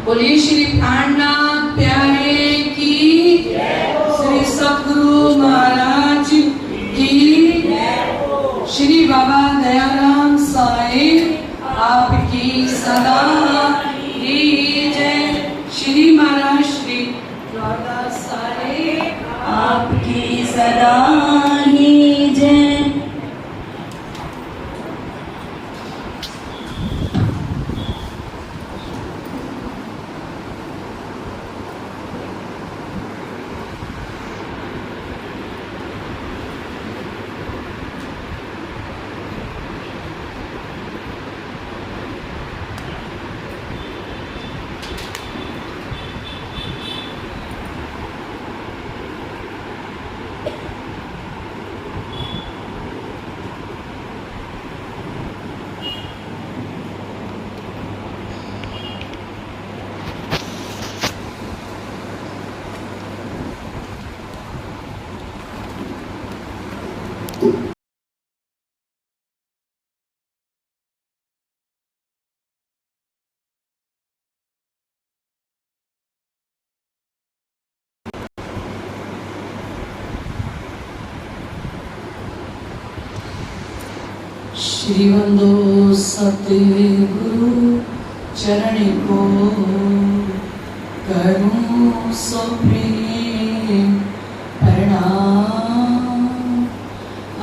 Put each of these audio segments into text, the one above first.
बोलिए श्री प्राणनाथ प्यारे की, श्री सतगुरु महाराज की, श्री बाबा दयाराम साहिब आपकी सदा की जय। श्री महाराज श्री द्वारदास साहिब आपकी सदा ही जय। श्री वंदो सतगुरु चरण को करूं सो प्रेम प्रणाम।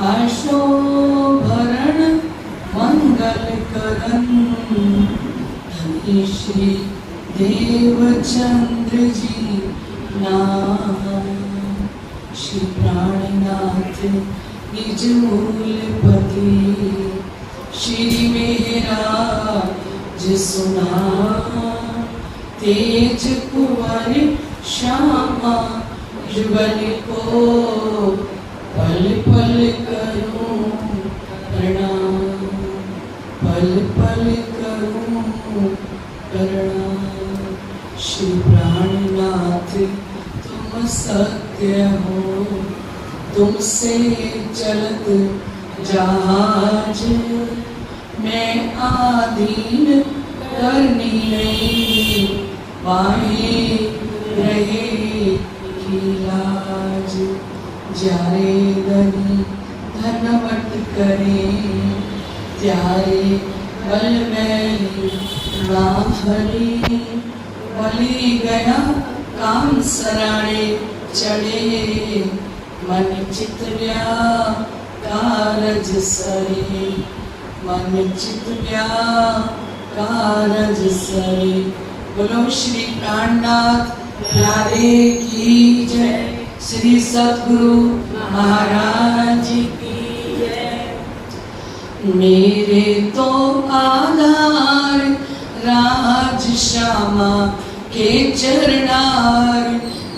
आशो भरण मंगल करन धनी श्री देवचंद्र जी नाम। श्री प्राणनाथ निज मूलपति श्री मेरा जिसुना तेज कुंवर श्यामा जुगल को पल पल करूं प्रणाम, पल पल करूं प्रणाम। श्री प्राणनाथ तुम सत्य हो, तुमसे चलत जहाज मैं आधीन करनी नहीं, वाहे रहे की लाज। जारे धनी धनवट करे त्यारे बल में राहरी। बलि गया काम सराणे चढ़े मन चित कारज सरे, मन चित कारज सरे। बोलो श्री प्राणनाथ प्यारे की जय। श्री सतगुरु महाराज की जय। मेरे तो आधार राज श्यामा के चरणार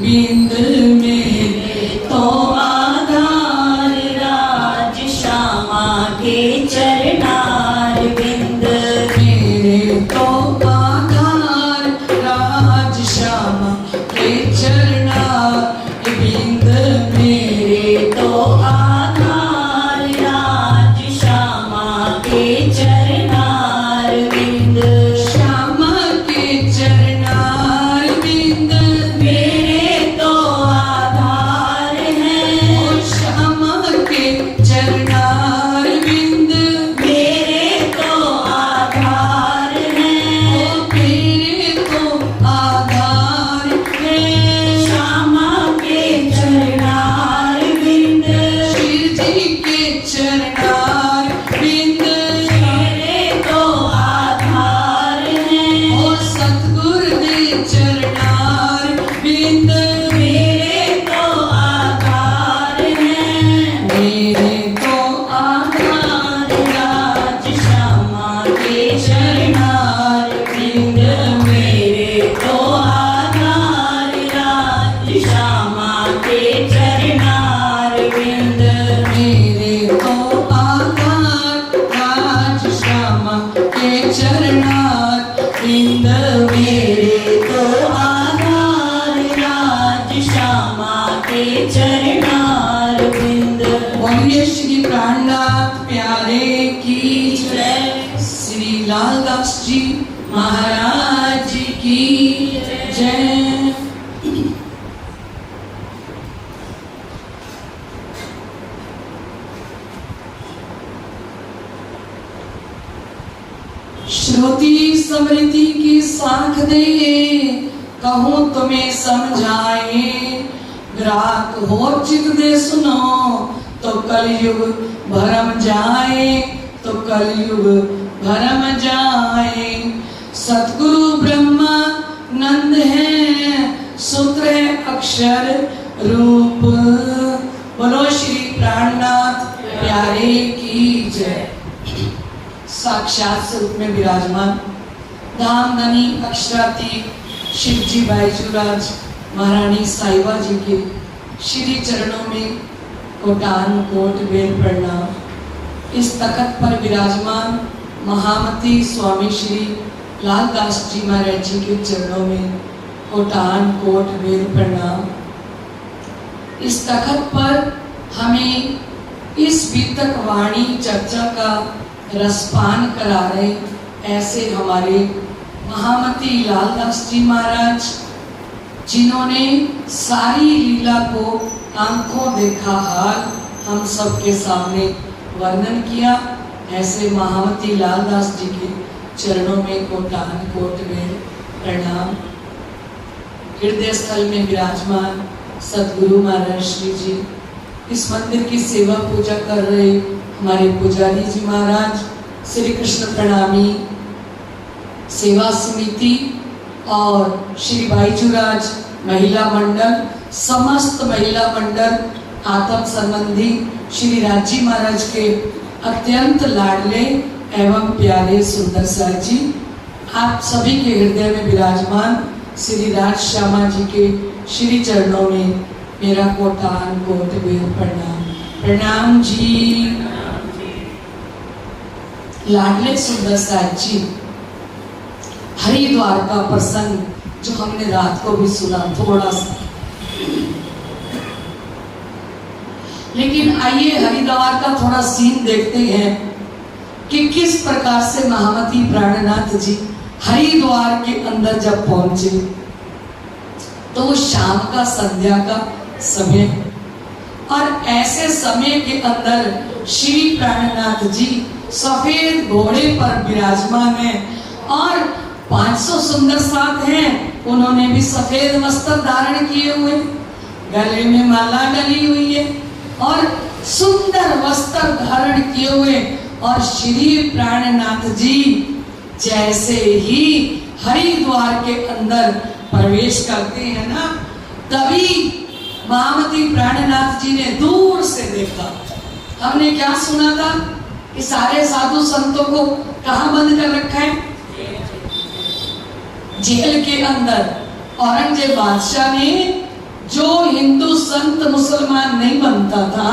बिंद, मेरे तो आधार राज श्यामा के चरणार बिंद। मेरे तो आधार राज श्यामा के चरणार बिंद। मेरे तो आधार राज श्यामा के चरणार बिंद। श्यामा के चरणार बिंद मेरे तो आधार है। ओ श्यामा के चरणार बिंद मेरे तो आधार है। ओ मेरे तो आधार है। श्यामा के चरणार बिंद श्री जी के चरणार बिंद मेरे तो आधार है। ओ सतगुरु दे चरणार बिंद मेरे तो आधार है। मेरे तो आधार राज श्यामा के चरणार बिंद। मेरे तो आधार राज श्यामा के चरणार बिंद। मेरे तो आधार राज श्यामा के चरणार बिंद। मेरे तो आधार राज श्यामा के चरणार बिंद। बोलिए श्री प्राणनाथ प्यारे की जय। श्री लालदास जी महाराज की जय। श्रुति स्मृति की साख दे, कहूँ तुम्हें समझाए, ग्राहक हो चित दे सुनो, तो कलयुग भरम जाए, तो कलयुग भरम जाए। सतगुरु ब्रह्मानंद है, सूत्र है अक्षर रूप। बोलो श्री प्राणनाथ प्यारे की जय। साक्षात स्वरूप में विराजमान धाम धनी अक्षरातीत शिव जी बाईजूराज महारानी साहिबा जी के श्री चरणों में कोटान कोट बेर प्रणाम। इस तखत पर विराजमान महामती स्वामी श्री लालदास जी महाराज जी के चरणों में कोटान कोट बेर प्रणाम। इस तखत पर हमें इस बीतक वाणी चर्चा का रसपान करा रहे ऐसे हमारे महामती लालदास जी महाराज, जिन्होंने सारी लीला को आंखों देखा हाल हम सबके सामने वर्णन किया, ऐसे महामती लालदास जी के चरणों में कोटान कोट में प्रणाम। हृदय स्थल में विराजमान सतगुरु महाराज श्री जी, इस मंदिर की सेवा पूजा कर रहे हमारे पुजारी जी महाराज, श्री कृष्ण प्रणामी सेवा समिति और श्री बाईजूराज महिला मंडल, समस्त महिला मंडल, आत्म संबंधी श्री राजी महाराज के अत्यंत लाडले एवं प्यारे सुंदर सार जी, आप सभी के हृदय में विराजमान श्री राज श्यामा जी के श्री चरणों में मेरा कोटान कोट बेर प्रणाम। प्रणाम जी। लाडले सुंदर सार जी, हरिद्वार का प्रसंग जो हमने रात को भी सुना थोड़ा सा, लेकिन आइए हरिद्वार का थोड़ा सीन देखते हैं कि किस प्रकार से महामती प्राणनाथ जी हरिद्वार के अंदर जब पहुंचे तो वो शाम का संध्या का समय, और ऐसे समय के अंदर श्री प्राणनाथ जी सफेद घोड़े पर विराजमान है और 500 सुंदर साथ हैं, उन्होंने भी सफेद वस्त्र धारण किए हुए, गले में माला डली हुई है और सुंदर वस्त्र धारण किए हुए, और श्री प्राणनाथ जी जैसे ही हरिद्वार के अंदर प्रवेश करते हैं ना, तभी महामती प्राणनाथ जी ने दूर से देखा। हमने क्या सुना था कि सारे साधु संतों को कहाँ बंद कर रखा है? जेल के अंदर। औरंगजेब बादशाह ने जो हिंदू संत मुसलमान नहीं बनता था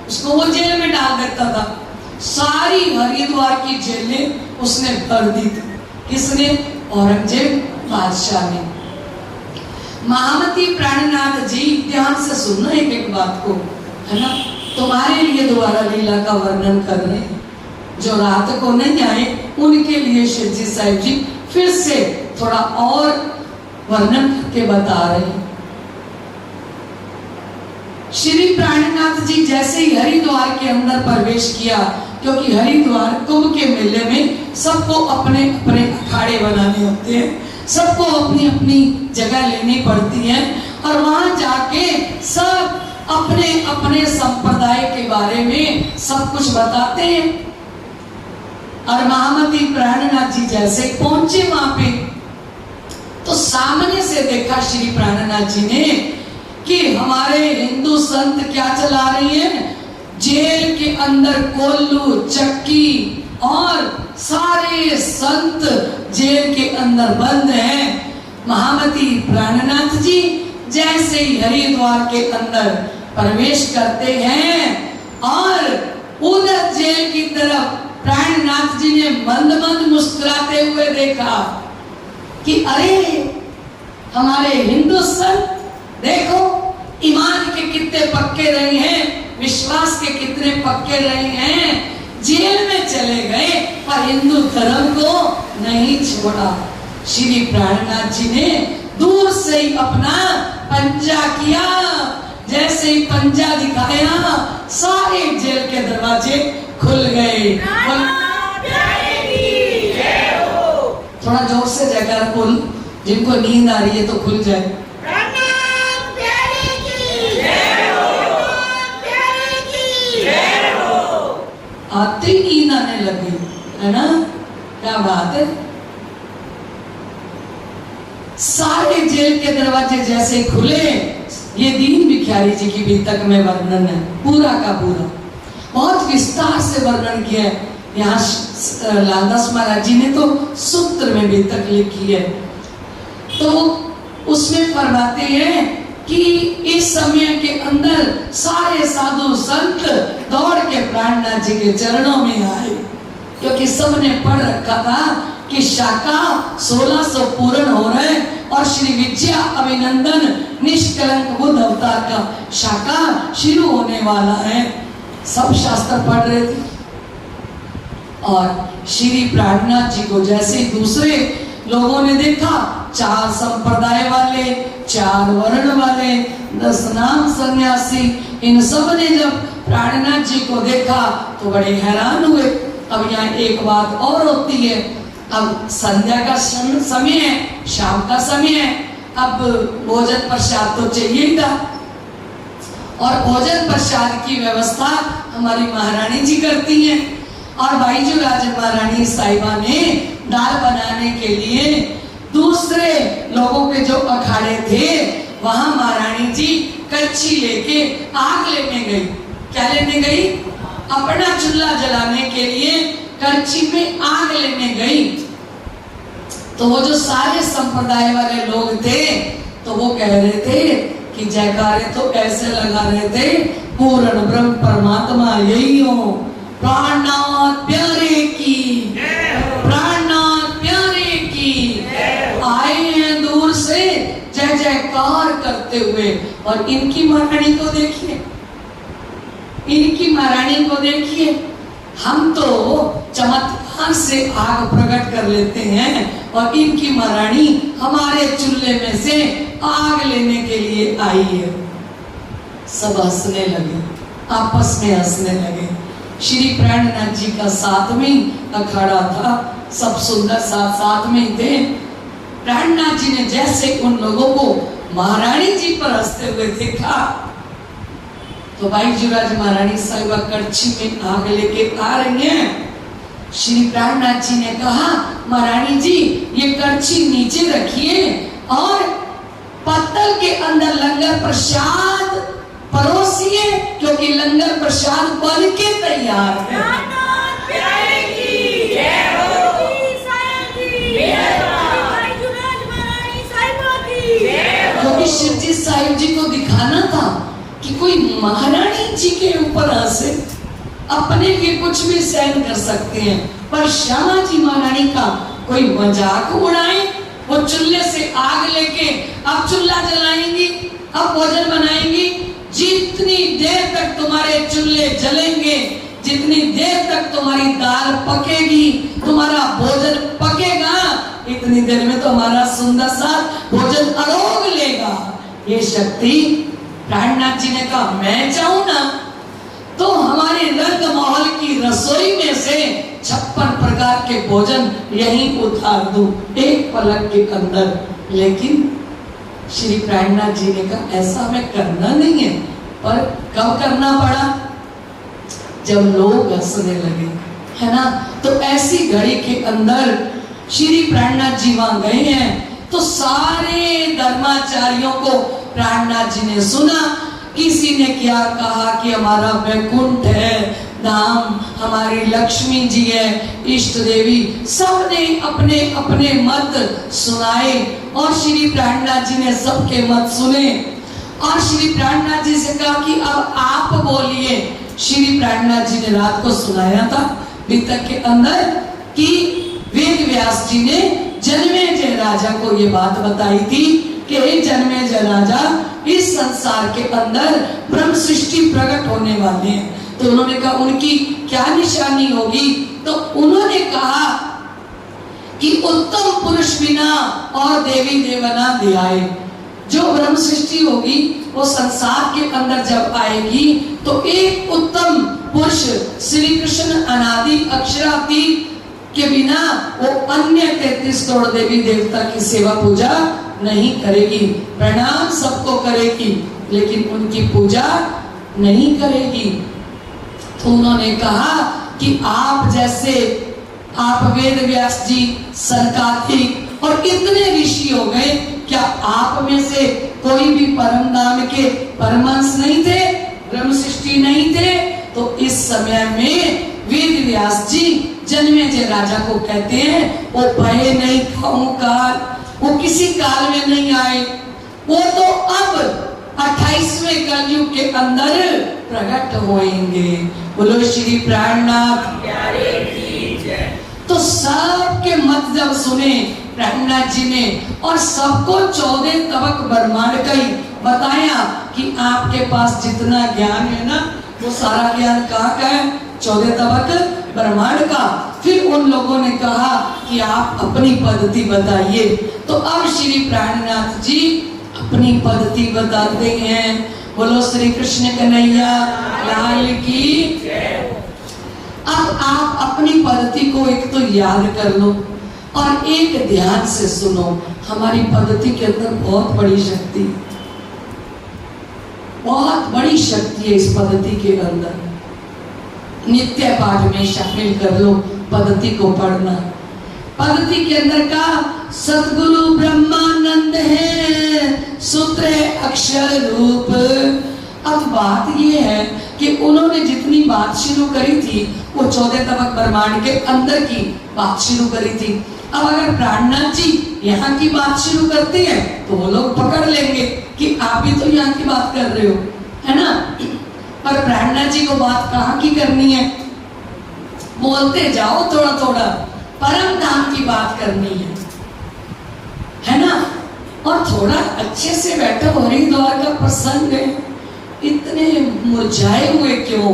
उसको वो जेल में डाल देता था। सारी हरिद्वार की जेलें उसने भर दी थी। किसने? औरंगजेब बादशाह ने। महामती प्राणनाथ जी, ध्यान से सुनना एक एक बात को, है ना, तुम्हारे लिए दोबारा लीला का वर्णन कर रहे हैं। जो रात को नहीं आए उनके लिए शिव जी साहिब जी फिर से थोड़ा और वर्णन करके बता रहे हैं। श्री प्राणनाथ जी जैसे ही हरिद्वार के अंदर प्रवेश किया, क्योंकि हरिद्वार कुंभ के मेले में सबको अपने अपने अखाड़े बनाने होते हैं, सबको अपनी अपनी जगह लेनी पड़ती है, और वहां जाके सब अपने अपने संप्रदाय के बारे में सब कुछ बताते हैं। और महामती प्राणनाथ जी जैसे पहुंचे वहां पे, तो सामने से देखा श्री प्राणनाथ जी ने कि हमारे हिंदू संत क्या चला रही हैं, जेल के अंदर कोल्लू चक्की और सारे संत जेल के अंदर बंद हैं। महामती प्राणनाथ जी जैसे ही हरिद्वार के अंदर प्रवेश करते हैं और उधर जेल की तरफ प्राणनाथ जी ने मंद मंद मुस्कुराते हुए देखा कि अरे हमारे हिंदू संत देखो ईमान के कितने पक्के रहे हैं, विश्वास के कितने पक्के रहे हैं, जेल में चले गए पर हिंदू धर्म को नहीं छोड़ा। श्री प्राणनाथ जी ने दूर से ही अपना पंजा किया। जैसे ही पंजा दिखाया सारे जेल के दरवाजे खुल गए। थोड़ा जोर से जयकार बोल, जिनको नींद आ रही है तो खुल जाए। आते ही नींद आने लगी, है ना? क्या बात है। सारे जेल के दरवाजे जैसे खुले, ये दीन भिखारी जी की भी तक में वर्णन है, पूरा का पूरा बहुत विस्तार से वर्णन किया है। यहाँ लालदास महाराज जी ने तो सूत्र में भी तक लिखी है। तो उसमें फरमाते हैं कि इस समय के अंदर सारे साधु संत दौड़ के प्राणनाथ जी के चरणों में आए, क्योंकि सबने पढ़ रखा था कि शाखा 1600 पूर्ण हो रहे और श्री विद्या अभिनंदन निष्कलंक बुद्ध अवतार का शाखा शुरू होने वाला है। सब शास्त्र पढ़ रहे थे और श्री प्राणनाथ जी को जैसे दूसरे लोगों ने देखा, 4 संप्रदाय वाले, 4 वर्ण वाले, 10 नाम सन्यासी, इन सब ने जब प्राणनाथ जी को देखा तो बड़े हैरान हुए। अब यहाँ एक बात और होती है, अब संध्या का समय है, शाम का समय है, अब भोजन प्रसाद तो चाहिए ही था और भोजन प्रसाद की व्यवस्था हमारी महारानी जी करती हैं। और भाई जो राजा महारानी साहिबा ने दाल बनाने के लिए दूसरे लोगों के जो अखाड़े थे वहां महारानी जी कच्ची लेके आग लेने गई। क्या लेने गई? अपना चूल्हा जलाने के लिए कच्ची में आग लेने गई। तो वो जो सारे संप्रदाय वाले लोग थे तो वो कह रहे थे कि जयकारे तो ऐसे लगा रहे थे, पूर्ण ब्रह्म परमात्मा यही हो, प्राणनाथ प्यारे की, प्राणनाथ प्यारे की। आए हैं दूर से जय जयकार करते हुए। और इनकी महारानी को देखिए, इनकी महारानी को देखिए। हम तो चमत्कार से आग प्रकट कर लेते हैं और इनकी महारानी हमारे चूल्हे में से आग लेने के लिए आई है। सब हंसने लगे, आपस में हंसने लगे। श्री प्राणनाथ जी का साथ में अखाड़ा था, सब सुंदर साथ में थे। प्राणनाथ जी ने जैसे उन लोगों को महारानी जी पर हंसते हुए देखा तो भाई जुराज महारानी साहिबा कड़छी में आग लेके आ रही हैं। श्री प्राणनाथ जी ने कहा, महारानी जी ये कड़छी नीचे रखिए और पत्तल के अंदर लंगर प्रसाद परोसिए, क्योंकि लंगर प्रसाद बन के तैयार है। क्योंकि शिव जी साहिब जी को दिखाना था कि कोई महारानी जी के ऊपर हंसे, अपने लिए कुछ भी सहन कर सकते हैं, पर श्यामा जी महारानी का कोई मजाक उड़ाए। वो चूल्हे से आग लेके अब चूल्हा जलाएंगी, अब भोजन बनाएंगी। जितनी देर तक तुम्हारे चूल्हे जलेंगे, जितनी देर तक तुम्हारी दाल पकेगी, तुम्हारा भोजन पकेगा, इतनी देर में तो हमारा सुंदर सा भोजन आरोग लेगा। ये शक्ति प्राणनाथ जी ने कहा, मैं चाहूं ना तो हमारे रंग महल की रसोई में से 56 प्रकार के भोजन यहीं उतार दूं एक पलक के अंदर। लेकिन श्री प्राणनाथ जी ने कहा, ऐसा हमें करना नहीं है। पर कब करना पड़ा? जब लोग हंसने लगे, है ना? तो ऐसी घड़ी के अंदर श्री प्राणनाथ जी वहां गए हैं तो सारे धर्माचार्यों को प्राणनाथ जी ने सुना। किसी ने क्या कहा कि हमारा वैकुंठ है धाम, हमारी लक्ष्मी जी है इष्ट देवी। सबने अपने अपने मत सुनाए और श्री प्राणनाथ जी ने सबके मत सुने और श्री प्राणनाथ जी से कहा कि अब आप बोलिए। श्री प्राणनाथ जी ने रात को सुनाया था बीतक के अंदर कि वेद व्यास जी ने जन्मेजय राजा को ये बात बताई थी कि हे जन्मेजय राजा, इस संसार के अंदर ब्रह्म सृष्टि प्रकट होने वाले हैं। तो उन्होंने कहा उनकी क्या निशानी होगी? तो उन्होंने कहा कि उत्तम पुरुष बिना और देवी देवना दे आए। जो ब्रह्म सृष्टि होगी वो संसार के अंदर जब आएगी तो एक उत्तम पुरुष श्री कृष्ण अनादि अक्षरातीत के बिना वो अन्य 33 करोड़ देवी देवता की सेवा पूजा नहीं करेगी। प्रणाम सबको करेगी लेकिन उनकी पूजा नहीं करेगी। तो उन्होंने कहा कि आप जैसे आप वेद व्यास जी, सनकादिक और इतने ऋषि हो गए, क्या आप में से कोई भी परम धाम के परमहंस नहीं थे, ब्रह्म सृष्टि नहीं थे? तो इस समय में वेद व्यास जी जन्मेजय राजा को कहते हैं वो भय नहीं खाऊं काल, वो किसी काल में नहीं आए, वो तो अब 28वें कलयुग के अंदर प्रकट होंगे। बोलो श्री प्राणनाथ प्यारे की जय। तो सबके मत जब सुने प्राणनाथ जी ने और सबको 14 तबक ब्रह्मांड का ही बताया कि आपके पास जितना ज्ञान है ना वो सारा ज्ञान कहाँ का है? 14 तबक ब्रह्मांड का। फिर उन लोगों ने कहा कि आप अपनी पद्धति बताइए। तो अब श्री प्राणनाथ जी अपनी पद्धति बताते हैं। बोलो श्री कृष्ण कन्हैया लाल की जय। अब आप अपनी पद्धति को एक तो याद कर लो और एक ध्यान से सुनो। हमारी पद्धति के अंदर बहुत बड़ी शक्ति, बहुत बड़ी शक्ति है इस पद्धति के अंदर। नित्य पाठ में शामिल कर लो पद्धति को पढ़ना। पद्धति के अंदर का सतगुरु ब्रह्मानंद है, सूत्र है अक्षर रूप। अब बात ये है कि उन्होंने जितनी बात शुरू करी थी वो 14 तबक ब्रह्मांड के अंदर की बात शुरू करी थी। अब अगर प्राणनाथ जी यहाँ की बात शुरू करते हैं तो वो लोग पकड़ लेंगे कि आप भी तो यहाँ की बात कर रहे हो, है ना? पर प्राणनाथ जी को बात कहाँ की करनी है? बोलते जाओ थोड़ा थोड़ा, परम धाम की बात करनी है ना? और थोड़ा अच्छे से बैठो, हरिद्वार का प्रसंग है, इतने मुरझाए हुए क्यों?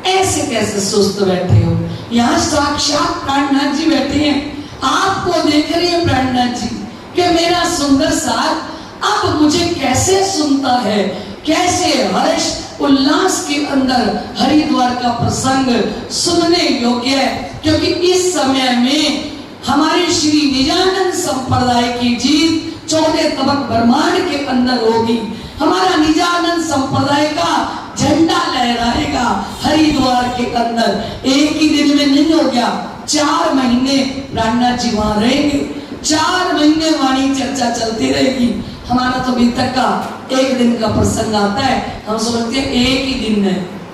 ऐसे कैसे सुस्त बैठे हो? यहाँ साक्षात प्राणनाथ जी बैठे हैं, आपको देख रही है प्राणनाथ जी कि मेरा सुंदर साथ अब मुझे कैसे सुनता है, कैसे हर्ष उल्लास के अंदर हरिद्वार का प्रसंग सुनने योग्य है। क्योंकि इस समय में हमारे श्री निजानंद संप्रदाय की जीत 14 तबक ब्रह्मांड के अंदर होगी। हमारा निजानंद संप्रदाय का झंडा लहराएगा हरिद्वार के अंदर। एक ही दिन में नहीं हो गया, 4 महीने प्राणनाथ जी वहां रहेंगे, 4 महीने वाणी चर्चा चलती रहेगी। हमारा तो अभी तक का एक दिन का प्रसंग आता है, हम समझते हैं एक ही दिन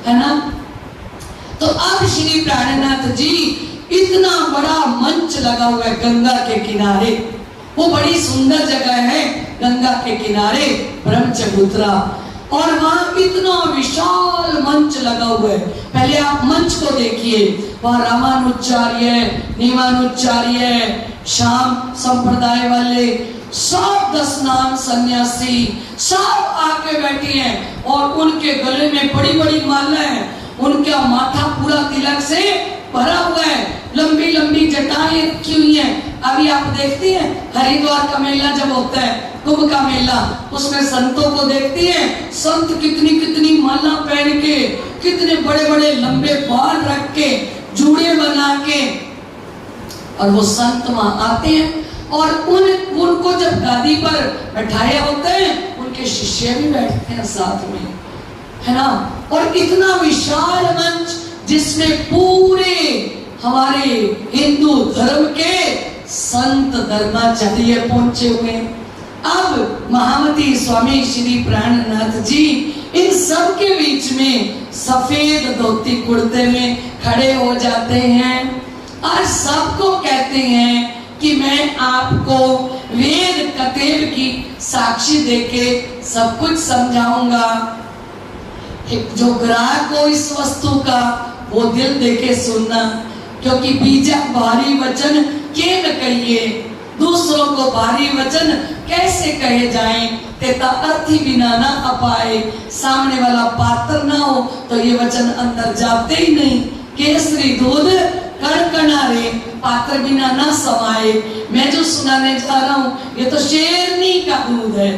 है ना? तो अब श्री प्राणनाथ जी इतना बड़ा मंच लगा हुआ है गंगा के किनारे, वो बड़ी सुंदर जगह है गंगा के किनारे ब्रह्मचबूतरा, और वहां इतना विशाल मंच लगा हुआ है। पहले आप मंच को देखिए, वहां रामानुचार्य, नियमानुचार्य, श्याम संप्रदाय वाले सब 10 नाम सन्यासी सब आके बैठे हैं और उनके गले में बड़ी बड़ी माला है, उनका माथा पूरा तिलक से भरा हुआ है, लंबी लंबी जटाएं रखी हुई हैं। अभी आप देखते हैं हरिद्वार का मेला जब होता है, कुंभ का मेला, उसमें संतों को देखती हैं, संत कितनी कितनी माला पहन के, कितने बड़े बड़े लंबे बाल रख के, जूड़े बना के, और वो संत वहां आते हैं और उनको जब गादी पर बैठाया होता है उनके शिष्य भी बैठते हैं साथ में, है ना? और इतना विशाल मंच जिसमें पूरे हमारे हिंदू धर्म के संत धर्माचार्य पहुंचे हुए। अब महामती स्वामी श्री प्राणनाथ जी इन सब के बीच में सफेद धोती कुर्ते में खड़े हो जाते हैं और सबको कहते हैं कि मैं आपको वेद कतेब की साक्षी देके सब कुछ समझाऊंगा। जो ग्राहक हो इस वस्तु का वो दिल देके सुनना, क्योंकि बीजा भारी वचन के न कहिए, दूसरों को भारी वचन कैसे कहे जाएं, तेता अर्थी बिना ना अपाए। सामने वाला पात्र ना हो तो ये वचन अंदर जाते ही नहीं। केसरी दूध कर्ण पात्र बिना ना समाये। मैं जो सुनाने जा रहा हूँ ये तो शेरनी का दूध है,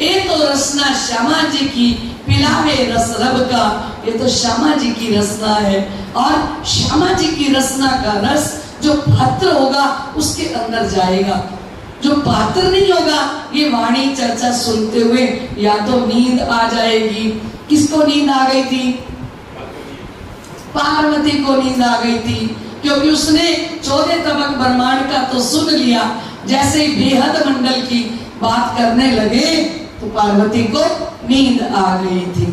ये तो रसना श्यामा जी की, पिलावे रस रब का, ये तो श्यामा जी की रसना है। और श्यामा जी की रसना का रस जो पात्र होगा उसके अंदर जाएगा, जो पात्र नहीं होगा ये वाणी चर्चा सुनते हुए या तो नींद आ जाएगी। किसको नींद आ गई थी? पार्वती को नींद आ गई थी, क्योंकि उसने 14 तबक ब्रह्मांड का तो सुन लिया। जैसे ही बेहद मंडल की बात करने लगे तो पार्वती को नींद आ गई थी,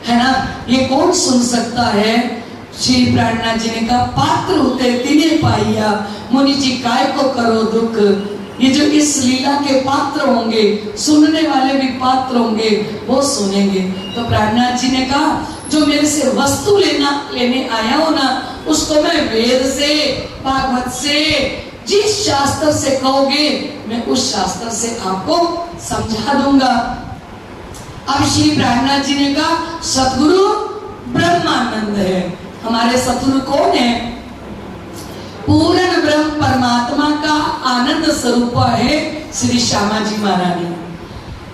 है ना। ये कौन सुन सकता है? श्री प्राणनाथ जी ने कहा, पात्र होते तिने पाइया, मुनि जी काय को करो दुख। ये जो इस लीला के पात्र होंगे, सुनने वाले भी पात्र होंगे, वो सुनेंगे। तो प्राणनाथ जी ने कहा, जो मेरे से वस्तु लेने आया हो ना, उसको मैं वेद से, भागवत से, जिस शास्त्र से कहोगे मैं उस शास्त्र से आपको समझा दूंगा। अब श्री प्राणनाथ जी ने कहा, सतगुरु ब्रह्मानंद है। हमारे सतगुरु कौन है? पूर्ण ब्रह्म परमात्मा का आनंद स्वरूप है श्री श्यामा जी महारानी।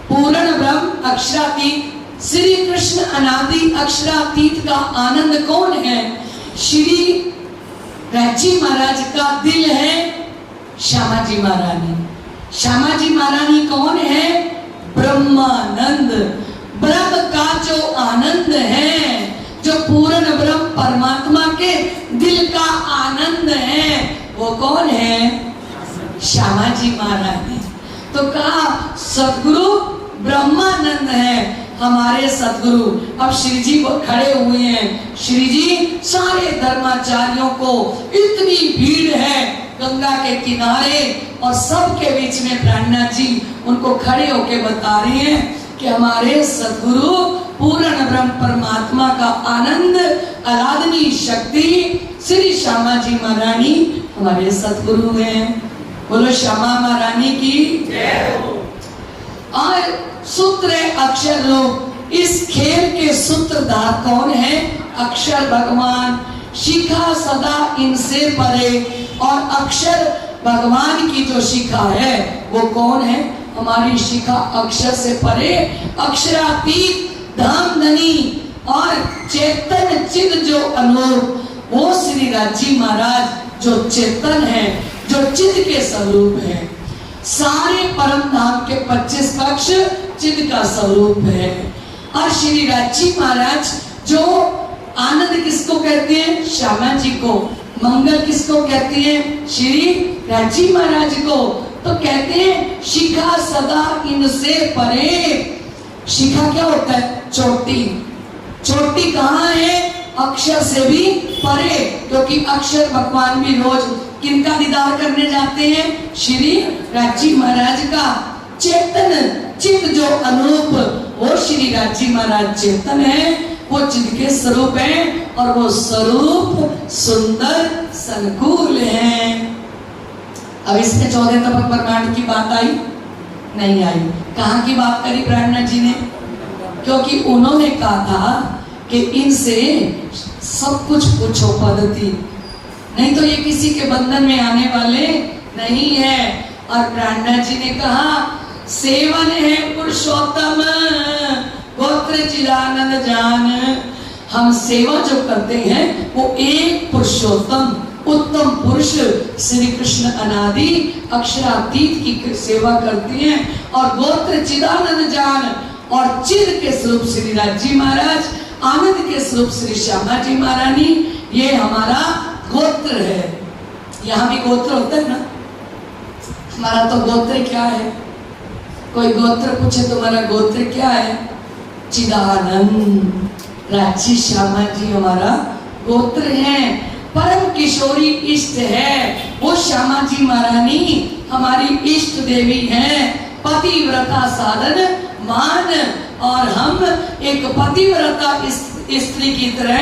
पूर्ण ब्रह्म अक्षरातीत श्री कृष्ण अनादि अक्षरातीत का आनंद कौन है? श्री राजी महाराज का दिल है श्यामा जी महारानी। श्यामा जी महारानी कौन है? ब्रह्मानंद। ब्रह्म का जो आनंद है, जो पूर्ण ब्रह्म परमात्मा के दिल का आनंद है, वो कौन है? श्यामा जी महारानी। तो कहा सदगुरु ब्रह्मानंद है हमारे सदगुरु। अब श्री जी को खड़े हुए हैं। श्री जी सारे धर्माचार्यों को, इतनी भीड़ है गंगा के किनारे और सबके बीच में प्राणनाथ जी उनको खड़े होके बता रहे हैं कि हमारे सदगुरु पूर्ण ब्रह्म परमात्मा का आनंद, आराधनी शक्ति श्री श्यामा जी महारानी हमारे सदगुरु हैं। बोलो श्यामा महारानी की जय हो। और सूत्र अक्षर लोग, इस खेल के सूत्रधार कौन है? अक्षर भगवान। शिखा सदा इनसे परे, और अक्षर भगवान की जो शिखा है वो कौन है? हमारी शिखा अक्षर से परे, अक्षरातीत धाम धनी और चेतन चिद जो अनूप, वो श्री राजी महाराज जो चेतन है, जो चिद के स्वरूप है। सारे परम धाम के 25 पक्ष चिद का स्वरूप है। और श्री राजी महाराज जो आनंद किसको कहते हैं? श्यामा जी को। मंगल किसको कहते हैं? श्री राजी महाराज को। तो कहते हैं शिखा सदा इनसे परे। शिखा क्या होता है? चोटी। चोटी कहाँ है? अक्षर से भी परे, क्योंकि अक्षर भगवान भी रोज किनका दीदार करने जाते हैं? श्री राजी महाराज का। चेतन चित जो अनूप, वो श्री राजी महाराज चेतन है, वो चित के स्वरूप है, और वो स्वरूप सुंदर संकुल है। अब इसमें 14 तबक ब्रह्मांड की बात आई? नहीं आई। कहाँ की बात करी प्राणनाथ जी ने? क्योंकि उन्होंने कहा था कि इनसे सब कुछ पूछो पद्धति, नहीं तो ये किसी के बंधन में आने वाले नहीं है। और प्राणनाथ जी ने कहा, सेवन है पुरुषोत्तम गोत्र चिदानंद जान। हम सेवा जो करते हैं वो एक पुरुषोत्तम उत्तम पुरुष श्री कृष्ण अनादि अक्षरातीत की सेवा करते हैं, और गोत्र चिदानंद जान, और चिद के स्वरूप श्री राजी महाराज, आनंद के स्वरूप श्री श्यामा जी महारानी, ये हमारा गोत्र है। यहाँ भी गोत्र होता है ना? हमारा तो गोत्र क्या है? कोई गोत्र पूछे तुम्हारा गोत्र क्या है? चिदानंद। राजी श्यामा जी हमारा गोत्र है। परम किशोरी इष्ट है वो श्यामा जी महारानी हमारी इष्ट देवी है। पतिव्रता साधन मान, और हम एक पतिव्रता स्त्री की तरह,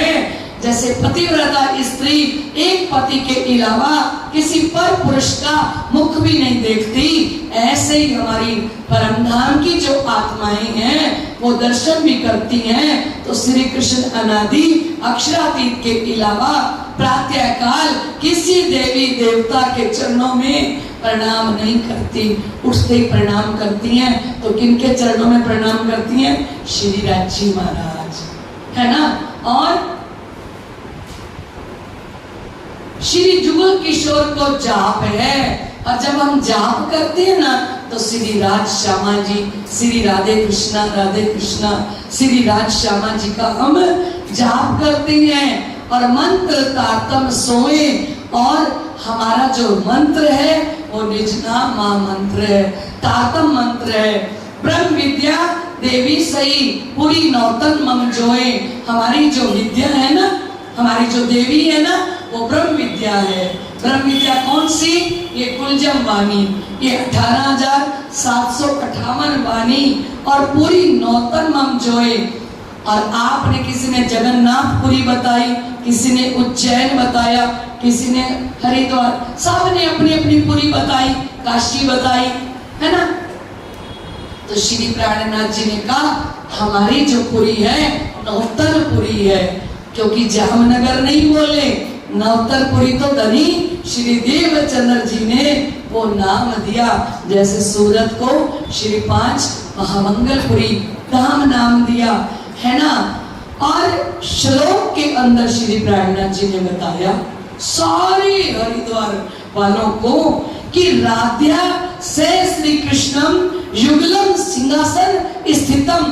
जैसे पतिव्रता स्त्री एक पति के अलावा किसी पर पुरुष का मुख भी नहीं देखती, ऐसे ही हमारी परमधाम की जो आत्माएं हैं वो दर्शन भी करती हैं। तो श्री कृष्ण अनादि अक्षरातीत के अलावा प्रातः काल किसी देवी देवता के चरणों में प्रणाम नहीं करती, उठते ही प्रणाम करती हैं। तो किनके चरणों में प्रणाम करती हैं? श्री राजी महाराज, है ना। और श्री जुगल किशोर को जाप है, और जब हम जाप करते हैं ना तो श्री राज श्यामा जी, श्री राधे कृष्णा श्री राज श्यामा जी का हम जाप करते हैं। और मंत्र तातम सोए, और हमारा जो मंत्र है वो निजना मां मंत्र है, तातम मंत्र है। ब्रह्म विद्या देवी सही पूरी नौतन मम जोए, हमारी जो विद्या है ना, हमारी जो देवी है ना, वो ब्रह्म विद्या है। ब्रह्म विद्या कौन सी? ये कुलजम वाणी, ये 18,758 वाणी, और पूरी नौतन मम जोए। और आपने, किसी ने जगन्नाथपुरी बताई, किसी ने उज्जैन बताया, किसी ने हरिद्वार, सबने अपनी अपनी पुरी बताई, काशी बताई, है ना। तो श्री प्राणनाथ जी ने कहा हमारी जो पुरी है नवतरपुरी है, क्योंकि जामनगर नहीं बोले, नवतरपुरी तो धनी श्री देवचंद्र जी ने वो नाम दिया। जैसे सूरत को श्री 5 महामंगलपुरी धाम नाम दिया, है ना। और श्लोक के अंदर श्री प्राणनाथ जी ने बताया सारे हरिद्वार वालों को कि राध्या से श्री कृष्णम युगलम सिंहासन स्थितम,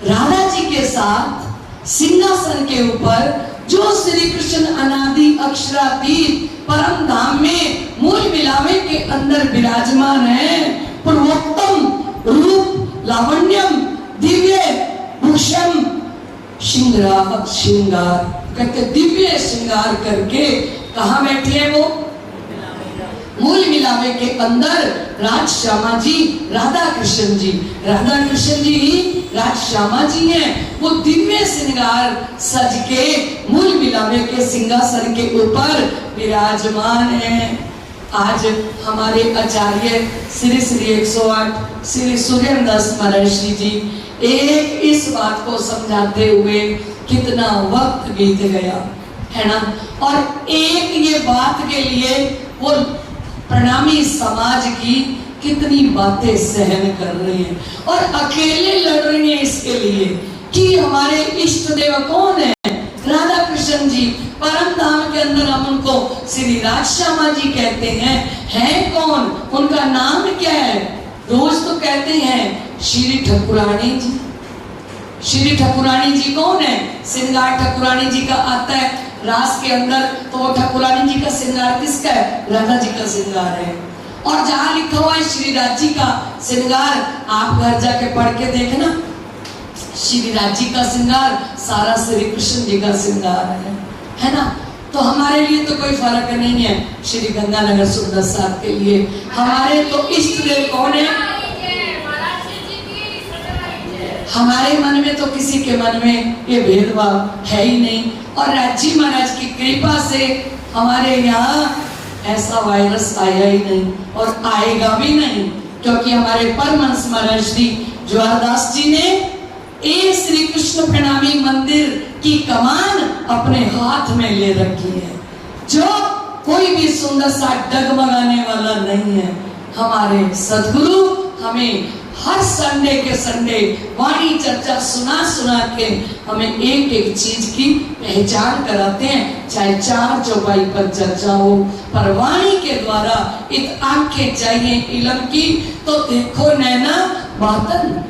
राधा जी के साथ सिंहासन के ऊपर जो श्री कृष्ण अनादि अक्षरातीत परम धाम में मूल मिलावे के अंदर विराजमान है, पूर्वोत्तम रूप लावण्यम दिव्य भूषण श्रृंगार कहते दिव्य श्रृंगार करके कहाँ बैठे हैं वो? मूल मिलावे के अंदर राज श्यामा जी, राधा कृष्ण जी, राधा कृष्ण जी ही राज श्यामा जी हैं। वो दिव्य श्रृंगार सज के मूल मिलावे के सिंहासन के ऊपर विराजमान हैं। आज हमारे आचार्य श्री श्री 108 श्री सुरेंद्रदास महर्षि जी एक इस बात को समझाते हुए कितना वक्त बीत गया, है ना। और एक ये बात के लिए वो प्रणामी समाज की कितनी बातें सहन कर रही हैं और अकेले लड़ रही हैं इसके लिए कि हमारे इष्ट देव कौन है? राधा कृष्ण जी। परम धाम के अंदर हम उनको श्री राज श्यामा जी कहते हैं कौन? उनका नाम क्या है? रोज तो कहते हैं श्री ठाकुरानी जी। श्री ठाकुरानी जी कौन है? श्रृंगार ठाकुरानी जी का आता है रास के अंदर, तो वो ठाकुरानी जी का श्रृंगार किसका है? राधा जी का श्रृंगार है। और जहां लिखा हुआ है श्री राज जी का श्रृंगार, आप घर जाके पढ़ के देखना, श्री राज जी का श्रृंगार सारा श्री कृष्ण जी का श्रृंगार है ना। तो हमारे लिए तो कोई फर्क नहीं है श्री गंगानगर सुंदर साहब के लिए। हमारे तो इष्ट देव कौन है? हमारे मन में तो किसी के मन में ये भेदभाव है ही नहीं। और राजी महाराज की कृपा से हमारे यहाँ ऐसा वायरस आया ही नहीं और आएगा भी नहीं, क्योंकि हमारे परमहंस महर्षि ज्वारदास जी ने ए श्री कृष्ण प्रणामी मंदिर की कमान अपने हाथ में ले रखी है, जो कोई भी सुंदर सा डगमगाने वाला नहीं है। हमारे सद्गुरु हमें हर संडे के संडे वाणी चर्चा सुना के हमें एक एक चीज की पहचान कराते हैं, चाहे चार चौपाई पर चर्चा हो, पर वाणी के द्वारा एक आंखें चाहिए इलम की। तो देखो नैना बातन,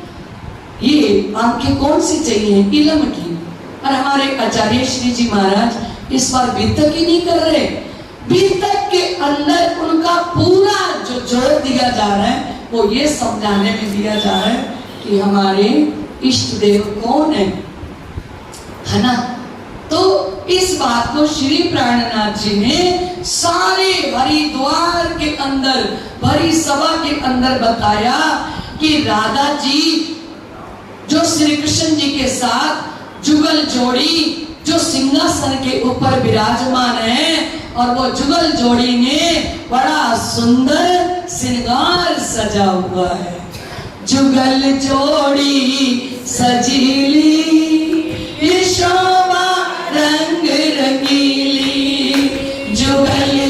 ये आंखें कौन सी चाहिए? इलम की। और हमारे आचार्य श्री जी महाराज इस बार बीतक ही नहीं कर रहे। बीतक के अंदर उनका पूरा जो जोर दिया जा रहा है वो ये समझाने में दिया जा रहा है कि हमारे इष्ट देव कौन है ना। तो इस बात को श्री प्राणनाथ जी ने सारे हरिद्वार के अंदर भरी सभा के अंदर बताया कि राधा जी जो श्री कृष्ण जी के साथ जुगल जोड़ी जो सिंहासन के ऊपर विराजमान है, और वो जुगल जोड़ी ने बड़ा सुंदर श्रृंगार सजा हुआ है। जुगल जोड़ी सजीली ये शोभा रंग रंगीली, जुगल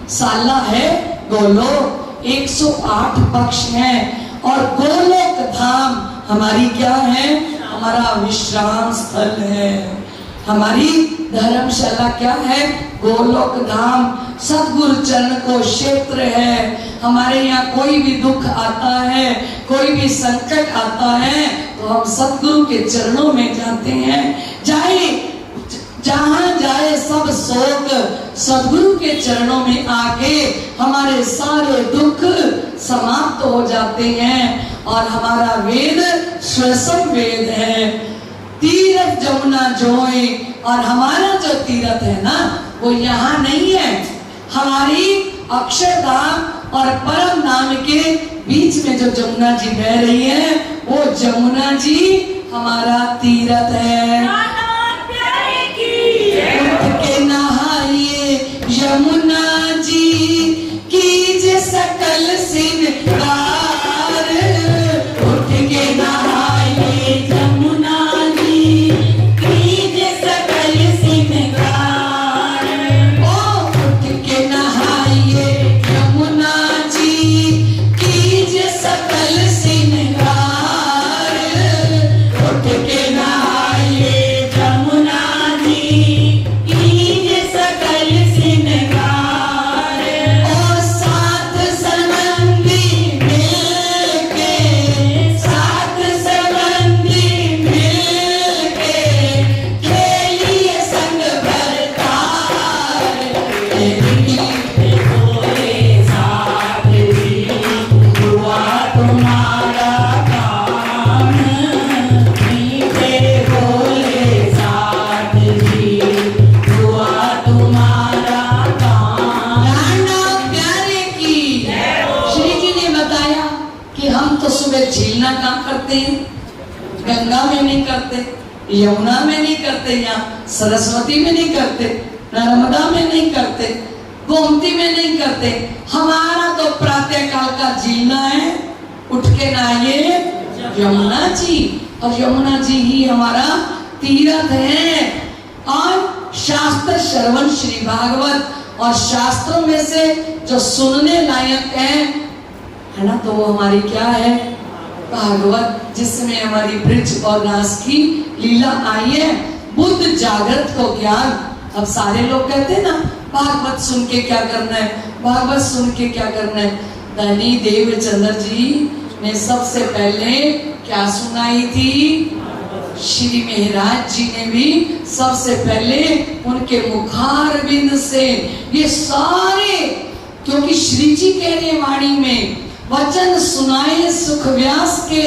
साला है गोलोक, 108 पक्ष हैं और गोलोक धाम हमारी क्या है? हमारा विश्राम स्थल है, हमारी धर्मशाला क्या है? गोलोक धाम, सद्गुरु चरण को क्षेत्र है। हमारे यहाँ कोई भी दुख आता है, कोई भी संकट आता है तो हम सद्गुरु के चरणों में जाते हैं। जाए जहां जाए सब शोक सद्गुरु के चरणों में आके हमारे सारे दुख समाप्त हो जाते हैं और हमारा वेद श्वसन वेद है। तीर्थ जमुना जोए, और हमारा जो तीर्थ है ना वो यहाँ नहीं है, हमारी अक्षरधाम और परम धाम के बीच में जो जमुना जी बह रही है वो जमुना जी हमारा तीर्थ है। उठ के नहाइए यमुना जी कीजिए सकल सिंगार, उठ के नहाइए यमुना जी कीजिए सकल सिंगार। ओ उठ के नहाइए यमुना जी कीजिए सकल सिंगार, उठ के नहाइए यमुना जी कीजिए सकल सिंगार। और साथ संबंधी मिलके, साथ संबंधी मिलके खेलिए संग भरतार, तेरी बोले साथ जी हुआ तुम्हारा काम, मीठे बोले साथ जी हुआ तुम्हारा काम। राणा प्यारे की श्री जी ने बताया कि हम तो सुबह झीलना काम करते हैं, गंगा में नहीं करते, यमुना में नहीं करते, यहाँ सरस्वती में नहीं करते, नर्मदा में नहीं करते, गोमती में नहीं करते। हमारा तो प्रातः काल का झीलना है, उठ के नहाइए यमुना जी, और यमुना जी ही हमारा तीर्थ है। और शास्त्र श्रवण श्री भागवत, और शास्त्रों में से जो सुनने लायक है ना, तो वो हमारी क्या है? भागवत, जिसमें हमारी ब्रज और रास की लीला आई है। बुद्ध जागृत को ज्ञान, अब सारे लोग कहते हैं ना भागवत सुन के क्या करना है, भागवत सुन के क्या करना है। धनी देवचंद्र जी ने सबसे पहले क्या सुनाई थी? श्री महाराज जी ने भी सबसे पहले उनके मुखार बिंद से ये सारे, क्योंकि श्री जी कह रहे वाणी में वचन सुनाए सुख व्यास के,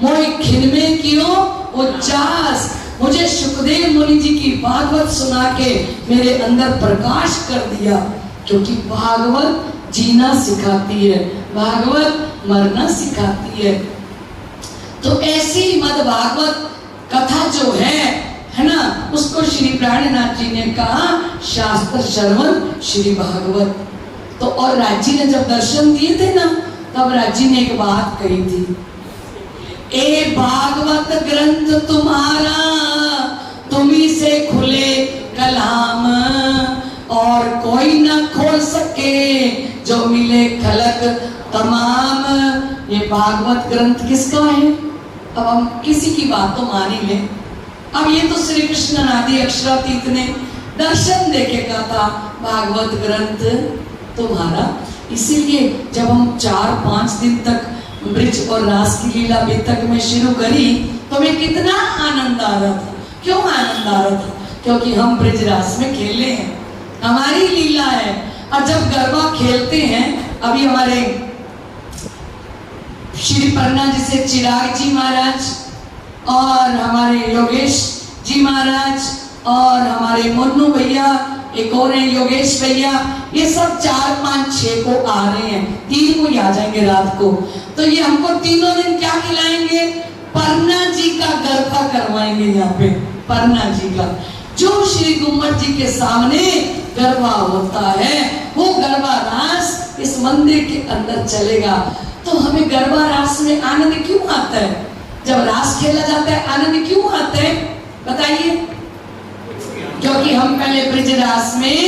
मोहि खिलमे कियो उज्जास। मुझे सुखदेव मुनि जी की भागवत सुना के मेरे अंदर प्रकाश कर दिया, क्योंकि भागवत जीना सिखाती है, भागवत मरना सिखाती है। तो ऐसी मद भागवत कथा जो है ना, उसको श्री प्राणनाथ जी ने कहा शास्त्र श्रवण श्री भागवत। तो और राजी ने जब दर्शन दिए थे ना, तब राजी ने एक बात कही थी, ए भागवत ग्रंथ तुम्हारा तुम्ही से खुले कलाम, और कोई न खोल सके जो मिले खलक तमाम। ये भागवत ग्रंथ किसका है? अब हम किसी की बात तो मान ही लें। अब ये तो श्री कृष्ण आदि अक्षरातीत ने दर्शन देके कहा था भागवत ग्रंथ तुम्हारा। इसीलिए जब हम 4-5 दिन तक ब्रज और रास की लीला बेतक में शुरू करी तो हमें कितना आनंद आ रहा था। क्यों आनंद आ रहा था? क्योंकि हम ब्रज रास में खेले हैं, हमारी लीला है। और जब गरबा खेलते हैं, अभी हमारे श्री पन्ना जी से चिराग जी महाराज और हमारे योगेश जी महाराज और हमारे मुन्नू भैया, एक और है योगेश भैया, ये सब 4-5-6 को आ रहे हैं, 3 को ही आ जाएंगे रात को। तो ये हमको तीनों दिन क्या खिलाएंगे? पन्ना जी का गरबा करवाएंगे यहाँ पे, पन्ना जी का, जो श्री गुम्मट जी के सामने गरबा होता है, वो गरबा रास इस मंदिर के अंदर चलेगा। तो हमें गरबा रास में आनंद क्यों आता है? जब रास खेला जाता है आनंद क्यों आता है बताइए? क्योंकि हम पहले ब्रज रास में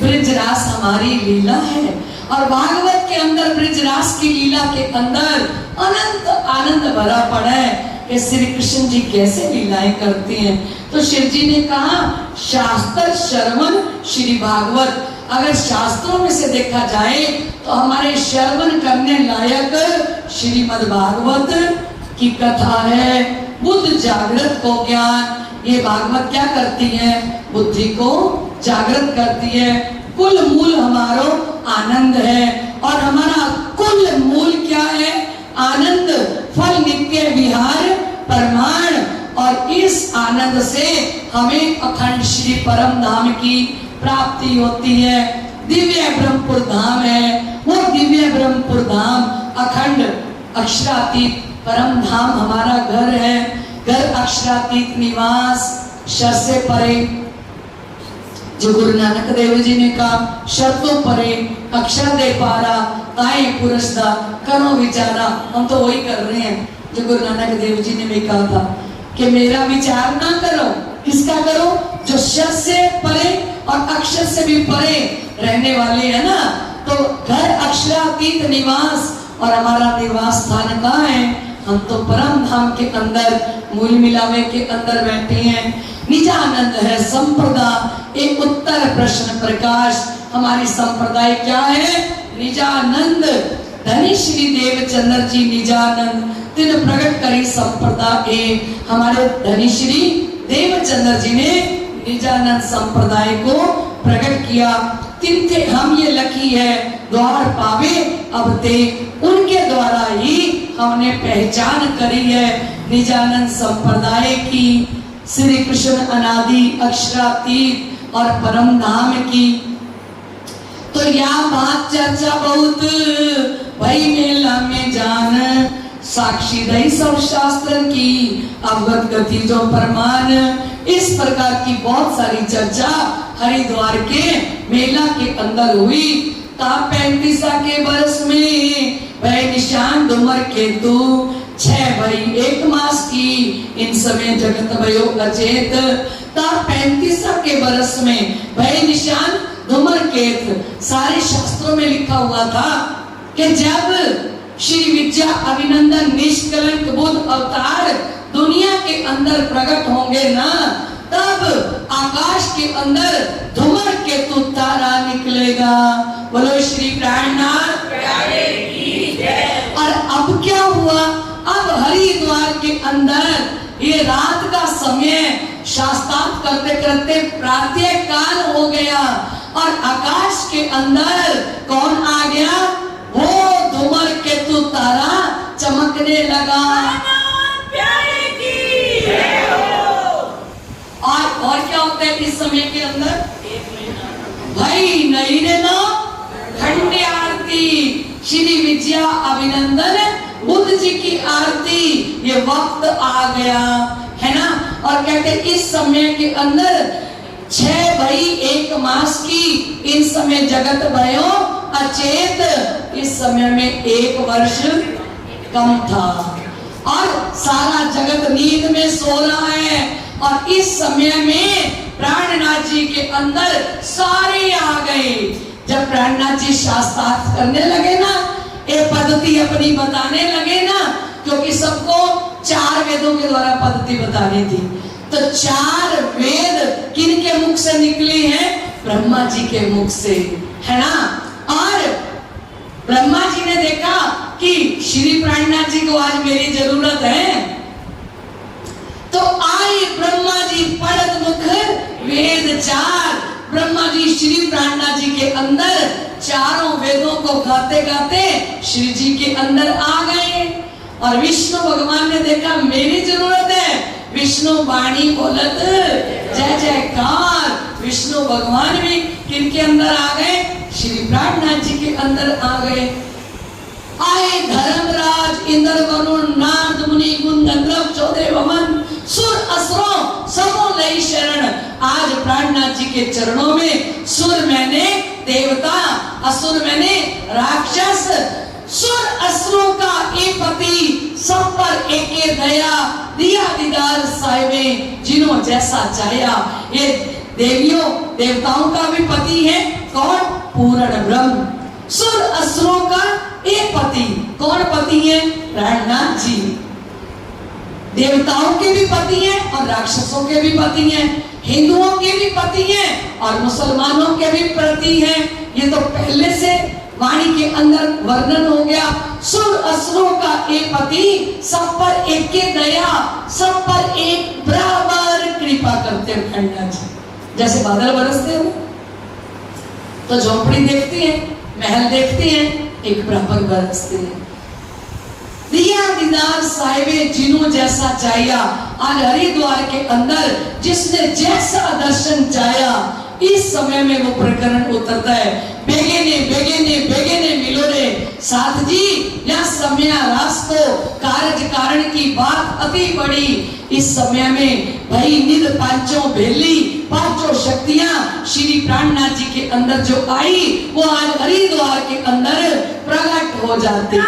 ब्रजरास हमारी लीला है। और भागवत के अंदर ब्रजरास की लीला के अंदर अनंत आनंद भरा पड़ा है कि श्री कृष्ण जी कैसे लीलाएं करते हैं। तो शिव जी ने कहा शास्त्र श्रवण श्री भागवत। अगर शास्त्रों में से देखा जाए तो हमारे श्रवण करने लायक श्रीमद् भागवत की कथा है। बुद्ध जागृत को ज्ञान, ये भागवत क्या करती है? बुद्धि को जागृत करती है। कुल मूल हमारो आनंद है और हमारा कुल मूल क्या है? आनंद। फल नित्य विहार प्रमाण। और इस आनंद से हमें अखंड श्री परम धाम की प्राप्ति होती है। दिव्य ब्रह्मपुर धाम है, वो दिव्य ब्रह्मपुर धाम अखंड अक्षरातीत परम धाम हमारा घर है। घर अक्षरातीत निवास शर से परे, जो गुरु नानक देव जी ने कहा शर्तों परे अक्षर दे पारा ताए पुरस्दा करो विचारा। हम तो वही कर रहे हैं जो गुरु नानक देव जी ने भी कहा था कि मेरा विचार ना करो। किसका करो? जो शर से परे और अक्षर से भी परे रहने वाले है ना। तो घर अक्षरातीत निवास और हमारा निवास स्थान कहाँ है? हम तो परम धाम के अंदर मूल मिलावे के अंदर बैठे हैं। निजानंद है संप्रदा, एक उत्तर प्रश्न प्रकाश। हमारी संप्रदाय क्या है? निजानंद। धनी श्री देवचंद्र जी निजानंद तिन प्रकट करी संप्रदा ए। हमारे धनी श्री देवचंद्र जी ने निजानंद संप्रदाय को प्रकट किया। तिन थे हम ये लकी है द्वार पावे अब ते, उनके द्वारा ही हमने पहचान करी है निजानंद संप्रदाय की। श्री कृष्ण अनादि अक्षरातीत और परम धाम की। तो यह बात चर्चा बहुत भई मेला में जान, साक्षी दई सब शास्त्र की अवगत गति जो प्रमाण। इस प्रकार की बहुत सारी चर्चा हरिद्वार के मेला के अंदर हुई। ता 35 के वर्ष में वह निशान धूमर केतु 6 भरी 1 मास की, इन समय जगत भयो अचेत। ता 35 के वर्ष में वह निशान धूमर केत। सारे शास्त्रों में लिखा हुआ था कि जब श्री विद्या अभिनंदन निष्कलंक बुद्ध अवतार दुनिया के अंदर प्रकट होंगे ना, तब आकाश के अंदर धूमर केतु तारा निकलेगा। बोलो श्री प्राणनाथ प्यारे की जय। और अब क्या हुआ? अब हरिद्वार के अंदर ये रात का समय शास्त्रार्थ करते करते प्रातः काल हो गया और आकाश के अंदर कौन आ गया? वो धूमर केतु तारा चमकने लगा। प्यारे की जय हो। और क्या होता है इस समय के अंदर? भाई नहीं रे ना खंडे आरती, श्री विद्या अभिनंदन बुद्ध जी की आरती, ये वक्त आ गया है ना। और कहते इस समय के अंदर 6 भई 1 मास की, इन समय जगत भयो अचेत। इस समय में 1 वर्ष कम था और सारा जगत नींद में सो रहा है। और इस समय में प्राणनाथ जी के अंदर सारे आ गए। जब प्राणनाथ जी शास्त्रार्थ करने लगे ना, एक पद्धति अपनी बताने लगे ना, क्योंकि सबको 4 वेदों के द्वारा पद्धति बतानी थी। तो 4 वेद किनके मुख से निकले हैं? ब्रह्मा जी के मुख से, है ना। और ब्रह्मा जी ने देखा कि श्री प्राणनाथ जी को आज मेरी जरूरत है, तो आए ब्रह्मा जी पढ़त मुख वेद 4। ब्रह्मा जी श्री प्राणनाथ जी के अंदर चारों वेदों को गाते गाते श्री जी के अंदर आ गए। और विष्णु भगवान ने देखा मेरी जरूरत है, विष्णु वाणी बोलत जय जयकार। विष्णु भगवान भी किनके अंदर आ गए? श्री प्राणनाथ जी के अंदर आ गए। आए धर्मराज इंद्र वरुण नारद मुनि गुण गंधर्व 14 भवन सुर असुरों सबों लई शरण। आज प्राणनाथ जी के चरणों में सुर मैंने देवता, असुर मैंने राक्षस। सुर असुरों का एक पति, सब पर एके दया, दिया दीदार साहिबे जिन्हों जैसा चाया। ये देवियों देवताओं का भी पति है कौन? पूर्ण ब्रह्म। सुर असुरों का एक पति। कौन पति है? प्राणनाथ जी। देवताओं के भी पति हैं और राक्षसों के भी पति हैं, हिंदुओं के भी पति हैं और मुसलमानों के भी पति हैं। ये तो पहले से वाणी के अंदर वर्णन हो गया। सुर असुरों का एक पति, सब पर एक के दया, सब पर एक बराबर कृपा करते हैं प्राणनाथ जी। जैसे बादल बरसते हो तो झोपड़ी देखती है, महल देखती है, एक बराबर बरसते हैं। दिया दीदार साहिबे जिन्हों जैसा चाया, आज हरिद्वार के अंदर जिसने जैसा दर्शन चाया, इस समय में वो प्रकरण उतरता है। बेगेने बेगेने बेगेने मिलो रे साथ जी, या समय रास्तो कार्य कारण की बात अति बड़ी। इस समय में भाई निध पांचों भेली, पांचों शक्तियां श्री प्राणनाथ जी के अंदर जो आई, वो आज हरिद्वार के अंदर प्रकट हो जाती है।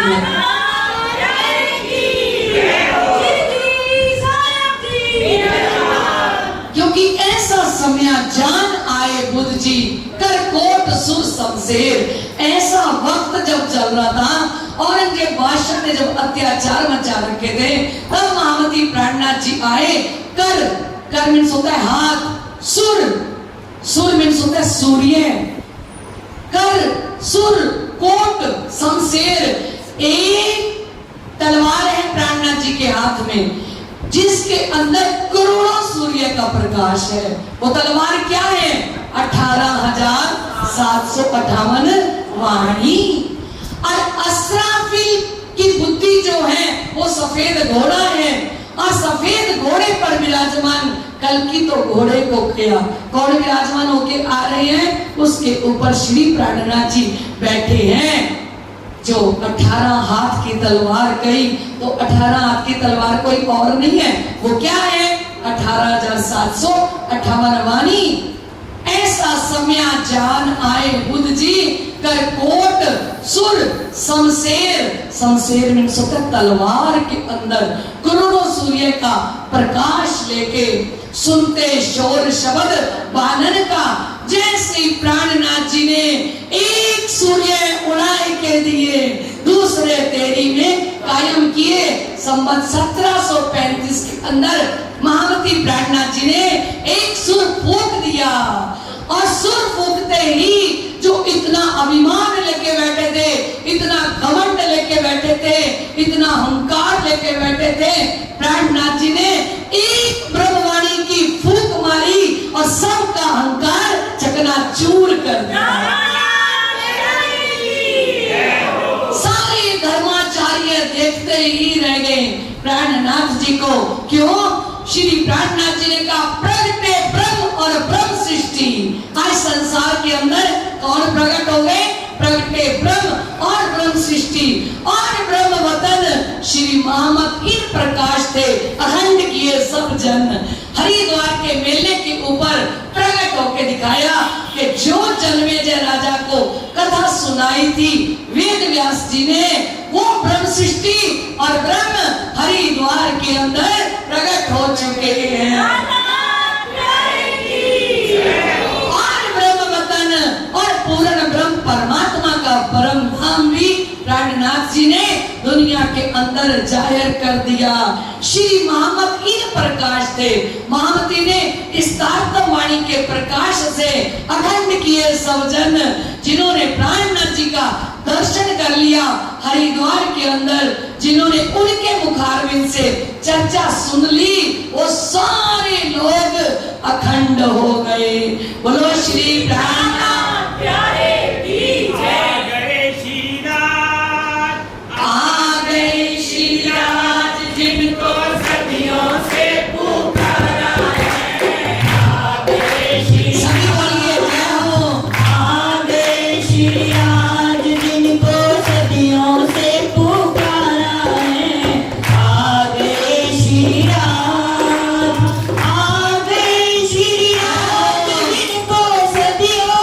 क्योंकि ऐसा समय जान आए बुद्ध जी कर कोट सुर शमशेर। ऐसा वक्त जब चल रहा था, औरंगजेब बादशाह ने जब अत्याचार मचा रखे थे, तब महामती प्राणनाथ जी आए। कर मीन्स होता है हाथ, सुर मीन्स होता है सूर्य, कर सुर कोट शमशेर। एक तलवार है प्राणनाथ जी के हाथ में, जिसके अंदर करोड़ों सूर्य का प्रकाश है। वो तलवार क्या है? 18,758 वाणी। और अस्राफिल की बुद्धि जो है वो सफेद घोड़ा है, और सफेद घोड़े पर विराजमान कल्कि तो घोड़े को किया। कौन विराजमान होके आ रहे हैं? उसके ऊपर श्री प्राणनाथ जी बैठे हैं। जो 18 हाथ की तलवार कही, तो 18 हाथ की तलवार कोई और नहीं है, वो क्या है? 18,758 वाणी। ऐसा समय जान आए बुद्ध जी कर कोट सुर शमशेर। शमशेर मीन्स होता है तलवार के अंदर करोड़ों सूर्य का प्रकाश लेके। सुनते शोर शब्द बानन का, जैसे प्राणनाथ जी ने एक सूर्य उड़ाए के दिए, दूसरे तेरी में कायम किए। संवत 1735 के अंदर महामती प्राणनाथ जी ने एक सुर फूंक दिया, और सुर फूंकते ही जो इतना अभिमान लेके बैठे थे, इतना घमंड लेके बैठे थे, इतना अहंकार लेके बैठे थे, प्राणनाथ जी ने एक ब्रह्मवाणी की फूंक मारी और सबका अहंकार चकनाचूर कर दिया। सारे धर्माचार्य देखते ही रह गए प्राणनाथ जी को। क्यों? श्री प्राणनाथ जी ने कहा प्रगटे ब्रह्म और ब्रह्म सृष्टि। आज संसार के अंदर कौन प्रकट हो गए? प्रगटे ब्रह्म और ब्रह्म सृष्टि। और ब्रह्म वतन श्री महामत इन प्रकाश थे, अखंड किए सब जन। हरिद्वार के मेले के ऊपर प्रकट होकर दिखाया कि जो जन्मेजय राजा को कथा सुनाई थी वेद व्यास जी ने, वो ब्रह्म सृष्टि और ब्रह्म हरिद्वार के अंदर प्रकट हो चुके हैं। और ब्रह्म वतन और पूर्ण ब्रह्म परमात्मा का परम धाम भी प्राणनाथ जी ने दुनिया के अंदर जाहिर कर दिया। श्री महामत इन प्रकाश थे। महामती ने इस तारतम वाणी के प्रकाश से अखंड किए सब जन। जिन्होंने प्राणनाथ जी का दर्शन कर लिया हरिद्वार के अंदर, जिन्होंने उनके मुखारविंद से चर्चा सुन ली, वो सारे लोग अखंड हो गए। बोलो श्री प्राणनाथ प्यारे की जय। जिनको सदियों से पुकारा है, सभी बोलिए जय हो। आगे श्री आज जिनको सदियों से पुकारा है, आगे श्री आज, आगे श्री आज जिनको सदियों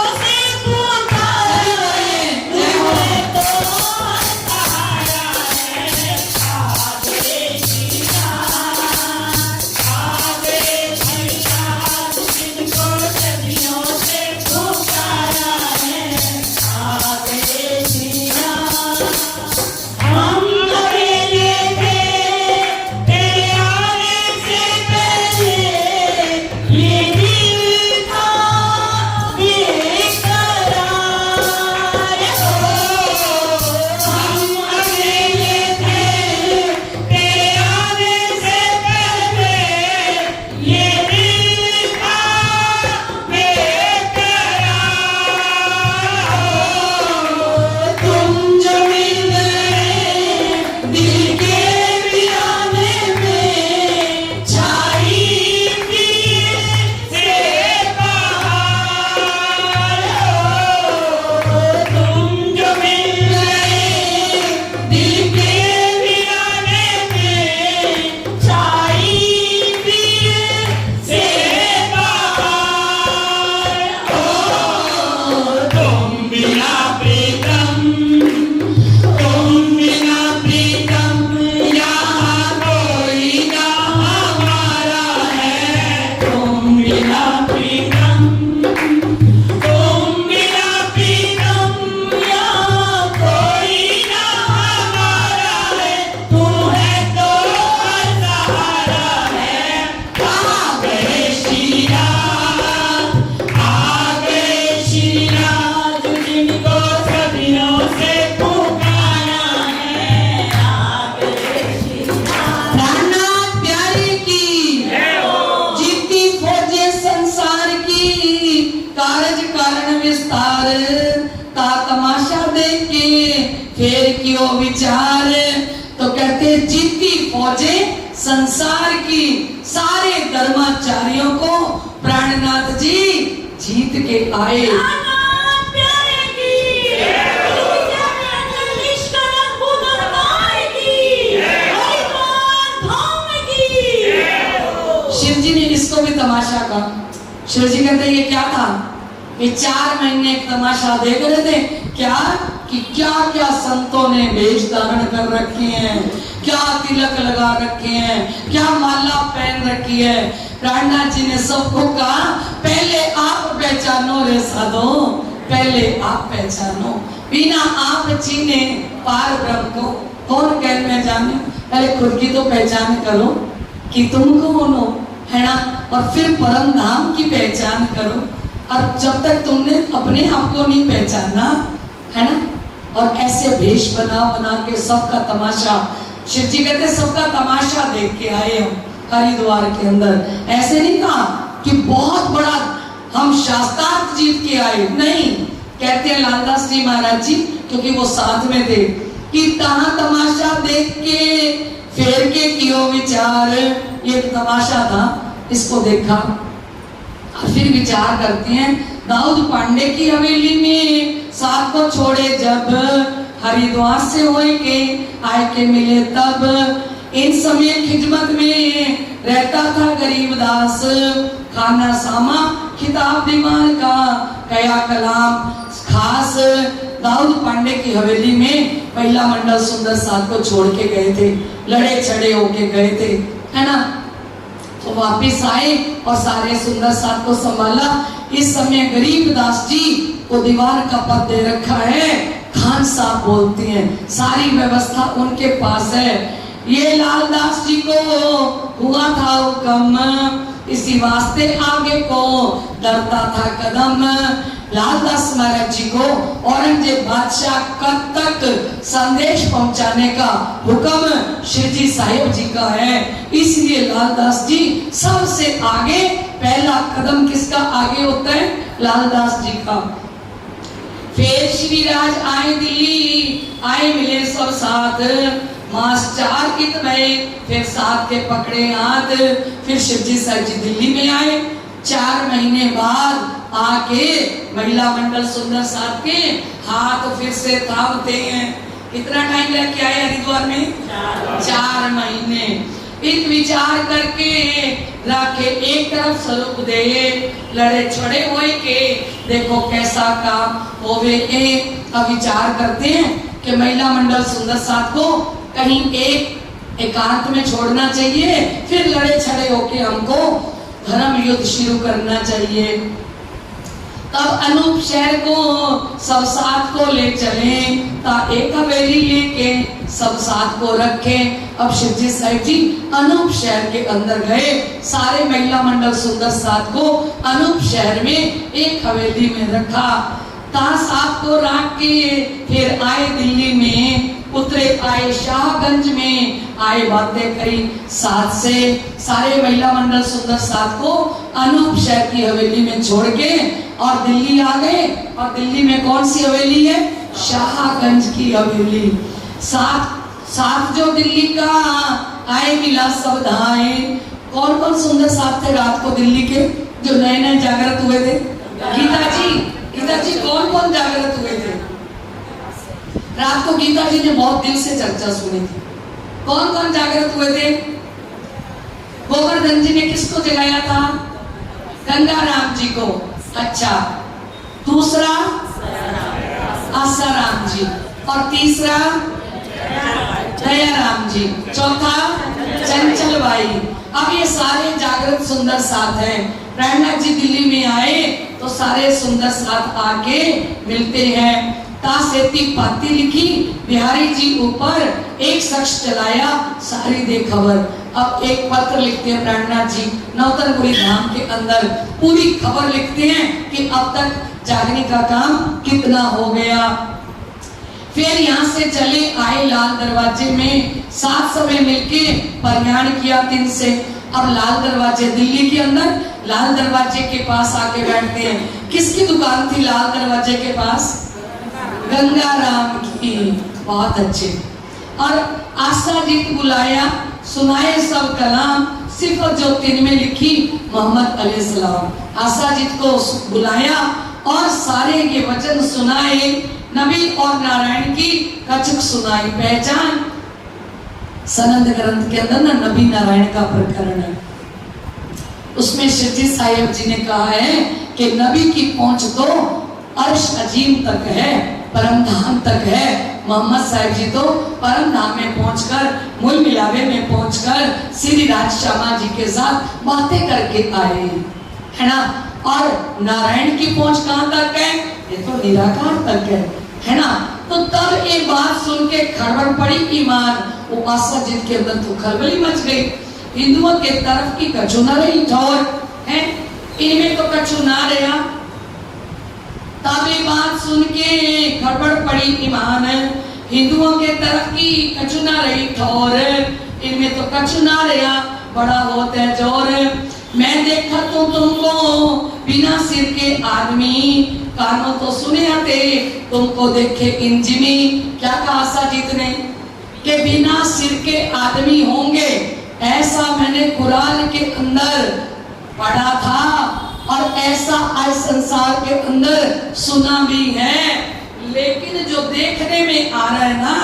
फिर क्यों विचार। तो कहते जीती फौजें संसार की, सारे धर्माचार्यों को प्राणनाथ जी जीत के आए। शिव जी ने इसको भी तमाशा कहा। शिव जी कहते ये क्या था, ये 4 महीने एक तमाशा देख रहे थे क्या, कि क्या क्या संतों ने वेश धारण कर रखे हैं, क्या तिलक लगा रखे हैं, क्या माला पहन रखी है। प्राणनाथ जी ने सबको कहा पहले आप पहचानो रे साधो, पहले आप पहचानो, बिना आप चीने पार ब्रह्म को कौन कहने में जाने। पहले खुद की तो पहचान करो कि तुम कौन हो, है ना, और फिर परम धाम की पहचान करो। और जब तक तुमने अपने आप को नहीं पहचाना, है ना, और ऐसे भेष बना बना के सबका तमाशा, शिव जी कहते सबका तमाशा देख के आए हम हरिद्वार के अंदर। ऐसे नहीं कहा कि बहुत बड़ा हम शास्त्रार्थ जीत के आए, नहीं, कहते हैं लालदास जी महाराज जी, क्योंकि वो साथ में थे, कि तहां तमाशा देख के फेर के कियो विचार। ये तमाशा था, इसको देखा और फिर विचार करते हैं। दाऊद पांडे की हवेली में साथ को छोड़े जब, हरिद्वार से होए के आए के मिले तब, इन समय खिदमत में रहता था गरीब दास, खाना सामा खिताब दीवान का कया कलाम खास। दाऊद पांडे की हवेली में महिला मंडल सुंदर साथ को छोड़ के गए थे, लड़े छड़े होके गए थे, है ना, तो वापिस आए और सारे सुंदर साथ को संभाला। इस समय गरीब दास जी को दीवार का पद दे रखा है, खान साहब बोलते हैं, सारी व्यवस्था उनके पास है। ये लालदास जी को हुआ था हुक्म, इसी वास्ते आगे को डरता था कदम। लालदास महाराज जी को औरंगजेब बादशाह कब तक संदेश पहुंचाने का हुक्म शिव जी साहिब जी का है, इसलिए लालदास जी सबसे आगे, पहला कदम किसका आगे होता है, लालदास जी का। फिर श्री राज आए दिल्ली, आए मिले सब साथ, मास 4 इत में फिर साथ के पकड़े हाथ। फिर शिव जी साहिब जी दिल्ली में आए, 4 महीने बाद आके महिला मंडल सुंदर साथ के हाथ फिर से थामते हैं। कितना टाइम लग के आए हरिद्वार में, 4 महीने। एक विचार करके राखे एक तरफ स्वरूप दे, लड़े छड़े हुए के देखो कैसा काम होवे। अब विचार करते हैं कि महिला मंडल सुंदर साथ को कहीं एक एकांत में छोड़ना चाहिए, फिर लड़े छड़े होके हमको धर्म युद्ध शुरू करना चाहिए। तब अनूप शहर को सब साथ को ले चले, ता एक हवेली लेके सब साथ को रखे। अब शिवजी साहिब जी अनूप शहर के अंदर गए, सारे महिला मंडल सुंदर साथ को अनूप शहर में एक हवेली में रखा। ता साथ को रख के फिर आए दिल्ली में, उतरे आए शाहगंज में, आए बातें करी साथ से। सारे महिला मंडल सुंदर साथ को अनूप शहर की हवेली में छोड़ के और दिल्ली आ गए। और दिल्ली में कौन सी हवेली है, शाहगंज की हवेली। साथ जो दिल्ली का आए मिला सब धाए। कौन कौन सुंदर साथ थे रात को दिल्ली के जो नए नए जागृत हुए थे? गीता जी कौन कौन जागृत हुए थे रात को? गीता जी ने बहुत दिल से चर्चा सुनी थी। कौन कौन जागृत हुए थे? गोवर्धन जी ने किसको जगाया था? गंगाराम जी को। अच्छा, दूसरा आसाराम जी, और तीसरा दयाराम जी, चौथा चंचल बाई। अब ये सारे जागृत सुंदर साथ हैं। प्राणनाथ जी दिल्ली में आए तो सारे सुंदर साथ आके मिलते हैं। तासेती पाती लिखी बिहारी जी ऊपर, एक शख्स चलाया सारी दे खबर। अब एक पत्र लिखते हैं प्राणनाथ जी नौतनपुरी धाम के अंदर, पूरी खबर लिखते हैं कि अब तक जागने का काम कितना हो गया। फिर यहाँ से चले आए लाल दरवाजे में, सात समय मिलके प्रयाण किया 3 से। अब लाल दरवाजे दिल्ली के अंदर, लाल दरवाजे के पास आके बैठते हैं। किसकी दुकान थी लाल दरवाजे के पास? गंगाराम की। बहुत अच्छे। और आशा जीत बुलाया, सुनाए सब कलाम, सिर्फ जो 3 में लिखी मोहम्मद अलैहिस्सलाम। आशा जीत को बुलाया और सारे ये वचन सुनाए, नबी और नारायण की कछुक सुनाई पहचान। सनंद ग्रंथ के अंदर ना नबी नारायण का प्रकरण है, उसमें शिवजी साहिब जी ने कहा है कि नबी की पहुंच तो अर्श अजीम तक है, परम धाम तक है। मोहम्मद साहिब जी तो परम धाम में पहुंचकर, मूल मिलावे में पहुंचकर श्री राज श्यामा जी के साथ बातें करके आए, है ना। और नारायण की पहुंच कहां तक है? ये तो निराकार तक है ना। तो तब एक बात सुन के खड़बड़ पड़ी ईमान, वो आशा जीत के अंदर तो खलबली मच गई। हिंदुओं के तरफ की कछु न रही ठौर है, इनमें तो कछु ना रहा। तब ये बात सुन के खड़बड़ पड़ी ईमान, हिंदुओं के तरफ की कछु ना रही ठौर, इनमें तो कछु ना रहा, बड़ा होता है जोर। मैं देखा तो तुमको बिना सिर के आदमी, कानों तो सुने आते तुमको देखे इंजिमी। क्या कहा आशा जीत ने कि बिना सिर के आदमी होंगे, ऐसा मैंने कुरान के अंदर पढ़ा था और ऐसा आज संसार के अंदर सुना भी है। लेकिन जो देखने में आ रहा है ना,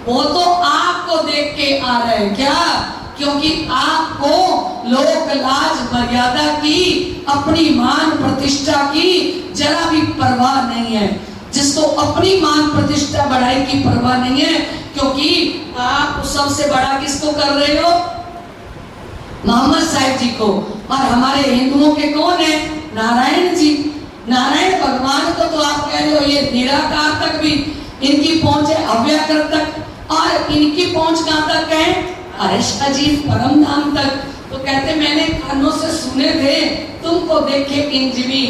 वो तो आपको देख के आ रहा है। क्या? क्योंकि आपको लोक लाज मर्यादा की, अपनी मान प्रतिष्ठा की जरा भी परवाह नहीं है। जिसको अपनी मान प्रतिष्ठा बढ़ाई की परवाह नहीं है, क्योंकि आप सबसे बड़ा किसको कर रहे हो? मोहम्मद साहिब जी को। और हमारे हिंदुओं के कौन है? नारायण जी। नारायण भगवान को तो आप कह रहे हो ये निराकार तक भी इनकी पहुंच है, अव्याकृत तक। और इनकी पहुंच कहां तक है? अर्श अजीम परम धाम तक। तो कहते मैंने कानों से सुने थे, तुमको देखे इंजिमी।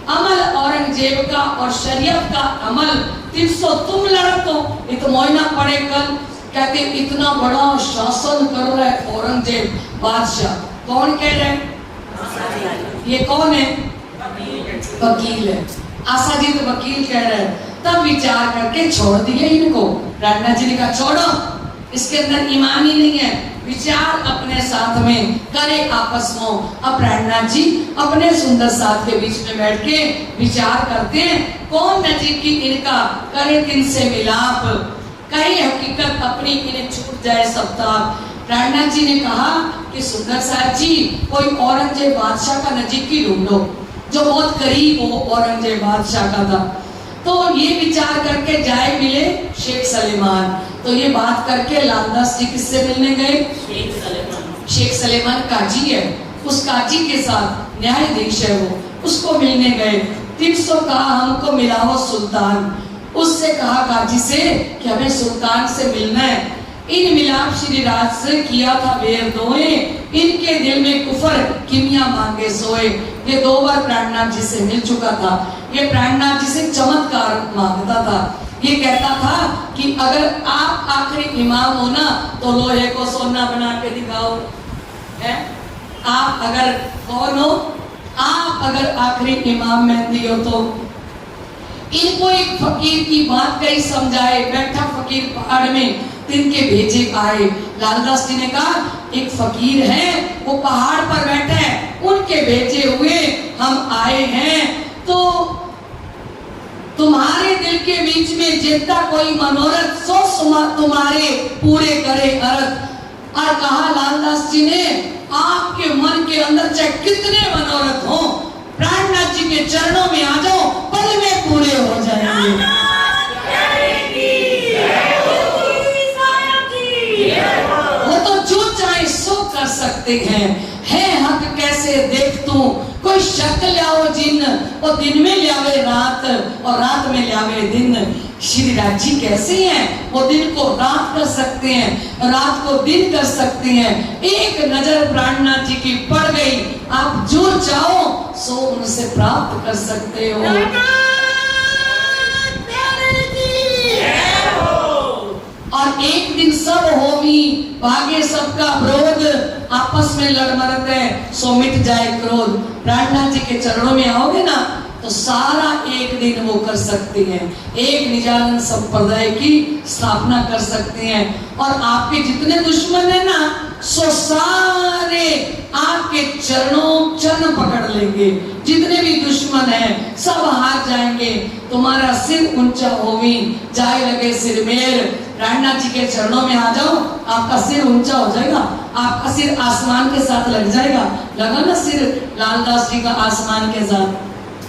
अमल औरंगजेब का और शरीयत का अमल 300 तुम लड़तो, ये तो मोइना पड़े कल। कहते इतना बड़ा शासन कर रहा है औरंगजेब बादशाह। कौन कह रहे हैं? ये कौन है? वकील है। आशा जी तो वकील कह रहे हैं। तब विचार करके छोड़ दिए इनको। राणा जी ने कहा छोड़ो, इसके अंदर ईमान ही नहीं है। विचार अपने साथ में करे आपस में। अब प्राणनाथ जी अपने सुंदर साथ के बीच में बैठ के विचार करते हैं, कौन नजीक की इनका करे किन से मिलाप, कहीं हकीकत अपनी इन्हें छूट जाए सप्ताह। प्राणनाथ जी ने कहा कि सुंदर साहब जी कोई औरंगजेब बादशाह का नजीकी ढूंढो जो बहुत करीब हो औरंगजेब बादशाह का था। तो ये विचार करके जाए मिले शेख सलेमान। तो ये बात करके लालदास जी किससे मिलने गए? शेख सलेमान काजी है, उस काजी के साथ न्यायाधीश है वो, उसको मिलने गए। 300 कहा हमको मिलाओ सुल्तान। उससे कहा काजी से कि हमें सुल्तान से मिलना है। इन मिलाप श्री राज से किया था बेर दोए, इनके दिल में कुफर किमिया मांगे सोए। ये 2 बार प्राणनाथ जी से मिल चुका था। ये प्राणनाथ जी से चमत्कार मांगता था। ये कहता था कि अगर आप आखिरी इमाम हो ना तो लोहे को सोना बना के दिखाओ। है? आप अगर कौन हो? आप अगर आखिरी इमाम मेहंदी हो तो। इनको एक फकीर की बात कही समझाए। बैठा फकीर पहाड़ में, तिनके भेजे आए। लालदास जी ने कहा एक फकीर है वो पहाड़ पर बैठे हैं, उनके भेजे हुए हम आए हैं। तो तुम्हारे दिल के बीच में जितना कोई मनोरथ सो तुम्हारे पूरे करे अर्थ। और कहा लालदास जी ने आपके मन के अंदर चाहे कितने मनोरथ हो, प्राणनाथ जी के चरणों में आ जाओ, पल में पूरे हो जाएंगे। वो तो जो चाहे सो कर सकते हैं। है हक कैसे देख तू, कोई शक लियाओ जिन, और दिन में लियावे रात और रात में लियावे दिन। श्री राज जी कैसे हैं? वो दिन को रात कर सकते हैं, रात को दिन कर सकते हैं। एक नजर प्राणनाथ जी की पड़ गई, आप जो चाहो सो उनसे प्राप्त कर सकते हो। और एक दिन सब होमी भागे सबका विरोध, आपस में लड़ मरते सो मिट जाए क्रोध। प्राणनाथ जी के चरणों में आओगे ना तो सारा एक दिन वो कर सकते हैं, एक निजानंद संप्रदाय की स्थापना कर सकते हैं। और आपके जितने दुश्मन है ना, सो सारे आपके चरण पकड़ लेंगे। जितने भी दुश्मन हैं सब हार जाएंगे। तुम्हारा सिर ऊंचा होगी, जाए लगे सिर मेर। प्राणनाथ जी के चरणों में आ जाओ, आपका सिर ऊंचा हो जाएगा, आपका सिर आसमान के साथ लग जाएगा। लगा ना सिर लालदास जी का आसमान के साथ?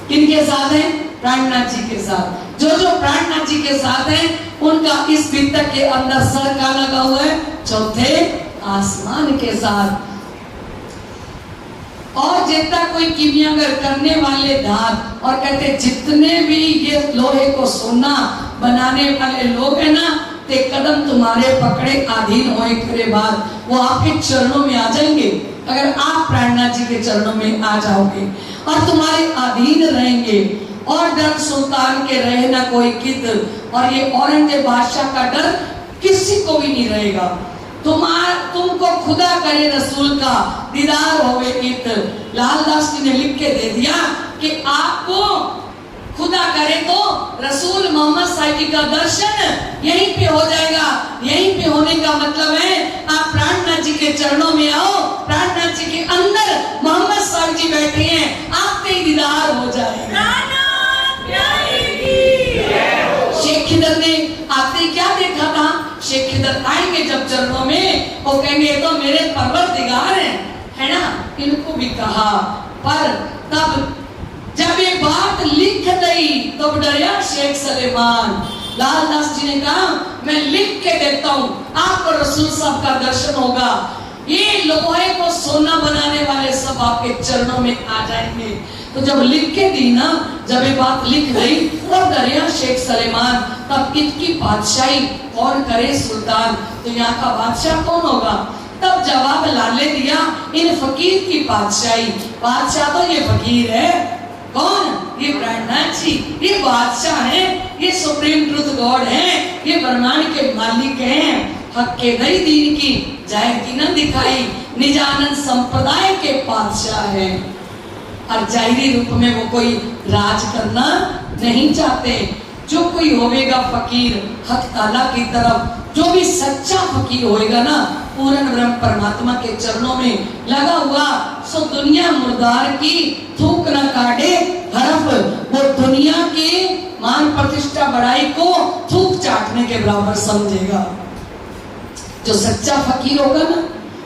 किनके साथ है? प्राणनाथ जी के साथ। जो जो प्राणनाथ जी के साथ है उनका इस बित्तक के अंदर सर का लगा हुआ है चौथे आसमान के साथ। और जितना कोई किमियागर करने वाले धात, और कहते जितने भी ये लोहे को सोना बनाने वाले लोग है ना, ते कदम तुम्हारे पकड़े अधीन होए करे बाद वो आपके चरणों में आ जाएंगे। अगर आप प्राणनाथ जी के चरणों में आ जाओगे और तुम्हारे अधीन रहेंगे, और डर सुल्तान के रहे ना कोई कित, और ये औरंगजेब बादशाह का डर किसी को भी नहीं रहेगा। तुमको खुदा करे रसूल का दीदार होवे इत। लालदास जी ने लिख के दे दिया कि आपको खुदा करे तो रसूल मोहम्मद साहिब जी का दर्शन यहीं पे हो जाएगा। यहीं पे होने का मतलब है आप प्राणनाथ जी के चरणों में आओ, प्राणनाथ जी के अंदर मोहम्मद साहिब जी बैठे हैं, आपके ही दीदार हो जाएगा। शेख खिदर ने आते क्या देखा था? शेख खिदर आएंगे जब चरणों में, वो कहेंगे तो मेरे परवरदिगार हैं, है ना? इनको भी कहा। पर तब जब ये बात लिख दी तब डरा शेख सलेमान। लालदास जी ने कहा मैं लिख के देता हूँ, आपको रसूल साहब का दर्शन होगा। ये लोहे को सोना बनाने वाले सब आपके चरणों में आ जाएंगे। तो जब लिख के दी ना, जब ये बात लिख गई तब डरिया शेख सलेमान। तब इनकी बादशाही कौन करे सुल्तान, तो यहाँ का बादशाह कौन होगा? तब जवाब लाले दिया इन फकीर की बादशाही। बादशाह तो ये फकीर है। कौन? ये प्राणनाथ जी, ये बादशाह है, ये सुप्रीम ट्रुथ गॉड है, ये ब्रह्मांड के मालिक हैं। हक के दई दीन की जाहिर न दिखाई, निजानंद संप्रदाय के बादशाह है। और जाहिरी रूप में वो कोई राज करना नहीं चाहते। जो कोई होवेगा फकीर हक ताला की तरफ, जो भी सच्चा फकीर होएगा ना, पूर्ण ब्रह्म परमात्मा के चरणों में लगा हुआ, सो दुनिया मुर्दार की थूक न काटे हरफ, वो दुनिया के मान प्रतिष्ठा बढ़ाई को थूक चाटने के बराबर समझेगा। जो सच्चा फकीर होगा ना,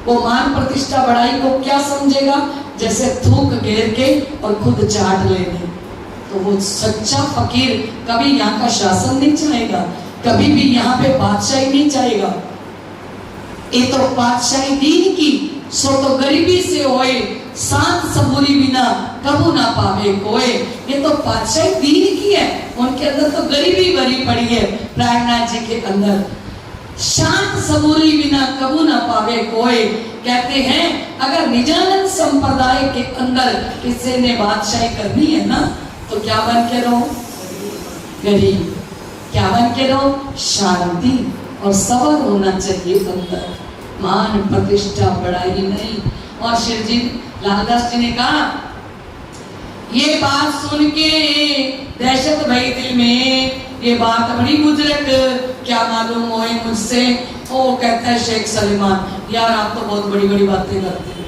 वो मान प्रतिष्ठा बढ़ाई को क्या समझेगा? जैसे थूक घेर के और खुद चाट लेंगे। तो वो सच्चा फकीर कभी यहाँ का शासन नहीं चाहेगा, कभी भी यहाँ पे बादशाही नहीं चाहेगा। ये तो बादशाही दीन की, सो तो गरीबी से होए, शांत सबूरी बिना कबू ना पावे कोई। ये तो बादशाही दीन की है, उनके अंदर तो गरीबी भरी पड़ी है। प्राणनाथ जी के अंदर शांत सबूरी बिना कबू ना पावे कोई। कहते हैं अगर निजानंद संप्रदाय के अंदर किसी ने बादशाही करनी है ना, तो क्या बन के रहो? गरीब। क्या बन के रहो? शांति और सबर होना चाहिए अंदर, मान प्रतिष्ठा बढ़ाई नहीं। और शिव जी लालदास जी ने कहा ये बात सुन के दहशत भई दिल में, ये बात बड़ी मुजरक क्या मालूम होए मुझसे। वो कहता है शेख सलेमान, यार आप तो बहुत बड़ी बड़ी बातें करते हो,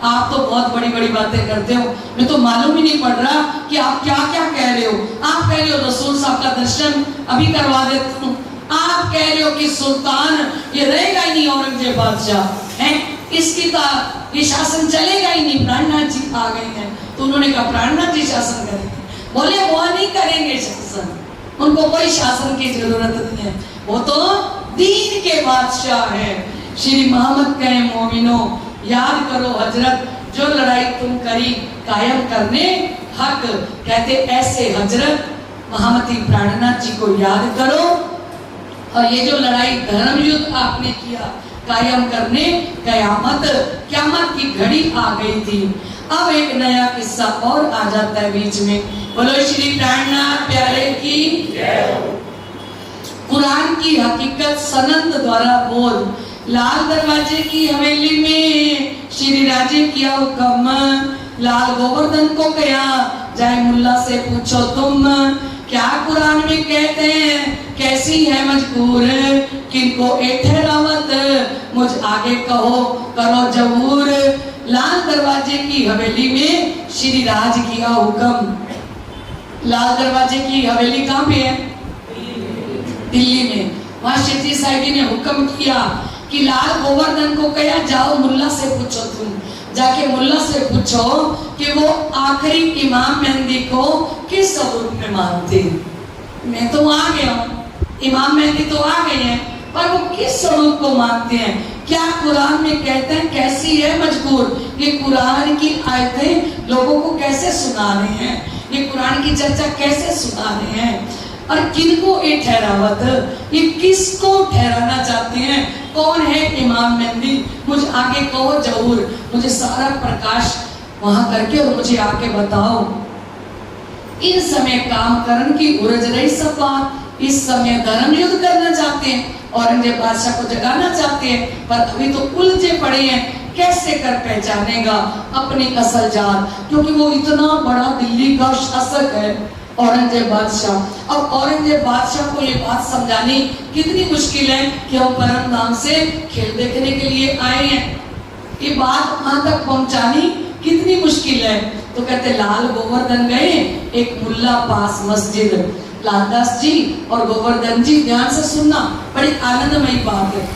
आप तो बहुत बड़ी बड़ी बातें करते हो, मैं तो मालूम ही नहीं पड़ रहा कि आप क्या क्या कह रहे हो। आप कह रहे हो रसूल साहब का दर्शन अभी करवा देता हूँ, आप कह रहे हो कि सुल्तान ये रहेगा ही नहीं, औरंगजेब बादशाह है, इसकी तो ये शासन चलेगा ही नहीं। प्राणनाथ जी आ गए हैं तो उन्होंने कहा प्राणनाथ जी शासन करेंगे। बोले वो नहीं करेंगे शासन, उनको कोई शासन की जरूरत नहीं है, वो तो दीन के बादशाह है। श्री मोहम्मद कहे मोमिनो याद करो हजरत, जो लड़ाई तुम करी कायम करने हक। कहते ऐसे हजरत महामती प्राणनाथ जी को याद करो, और ये जो लड़ाई धर्म युद्ध आपने किया कायम करने, क़यामत की घड़ी आ गई थी। अब एक नया किस्सा और आ जाता है बीच में। बोलो श्री प्राणनाथ प्यारे की जय। कुरान की हकीकत सनंद द्वारा बोध। लाल दरवाजे की हवेली में श्री राजे किया हुक्म, लाल गोवर्धन को कहा जाए मुल्ला से पूछो तुम, क्या कुरान में कहते हैं कैसी है मजबूर, किनको ए ठहरावत मुझ आगे कहो करो जबूर। लाल दरवाजे की हवेली में श्री राज किया हुक्म। लाल दरवाजे की हवेली कहाँ पे है? दिल्ली में। वहां शिवजी साहिब जी ने हुक्म किया कि लाल गोवर्धन को कहा जाओ मुल्ला से पूछो तुम, जाके मुल्ला से पूछो कि वो आखिरी इमाम मेहंदी को किस स्वरूप में मानते। मैं तो आ गया हूँ, इमाम मेहंदी तो आ गए हैं, पर वो किस स्वरूप को मानते हैं? क्या कुरान में कहते हैं कैसी है मजबूर? ये कुरान की आयतें लोगों को कैसे सुना रहे हैं, ये कुरान की चर्चा कैसे सुना रहे हैं, और किनको ये ठहरावत, ये किसको ठहराना चाहते हैं? कौन है इमाम मेहंदी? मुझे आगे कहो जरूर, मुझे सारा प्रकाश वहां करके और मुझे आके बताओ। इन समय काम करन की उरज रही सब बात, इस समय धर्म युद्ध करना चाहते हैं, औरंगजेब बादशाह को जगाना चाहते हैं, पर अभी तो उलझे पड़े हैं, कैसे कर पहचानेगा अपनी असल जात, क्योंकि वो इतना बड़ा दिल्ली का शासक है औरंगजेब बादशाह। अब औरंगजेब बादशाह को ये बात समझानी कितनी मुश्किल है कि हम परम धाम से खेल देखने के लिए आए हैं, ये बात वहां तक पहुंचानी कितनी मुश्किल है। तो कहते लाल गोवर्धन गए एक मुल्ला पास मस्जिद। लालदास जी और गोवर्धन जी, ध्यान से सुनना, बड़ी आनंदमयी बात है।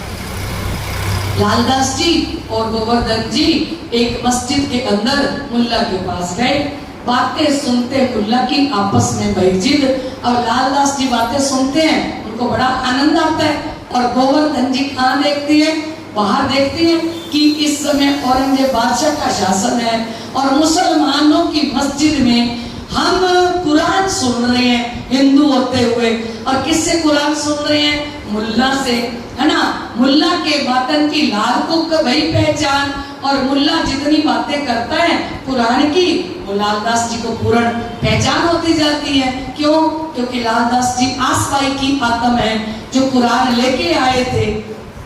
लालदास जी और गोवर्धन जी एक मस्जिद के अंदर मुल्ला के पास गए, बातें सुनते मुल्ला की आपस में बहिजिद। और लालदास जी बातें सुनते हैं, उनको बड़ा आनंद आता है, और गोवर्धन जी कहाँ देखती है? बाहर देखती है कि इस समय औरंगजेब बादशाह का शासन है और मुसलमानों की मस्जिद में हम कुरान सुन रहे हैं हिंदू होते हुए। और किससे कुरान सुन रहे हैं? मुल्ला से, है ना। मुल्ला के बातन की लाल को वही पहचान, और मुल्ला जितनी बातें करता है कुरान की, वो लालदास जी को पूर्ण पहचान होती जाती है। क्यों? क्योंकि लालदास जी आसवाई की आत्म है, जो कुरान लेके आए थे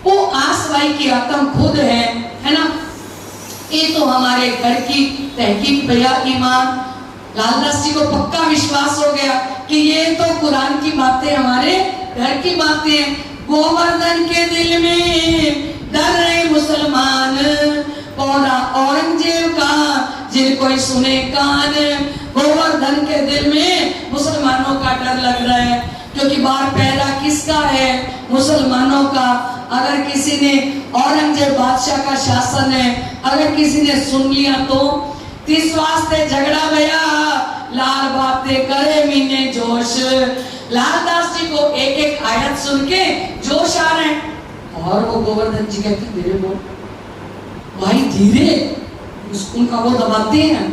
वो आसवाई की आत्म खुद है ना। ये तो हमारे घर की तहकीक भैया ईमान। लालदास जी को पक्का विश्वास हो गया कि ये तो कुरान की बातें हमारे घर की बातें हैं। गोवर्धन के दिल में डर रहे मुसलमान, पौधा औरंगजेब का जिन कोई सुने कान। गोवर्धन के दिल में मुसलमानों का डर लग रहा है, क्योंकि बार पहला किसका है? मुसलमानों का। अगर किसी ने औरंगजेब बादशाह का शासन है, अगर किसी ने सुन लिया तो तिस वास्ते झगड़ा गया, लाल बातें करे मीने जोश। लालदास जी को एक एक आयत सुन के जोश आ रहे हैं, और वो गोवर्धन जी कहते धीरे बोल भाई, धीरे, उनका वो दबाते हैं।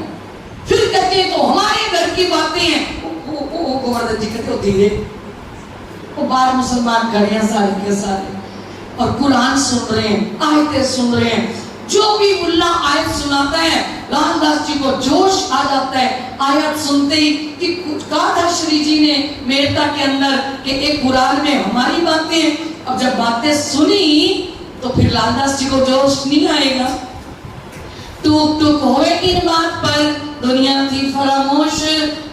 फिर कहते हैं तो हमारे घर की बातें हैं। वो गोवर्धन जी कहते हो धीरे। वो बाहर मुसलमान खड़े हैं सारे के सारे, और कुरान सुन रहे हैं, आयतें सुन रहे हैं। जो भी मुल्ला आयत सुनाता है, लालदास जी को जोश आ जाता है आयत सुनते ही, कि कुछ कहा था श्री जी ने मेरता के अंदर कि एक कुरान में हमारी बातें हैं। अब जब बातें सुनी तो फिर लालदास जी को जोश नहीं आएगा। टूक टूक होए इन बात पर दुनिया थी फरामोश।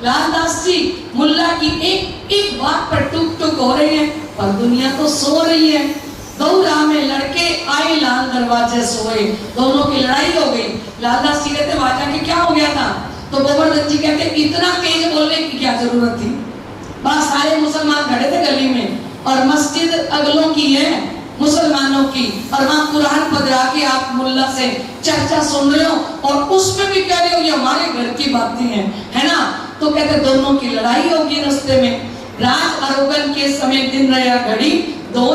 लालदास जी मुल्ला की एक एक बात पर टूक टूक हो रहे हैं, पर दुनिया तो सो रही है। दो राह में लड़के आए, लाल दरवाजे सोए, दोनों की लड़ाई हो गई। लालदास जी कहते बादशाह के क्या हो गया था? तो गोवर्धन जी कहते इतना तेज बोलने की क्या जरूरत थी? बस सारे मुसलमान खड़े थे गली में, और मस्जिद अगलों की है मुसलमानों की, और वहां कुरान पढ़ा के आप मुल्ला से चर्चा सुन रहे हो, और उसमें भी कह रहे हो ये हमारे घर की बातें हैं, है ना। तो कहते दोनों की लड़ाई होगी रास्ते में। रात आरोगन के समय दिन रहा घड़ी दो,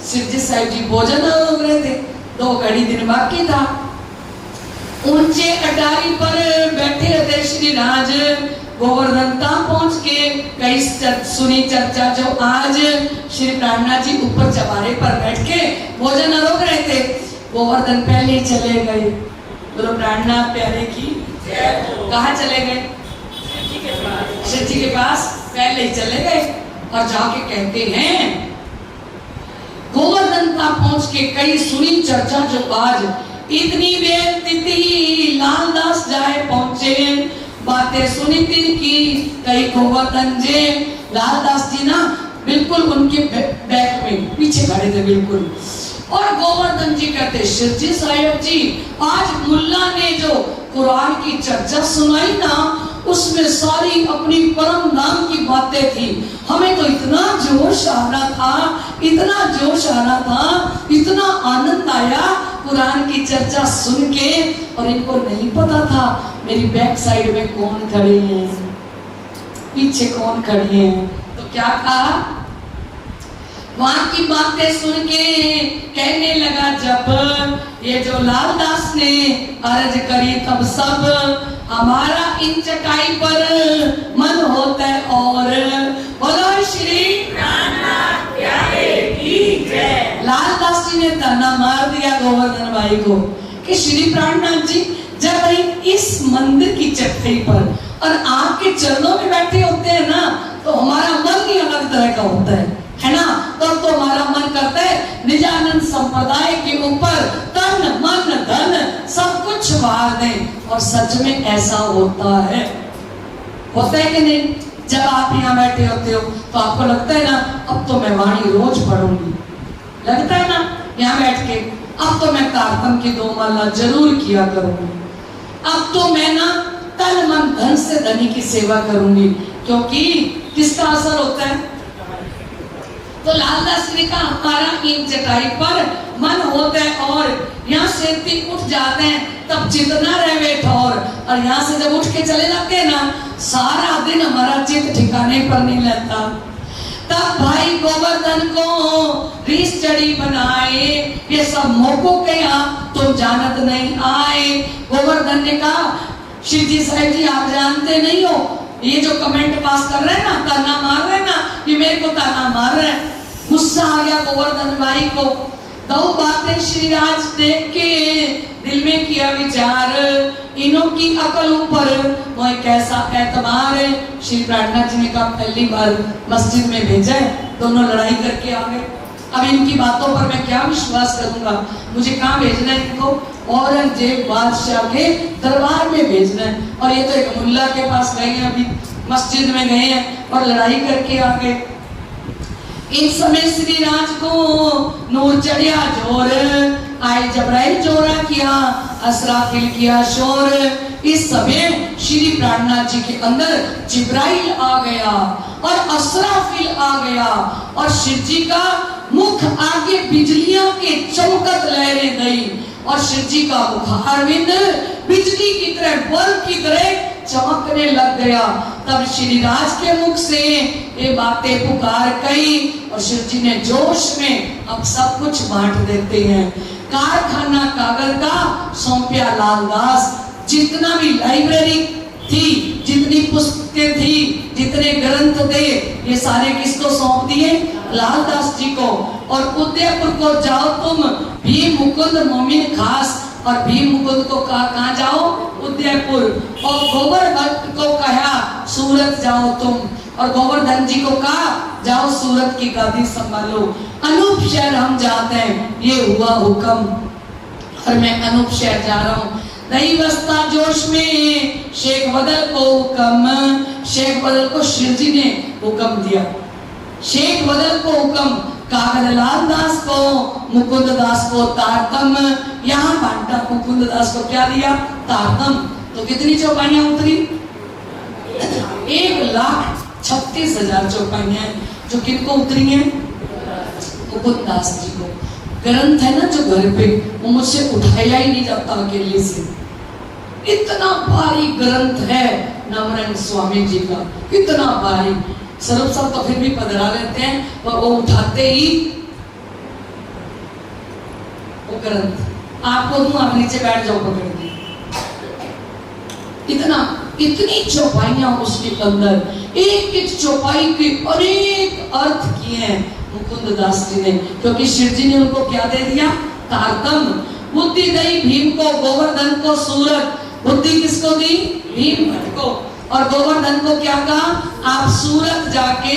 शिवजी साहिब जी भोजन हो रहे थे, 2 घड़ी दिन बाकी था। ऊंचे अटारी पर बैठे थे श्री राज, गोवर्धन तक पहुंच के कई सुनी चर्चा जो आज श्री प्राणनाथ जी ऊपर चबारे पर बैठ के भोजन रोक रहे थे। गोवर्धन पहले ही चले गए। बोलो प्राणनाथ प्यारे की। कहाँ चले गए? शिव जी के पास पहले ही चले गए, और जाके कहते हैं गोवर्धन तक पहुंच के कई सुनी चर्चा जो आज इतनी बेइज्जती लालदास जाए पहुंचे, बातें सुनी तीर की कई गोवर्धन जी। लालदास जी ना बिल्कुल उनके बैक में पीछे खड़े थे बिल्कुल। और गोवर्धन जी कहते शिरजी साहिब जी, आज मुल्ला ने जो कुरान की चर्चा सुनाई ना, उसमें सारी अपनी परम नाम की बातें थी। हमें तो इतना जोश आ रहा था, इतना जोश आ रहा था, इतना आनंद आया कुरान की चर्चा सुन के। और इनको नहीं पता था मेरी बैक साइड में कौन खड़े हैं, पीछे कौन खड़े हैं। तो क्या कहा, वहां की बातें सुन के कहने लगा, जब ये जो लालदास ने अर्ज करी तब सब हमारा इन चकाई पर मन होता है। और बोलो श्री प्राणनाथ प्यारे की जय। लालदास जी ने ताना मार दिया गोवर्धन भाई को कि श्री प्राणनाथ जी, जब हम इस मंदिर की चटाई पर और आपके चरणों में बैठे होते हैं ना, तो हमारा मन ही अलग तरह का होता है ना। तो हमारा मन करता है निजानंद संप्रदाय के ऊपर तन मन धन सब कुछ वार दें। और सच में ऐसा होता है कि नहीं? जब आप यहाँ बैठे होते हो तो आपको लगता है ना, अब तो मैं वाणी रोज पढ़ूंगी, लगता है ना यहाँ बैठ के, अब तो मैं कारतम की 2 माला जरूर किया करूंगी, अब तो मैं ना तन मन धन से धनी की सेवा करूंगी। क्योंकि किसका असर होता है? तो लालदास ने कहा हमारा इन चटाई पर मन होता है। और यहाँ से उठ जाते हैं तब जितना रहे ठौर, और यहाँ से जब उठ के चले जाते हैं ना, सारा दिन हमारा चित ठिकाने पर नहीं रहता। तब भाई गोवर्धन को रीस चढ़ी बनाए, ये सब मोको के यहाँ तुम जानत नहीं आए। गोवर्धन ने कहा शिवजी साहिब जी, आप जानते नहीं हो, ये जो कमेंट पास कर रहे हैं ना, ताना मार रहे हैं ना, ये मेरे को ताना मार रहे हैं। गुस्सा आ गया गोवर्धन भाई को। 2 बातें श्रीराज देख के दिल में किया विचार, इनों की अकल ऊपर वह कैसा एतबार है। श्री प्रार्थना जी ने कहा पहली बार मस्जिद में भेजा है, दोनों लड़ाई करके आ गए, अब इनकी बातों पर मैं क्या विश्वास करूंगा, मुझे कहाँ भेजना है इनको? औरंगजेब बादशाह के दरबार में भेजना है। और ये तो एक मुल्ला के पास गए हैं, अभी मस्जिद में गए हैं और लड़ाई करके आ गए। इस समय श्री राज को नूर चढ़िया जोर, आए जबराइल जोरा किया, असराफिल किया शोर। इस समय श्री प्राणनाथ जी के अंदर जिब्राइल आ गया और असराफिल आ गया, और शिव जी का मुख आगे बिजलियां के चमकत लहरें गई, और शिव जी का मुखारविंद बिजली की तरह, बल्ब की तरह चमकने लग गया। तब श्री राज के मुख से ये बातें पुकार गई, और शिव जी ने जोश में अब सब कुछ बांट देते हैं। कारखाना कागज का सौंपया लालदास, जितना भी लाइब्रेरी थी, जितनी पुस्तकें थी, जितने ग्रंथ थे, ये सारे किसको सौंप दिए? लालदास जी को। और उदयपुर को जाओ तुम, भीम मुकुंद मोमिन खास, और भीम मुकुंद को कहाँ जाओ? उदयपुर। और गोवर्धन को कहा सूरत जाओ तुम, और गोवर्धन जी को कहा जाओ सूरत की गादी संभालो। अनूप शहर हम जाते हैं, ये हुआ हुक्म, और मैं अनूप शहर जा रहा हूँ। नहीं बसता जोश में शेख बदल को हुक्म, शेख बदल को शिव जी ने हुक्म दिया। शेख बदल को हुक्म, कागज लाल दास को, मुकुंद दास को तारतम, यहाँ बांटा। मुकुंद दास को क्या दिया? तारतम। तो कितनी चौपाइयां उतरी? 1,36,000 चौपाइयां, जो किनको उतरी हैं? मुकुंद दास जी को। ग्रंथ है ना जो घर पे, वो मुझसे उठाया ही नहीं जाता अकेले से, इतना भारी ग्रंथ है नवरंग स्वामी जी का, इतना भारी। स्वरूप साहब तो फिर भी पधरा लेते हैं, पर वो उठाते ही वो ग्रंथ आपको दूं, आप नीचे बैठ जाओ पकड़ के। इतनी चौपाइयां उसके अंदर, एक एक चौपाई के अनेक अर्थ किए हैं मुकुंद दास जी ने, क्योंकि शिव जी ने उनको क्या दे दिया? तारतम। बुद्धि दी भीम को, गोवर्धन को सूरत। बुद्धि किसको दी? भीम को। और गोवर्धन को क्या कहा? आप सूरत जाके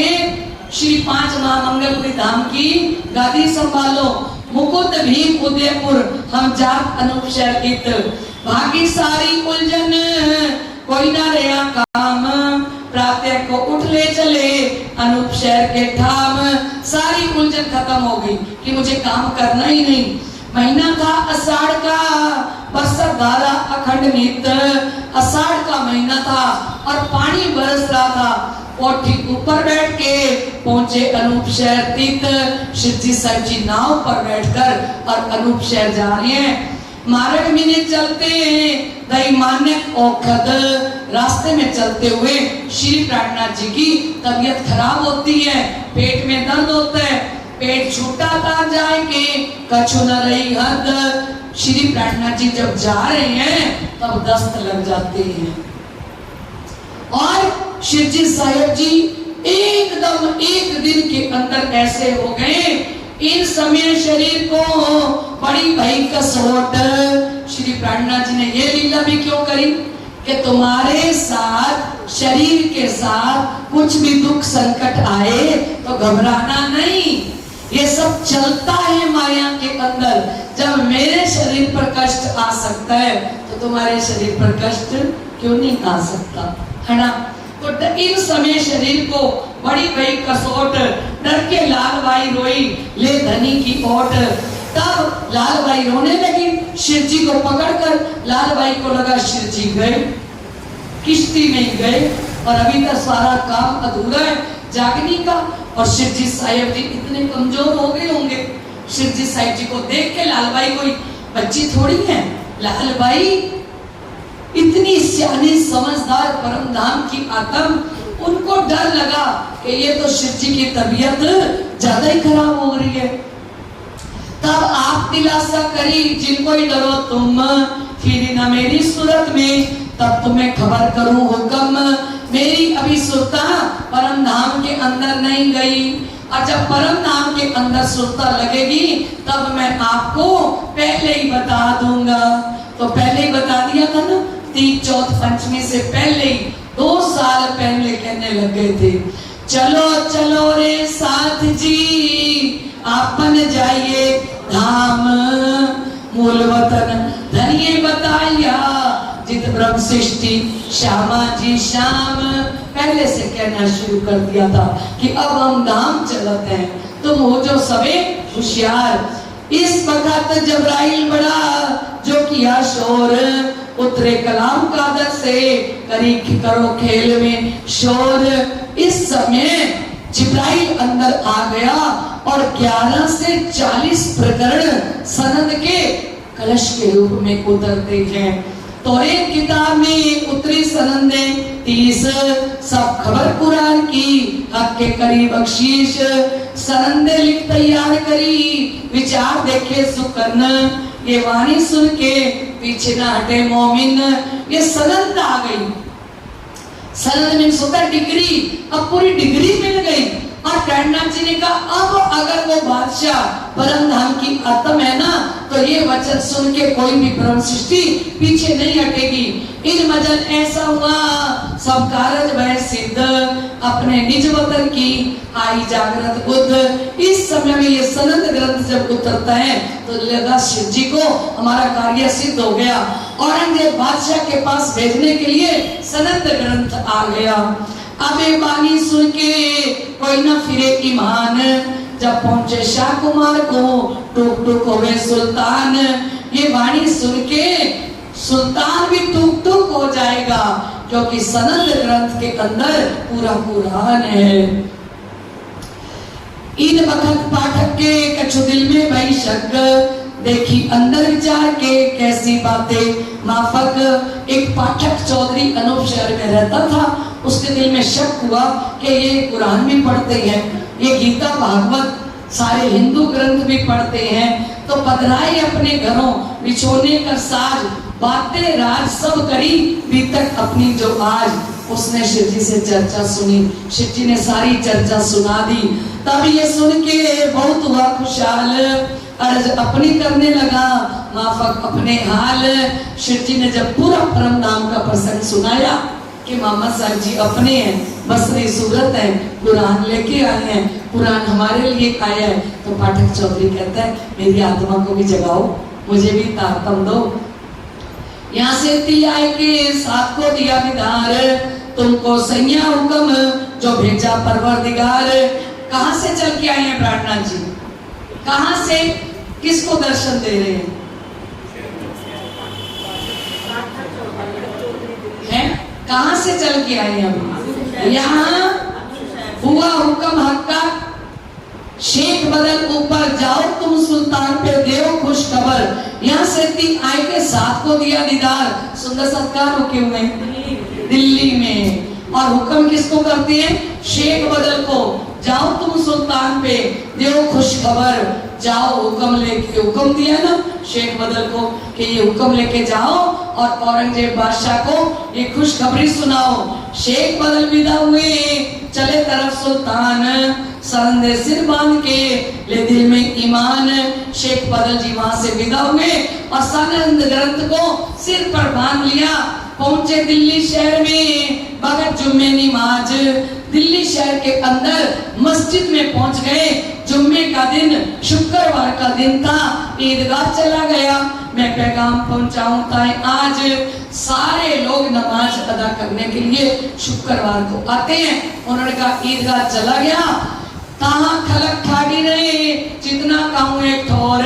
श्री 5 महामंगलपुरी धाम की गादी संभालो। मुकुंद भीम उदयपुर, हम जात अनूप शहर गीत। भागी सारी उलझन कोई ना रहा काम, प्रातः को उठ ले चले अनूप शहर के ठाम। सारी उलझन खत्म हो गई कि मुझे काम करना ही नहीं। महीना था आषाढ़ का, बरसत धारा अखंड नित। आषाढ़ का महीना था और पानी बरस रहा था। कोठी ऊपर बैठ के पहुंचे अनूप शहर तीत। शिवजी साहब जी नाव पर बैठकर और अनूप शहर जा रहे हैं। मार्ग में चलते दई मान्यक औखद, रास्ते में चलते हुए श्री प्राणनाथ जी की तबीयत खराब होती है, पेट में दर्द होता है, पेट छूटा था जाए के कछु न रही हद। श्री प्राणनाथ जी जब जा रहे हैं तब दस्त लग जाते हैं और शिवजी साहब जी एकदम एक दिन के अंदर ऐसे हो गए। इन समय शरीर को बड़ी भई कसोट। श्री प्राणनाथ जी ने ये लीला भी क्यों करी कि तुम्हारे साथ शरीर के साथ कुछ भी दुख संकट आए तो घबराना नहीं, ये सब चलता है माया के अंदर। जब मेरे शरीर पर कष्ट आ सकता है तो तुम्हारे शरीर पर कष्ट क्यों नहीं आ सकता, है ना। तो इन समय शरीर को बड़ी भई कसोट। डर के लाल बाई रोई ले धनी की ओट। तब लाल बाई रोने लगी, शिव जी को पकड़कर। लाल बाई को लगा शिव जी गए, किश्ती में गए और अभी तक सारा काम अधूरा है जागने का। और शिव जी साहब जी इतने कमजोर हो गए होंगे। शिव जी साहब जी को देख के लाल बाई कोई बच्ची थोड़ी है, लाल बाई इतनी सियानी समझदार परम धाम की आत्म। उनको डर लगा कि ये तो शिव जी की तबीयत ज्यादा ही खराब हो रही है। तब आप दिलासा करी जिनको ही डरो तुम, फिर ना मेरी सूरत में, तब तुम्हें खबर करूं हुक्म। मेरी अभी सुरता परम धाम के अंदर नहीं गई और जब परम धाम के अंदर सुरता लगेगी तब मैं आपको पहले ही बता दूंगा। तो पहले ही बता दिया था ना, तीज चौथ पंचमी से पहले ही 2 साल पहले कहने लग गए थे, चलो चलो रे साथ जी आपन जाइए धाम, मूल वतन धनिये बताया जित ब्रह्म सृष्टि श्यामा जी श्याम। पहले से कहना शुरू कर दिया था कि अब हम धाम चलते हैं, तुम हो जो सबे होशियार। इस वक्त जबराइल बड़ा जो किया शोर, उतरे कलाम कादर से करी करो खेल में शोर। इस समय जिब्राइल अंदर आ गया और 11 से 40 प्रकरण सनद के कलश के रूप में उतरते हैं। तो एक किताब में उतरी सनदे 30, सब खबर कुरान की हक के करी बख्शीश। सनदे लिख तैयार करी विचार देखे सुकन, ये वाणी सुन के पीछे ना हटे मोमिन। ये सनद आ गई, सनद में सोता डिग्री, अब पूरी डिग्री मिल गई। और प्राणनाथ जी ने कहा अब अगर वो बादशाह परम धाम की आत्म है ना तो ये वचन सुन के कोई भी ब्रह्म सृष्टि पीछे नहीं हटेगी। इन वचन ऐसा हुआ सब कारज भय सिद्ध, अपने निज वतन की आई जागृत बुद्ध। इस समय में ये सनद ग्रंथ जब उतरता है तो लगा शिव जी को हमारा कार्य सिद्ध हो गया। औरंगजेब बादशाह के पास भेजने के लिए सनद ग्रंथ आ गया। अब ये वाणी सुन के कोई न फिरे ईमान, जब पहुंचे शाह कुमार को टूक टूक होवे सुल्तान। ये वाणी सुन के सुल्तान भी टूक टूक हो जाएगा क्योंकि सनद ग्रंथ के अंदर पूरा कुरान है। इन वक्त पाठक के कछु दिल में भई शक, देखी अंदर विचार के कैसी बातें माफक। एक पाठक चौधरी अनूप शहर में रहता था, उसके दिल में शक हुआ कि ये कुरान भी पढ़ते हैं, ये गीता भागवत सारे हिंदू ग्रंथ भी पढ़ते हैं, तो पधराई अपने घरों बिछोने का साज, बातें राज सब करी बीतक अपनी जो आज। उसने शिव जी से चर्चा सुनी, शिव जी ने सारी चर्चा सुना दी। तब ये सुन के बहुत हुआ खुशहाल, अर्ज अपनी करने लगा माफक अपने हाल। शिव जी ने जब पूरा परम नाम का प्रसंग सुनाया कि मामा साहब जी अपने हैं, बसरी सूरत है, कुरान लेके आए हैं, कुरान हमारे लिए आया है, तो पाठक चौधरी कहता है मेरी आत्मा को भी जगाओ, मुझे भी ताकत दो। यहाँ से ती आए के साथ को दिया दीदार, तुमको सैया हुक्म जो भेजा परवरदिगार। कहां से चल के आए हैं प्रार्थना जी? कहां से किसको दर्शन दे रहे हैं? कहां से चल के आए हैं? यहाँ हुआ हुक्म हक का, शेख बदल ऊपर जाओ तुम सुल्तान पे देओ खुश खबर। यहाँ से ती आए के साथ को दिया दीदार, सुंदर सत्कार रुके हुए दिल्ली में। और हुक्म किसको करते हैं? शेख बदल को, जाओ तुम सुल्तान पे देओ खुश खबर। जाओ हुक्म लेके, हुक्म दिया ना शेख बदल को कि ये हुक्म लेके जाओ और औरंगजेब बादशाह को ये खुशखबरी सुनाओ। शेख बदल विदा हुए, चले तरफ सुल्तान, सरंदे सिर बांध के ले दिल में ईमान। शेख बदल जी वहां से विदा हुए और सनद ग्रंथ को सिर पर बांध लिया। पहुंचे दिल्ली शहर में, भगत जुम्मे नमाज, दिल्ली शहर के अंदर मस्जिद में पहुंच गए। जुम्मे का दिन, शुक्रवार का दिन था, ईदगाह चला गया। मैं पैगाम पहुंचाऊं ताए आज सारे लोग नमाज अदा करने के लिए शुक्रवार को आते हैं। उन्होंने कहा ईदगाह चला गया, कहाँ खलक ठाड़ी रहे, जितना कहूँ एक ठोर।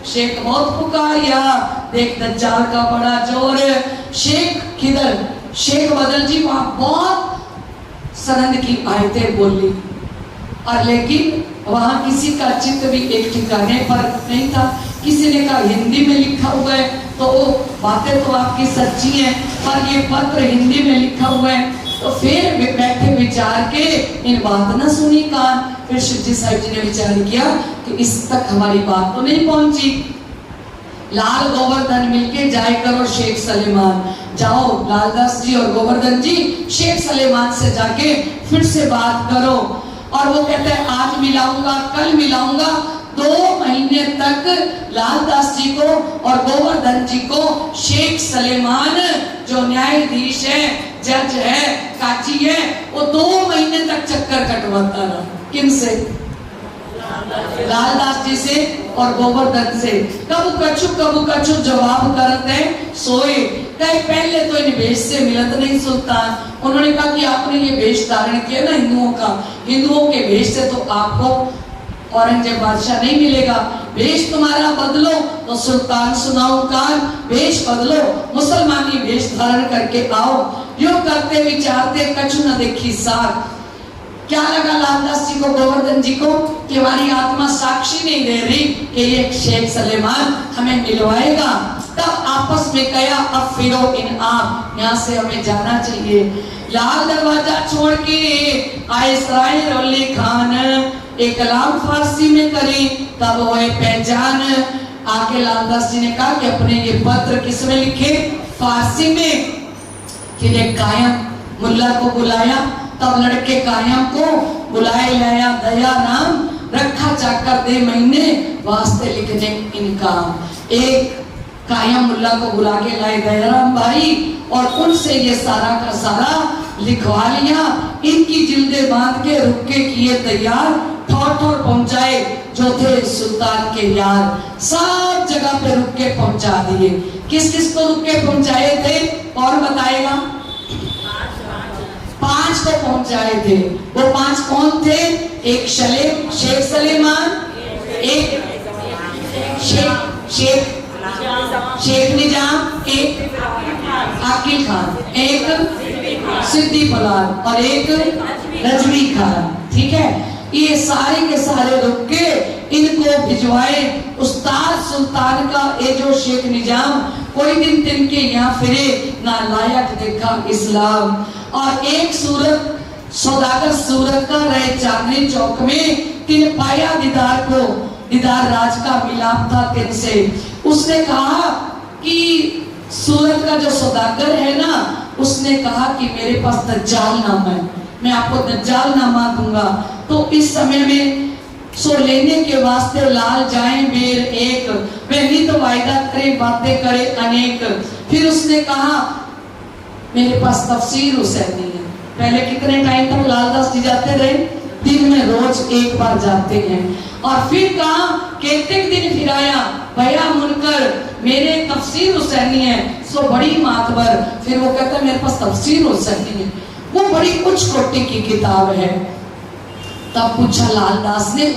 शेख बहुत पुकारिया, देख दज्जाल का बड़ा जोर। शेख किधर? शेख बदल जी वहां बहुत सनद की आयतें बोली, और लेकिन वहां किसी का चित्त भी एक ठिकाने पर नहीं था। किसी ने कहा हिंदी में लिखा हुआ है, तो बातें तो आपकी सच्ची हैं, पर ये पत्र हिंदी में लिखा हुआ है। तो फिर बैठे विचार के इन बात न सुनी कान। फिर शिव जी साहिब जी ने विचार किया कि इस तक हमारी बात तो नहीं पहुंची। लाल गोवर्धन मिलके जाए करो शेख सलेमान। जाओ लालदास जी और गोवर्धन जी शेख सलेमान से जाके फिर से बात करो। और वो कहते हैं आज मिलाऊंगा, कल मिलाऊंगा। 2 महीने तक लालदास जी को और गोवर्धन जी को शेख सलेमान जो न्यायाधीश है, जज है, काजी है, वो 2 महीने तक चक्कर कटवाता रहा। किन से? लालदास जी से और गोवर्धन से। कबू कछु जवाब करते सोए। कहे पहले तो इन वेश से मिलत नहीं सुल्तान। उन्होंने कहा कि आपने ये वेश धारण किया ना हिंदुओं का, हिंदुओं के वेश से तो आपको औरंगजेब बादशाह नहीं मिलेगा। वेश तुम्हारा बदलो तो सुल्तान सुनाऊं कान, वेश बदलो, मुसलमानी वेश धारण करके आओ। यो करते विचारते कछु न देखी साख। क्या लगा लालदास जी को, गोवर्धन जी को कि हमारी आत्मा साक्षी नहीं दे रही कि ये शेख सलेमान हमें मिलवाएगा। तब आपस में कहा अब फिरो इन आप, यहाँ से हमें जाना चाहिए। लाल दरवाजा छोड़ के आए सराय रोली खान, एक कलाम फारसी में करी तब वो पहचान। आके लालदास जी ने कहा कि अपने ये पत्र किस में लिखे? फारसी में। फिर एक कायम मुल्ला को बुलाया, तब लड़के कायम को बुलाए लाया, दया नाम रखा जाकर दे महीने वास्ते लिखने इनका। एक कायम मुल्ला को बुला के लाए दयाराम भाई, और उनसे ये सारा का सारा लिखवा लिया। इनकी जिल्दे बांध के रुके किए तैयार, ठोर ठोर पहुंचाए जो थे सुल्तान के यार। सब जगह पे रुक के पहुंचा दिए। किस किस को रुक के पहुंचाए थे और बताएगा? 5 को पहुंचाए थे। वो 5 कौन थे? एक शेख सलेमान, एक शेख निजाम, एक आकिल खान, एक सिद्दी फलान और एक रजवी खान। ठीक है, ये सारे के सारे रुक के इनको भिजवाए। उस्ताद सुल्तान का ये जो शेख निजाम कोई दिन दिन के यहाँ फिरे, ना लायक देखा इस्लाम। और एक सूरत सौदागर सूरत का रहे चांदनी चौक में, तिन पाया दीदार को, दीदार राज का मिलाप था तिन से। उसने कहा कि सूरत का जो सौदागर है ना, उसने कहा कि मेरे पास दज्जाल नामा है, मैं आपको दज्जाल नामा दूंगा। तो इस समय में सो लेने के वास्ते लाल जाए बेर एक, वे नित वायदा करे बातें करे अनेक। फिर उसने कहा मेरे पास तफसीर हुसैनी है। पहले कितने टाइम तक लालदास जी जाते रहे? दिन में रोज एक बार जाते हैं। और फिर कहा कितने दिन फिराया भया मुनकर, मेरे तफसीर हुसैनी है सो बड़ी मातबर। फिर वो कहता है मेरे पास तफसीर हुसैनी है, वो बड़ी उच्च कोटि की किताब है। तब पूछा लालदास ने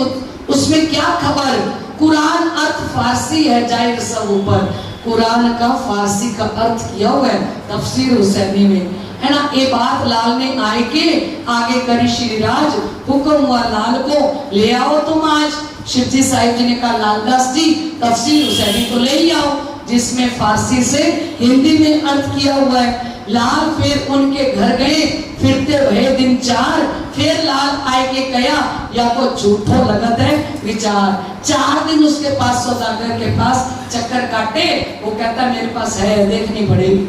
उसमें क्या खबर? कुरान अर्थ फारसी है, जाहिर सब ऊपर कुरान का फारसी का अर्थ किया हुआ है तफसीर हुसैनी में, है ना। ये बात लाल ने आए के आगे करी श्रीराज, हुक्म हुआ लाल को ले आओ तुम आज। शिवजी साहिब जी ने कहा लालदास जी तफसीर हुसैनी तो ले ही आओ, जिसमें फारसी से हिंदी में अर्थ किया हुआ है। लाल फिर उनके घर गए, फिरते हुए दिन 4, फिर लाल आए के कहा या को झूठो लगत है विचार। 4 दिन उसके पास सौदागर के पास चक्कर काटे, वो कहता मेरे पास है, देखनी पड़ेगी।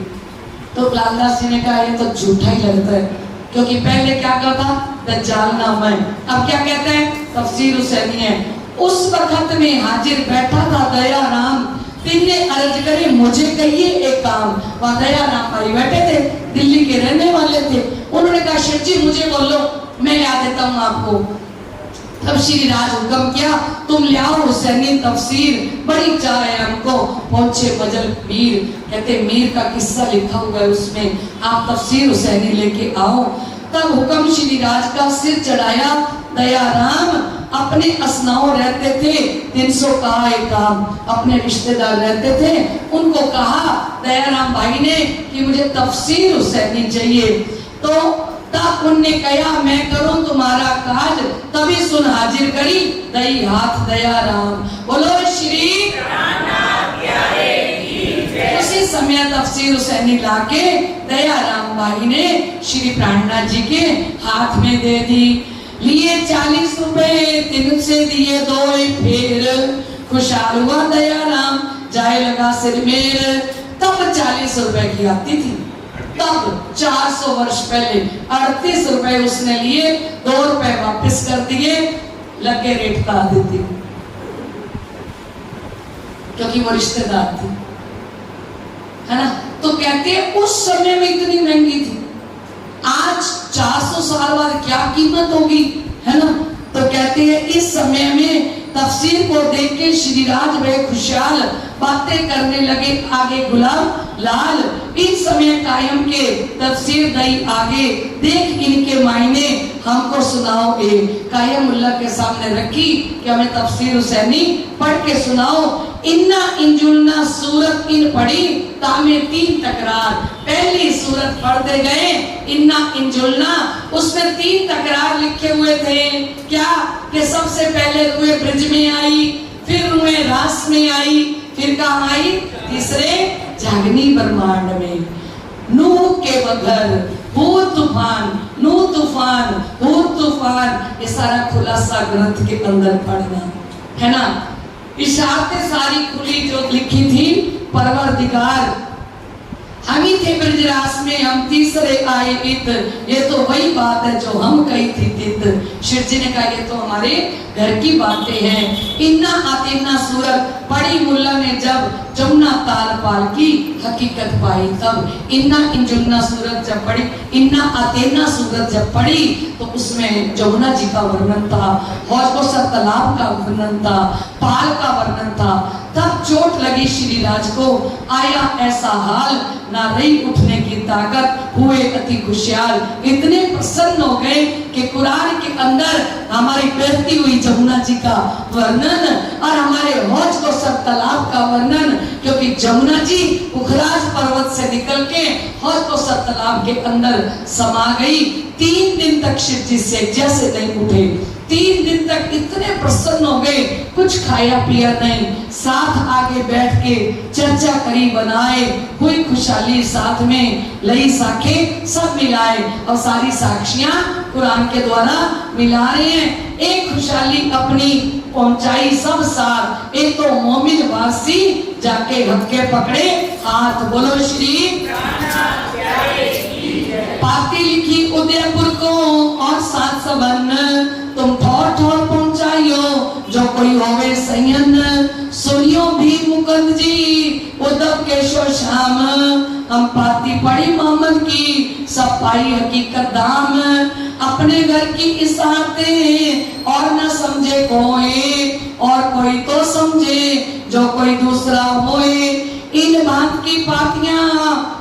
तो लालदास जी ने कहा ये तो झूठा ही लगता है, क्योंकि पहले क्या कहता दज्जाल नाम है, अब क्या कहते हैं तफसीर हुसैनी है। उस वक्त में हाजिर बैठा था दया राम, तिन्ने अर्ज करे मुझे कहिए एक काम। वहां दया राम भाई बैठे थे, दिल्ली के रहने वाले थे। उन्होंने कहा शेख जी मुझे बोलो, मैं ला देता हूँ आपको। तब श्री राज हुक्म किया तुम ले आओ हुसैनी तफसीर, बड़ी चाह है हमको। पहुंचे मजल मीर, कहते मीर का किस्सा लिखा हुआ है उसमें, आप तफसीर हुसैनी लेके आओ। तब हुक्म श्री राज का सिर चढ़ाया दया राम, अपने असनाओं रहते थे 300 का एक काम, अपने रिश्तेदार रहते थे, उनको कहा दयाराम भाई ने कि मुझे तफसीर हुसैनी चाहिए। तो तब उनने कहा मैं करूं तुम्हारा काज, तभी सुन हाजिर करी दई हाथ दयाराम। बोलो श्री उसी समय तफसीर हुसैनी लाके दयाराम भाई ने श्री प्राणनाथ जी के हाथ में दे दी। लिए 40 रुपए, 3 से दिए 2 फिर, खुशहाल हुआ दयाराम जाए लगा सिर मेर। तब 40 रुपए की आती थी, तब 400 वर्ष पहले 38 रुपए उसने लिए, 2 रुपए वापस कर दिए, लगे रेट का देती, क्योंकि वो रिश्तेदार थी, है ना। तो कहते हैं उस समय में इतनी महंगी थी, आज 400 साल बाद क्या कीमत होगी, है ना। तो कहते हैं इस समय में तफसीर को देख के श्रीराज वे खुशहाल बातें करने लगे आगे गुलाब लाल। इस समय कायम के तफसीर दई आगे, देख इनके मायने हमको सुनाओ। ए कायम उल्लाह के सामने रखी कि हमें तफसीर हुसैनी पढ़ के सुनाओ। इन्ना इंजुलना सूरत इन पढ़ी तामे 3 तकरार। पहली सूरत पढ़ते गए इन्ना इंजुलना, उसमें 3 तकरार लिखे हुए थे। क्या कि सबसे पहले रुए ब्रिज में आई, फिर रुए रास में आई, फिर कहाँ आई तीसरे जागनी ब्रह्मांड में। नूह के बगैर भूत तूफान, नूह तूफान, भूत तूफान, ये सारा खुलासा ग्रंथ के अंदर पढ़ना, है ना। इशारतें सारी खुली जो लिखी थी परवरदिगार, हम ही थे ब्रजरास में हम तीसरे आए इत। ये तो वही बात है जो हम कही थी तित। शिव जी ने कहा ये तो हमारे घर की बातें हैं। इन्ना आतिन्ना सूरत पढ़ी मुल्ला ने जब जमुना ताल पाल की हकीकत पाई तब। इन्ना इंजुन्ना सूरत जब पढ़ी, इन्ना आतिन्ना सूरत जब पढ़ी तो उसमें जमुना जी का वर्णन था, हौज-ओ-सर तालाब का वर्णन था, पाल का वर्णन था। तब चोट लगी श्री राज को, आया ऐसा हाल, ना रही उठने की ताकत, हुए अति खुशहाल। इतने प्रसन्न हो गए कि कुरान के अंदर हमारी बहती हुई जमुना जी का वर्णन और हमारे हौज-ओ-सर तालाब का वर्णन, क्योंकि जमुना जी उखराज पर्वत से निकल के हौज-ओ-सर तालाब के अंदर समा गई। 3 दिन तक शिव जी से जैसे नहीं उठे, 3 दिन तक इतने प्रसन्न हो गए, कुछ खाया पिया नहीं, साथ आगे बैठ के चर्चा करी बनाए, हुई खुशहाली साथ में, लई साखे सब मिलाए और सारी साक्षियां कुरान के द्वारा मिला रहे हैं। एक खुशहाली अपनी पहुंचाई सब साथ, एक तो मोमिन वासी जाके हक्के पकड़े हाथ। बोलो श्री पाती लिखी उदयपुर को और 7 सबन, तुम ठोर ठोर पहुंचाइयो जो कोई होवे सयन। सुनियो भी मुकुंद जी उद्धव के शो शाम, हम पाती पड़ी मोहम्मद की सब पाई हकीकत दाम। अपने घर की इसाते और न समझे कोई, और कोई तो समझे जो कोई दूसरा होए। इन भांत की पातियां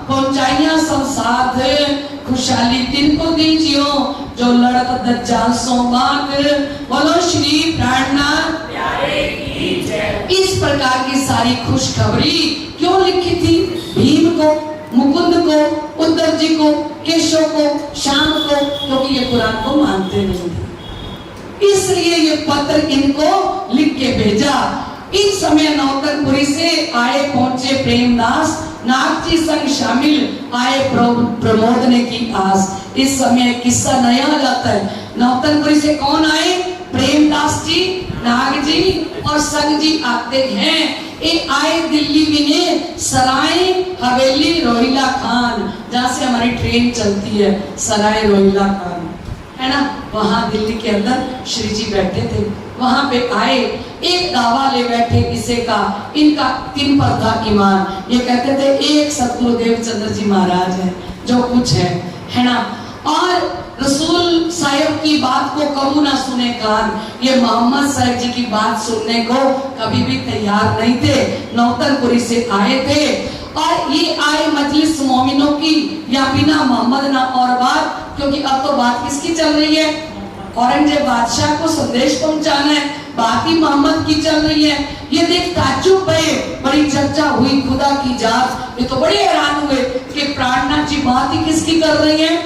पहुंचाइया सब साथ, खुशहाली दिन को दीजियो जो लड़त दज्जाल सो बात। बोलो श्री प्राणनाथ प्यारे की जय। इस प्रकार की सारी खुशखबरी क्यों लिखी थी? भीम को, मुकुंद को, उद्धव जी को, केशव को, श्याम को, क्योंकि ये पुराण को मानते नहीं थे, इसलिए ये पत्र इनको लिख के भेजा। इस समय नौतनपुरी से आए पहुंचे प्रेमदास, नाग जी संग शामिल आए प्रमोदने की आस। इस समय किस्सा नया जाता है। नौतनपुरी से कौन आए? प्रेमदास जी, नाग जी और संग जी आते हैं। ये आए दिल्ली में सराय हवेली रोहिला खान, जहाँ से हमारी ट्रेन चलती है, सराय रोहिला खान है ना, वहां दिल्ली के अंदर श्री जी बैठे थे। वहां पे आए, एक दावा ले बैठे किसे का, इनका किन पर था ईमान। ये कहते थे एक सतगुरु देवचंद्र जी महाराज है, जो कुछ है ना। और रसूल साहिब की बात को कबू ना सुने कान, ये मोहम्मद साहिब जी की बात सुनने को कभी भी तैयार नहीं थे। नौतनपुरी से आए थे और ये आए मजलिस मोमिनों की, या बिना मोहम्मद ना और बात, क्योंकि अब तो बात किसकी चल रही है? औरंगजेब बादशाह को संदेश पहुंचाना है, बात ही मोहम्मद की चल रही है। ये देख ताज्जुब भये, बड़ी चर्चा हुई खुदा की जात। ये तो बड़े हैरान हुए कि प्राणनाथ जी बात ही किसकी कर रही है?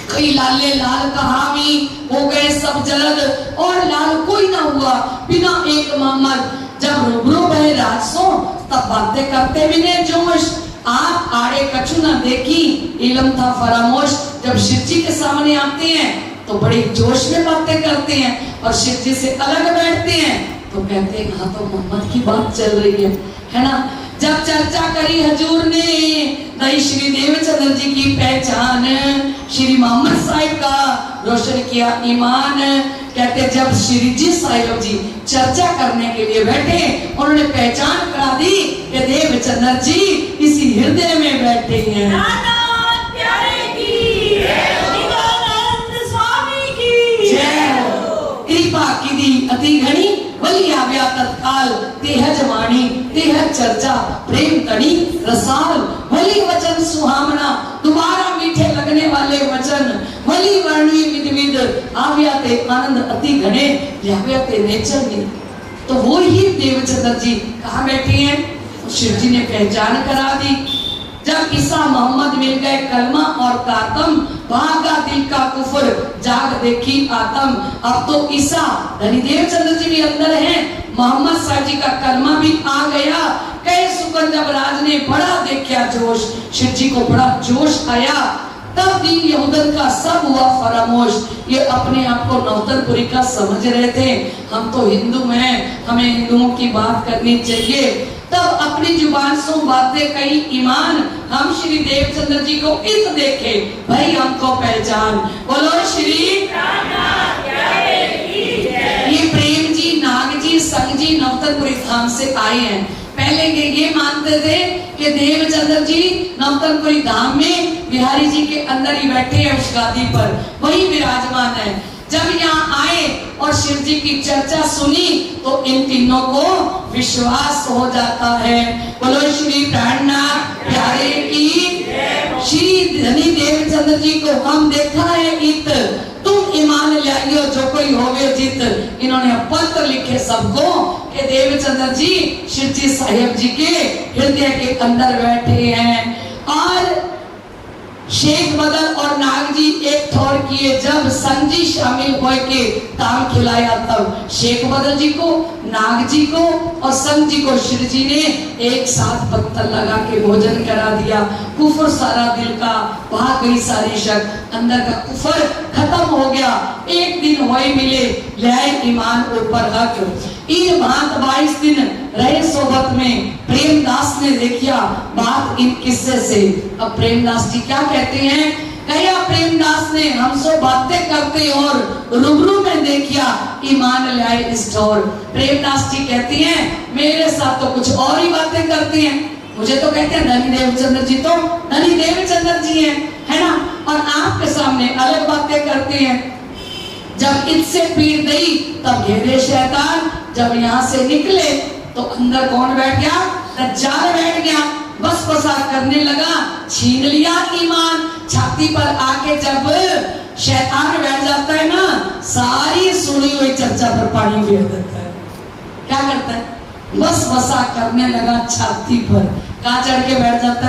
कई लाले लाल कहावी हो गए सब जलद, और लाल कोई ना हुआ बिना एक मोहम्मद। जब रूबरू भये राजसों, तब बातें करते बिने जोश। आप आड़े कछु न देखी, इल्म था फरामोश। जब शिव जी के सामने आते हैं तो बड़े जोश में बातें करते हैं, और शिव जी से अलग बैठते हैं तो कहते हैं हाँ तो मोहम्मद की बात चल रही है ना। जब चर्चा करी हजूर ने, दई श्री देवचंद्र जी की पहचान, श्री मोहम्मद साहिब का रोशन किया ईमान। कहते जब श्री जी साहिब जी चर्चा करने के लिए बैठे, उन्होंने पहचान करा दी कि देवचंद्र जी इसी हृदय में बैठे हैं। प्यारे की नित्यानंद स्वामी की जय। कृपा की दी अति घनी, वली आव्या तत्काल, तेह जमानी तेह चर्चा, प्रेम तड़ी रसाल, वली वचन सुहावना, तुम्हारा मीठे लगने वाले वचन, वली वर्णी विद विद, आव्या ते आनंद अति घने, आव्या ते नेचर में। तो वो ही देवचंद्र जी कहाँ बैठे हैं? शिव जी ने पहचान करा दी। जब ईसा मोहम्मद मिल गए कलमा और कातम, भागा दिल का कुफर, जाग देखी आतम। अब तो ईसा धनी देवचंद्र जी भी अंदर हैं, मोहम्मद साहब जी का कलमा भी आ गया। कई सुकर जब राज ने बड़ा देखा जोश, शिव जी को बड़ा जोश आया। तब दीन यहूदन का सब हुआ फरामोश। ये अपने आप को नौतनपुरी का समझ रहे थे, हम तो हिंदू हैं, हमें हिंदुओं की बात करनी चाहिए। तब अपनी जुबान से बातें कही ईमान, हम श्री देवचंद्र जी को इत देखे, भाई हमको पहचान। बोलो श्री ये प्रेम जी, नाग जी, संग जी नौतनपुरी धाम से आए हैं। पहले ये मानते थे कि देवचंद्र जी नौतनपुरी धाम में बिहारी जी के अंदर ही बैठे हैं, उस गादी पर वही विराजमान है। जब यहाँ आए और शिव जी की चर्चा सुनी तो इन तीनों को विश्वास हो जाता है। बोलो श्री प्राणनाथ प्यारे की। श्री धनी देवचंद्र जी को हम देखा है इत, तुम ईमान लाइयो जो कोई होवे जित। इन्होंने पत्र लिखे सबको कि देवचंद्र जी शिव जी साहिब जी के हृदय के अंदर बैठे हैं। और शेख बदल और नाग जी एक ठौर किए, जब संग जी शामिल हो के ताम खिलाया, तब शेख बदल जी को, नाग जी को और संग जी को श्री जी ने एक साथ पत्थर लगा के भोजन करा दिया। कुफर सारा दिल का, भाग गई सारी शक, अंदर का कुफर खत्म हो गया। एक दिन होए मिले, लाए ईमान ऊपर हक। इन भांत 22 दिन रहे सोबत में, प्रेमदास ने देखा बात इन किस्से से। अब प्रेमदास जी क्या कहते हैं? कहा प्रेमदास ने हमसे बातें करते और रूबरू में देखा ईमान लाए इस ठौर। प्रेमदास जी कहती हैं मेरे साथ तो कुछ और ही बातें करते हैं, मुझे तो कहते हैं धनी देवचंद्र जी तो धनी देवचंद्र जी हैं, है ना, और आपके सामने अलग बातें करते हैं। जब इससे पीड़ गई तब घेरे शैतान, जब यहाँ से निकले तो अंदर कौन बैठ गया? दज्जाल बैठ गया, बस बसा करने लगा, छीन लिया ईमान। छाती पर आके जब शैतान बैठ जाता है ना, सारी सुनी हुई चर्चा पर पानी फेर देता है। क्या करता है? बस बसा करने लगा छाती पर, कहाँ चढ़ के बैठ जाता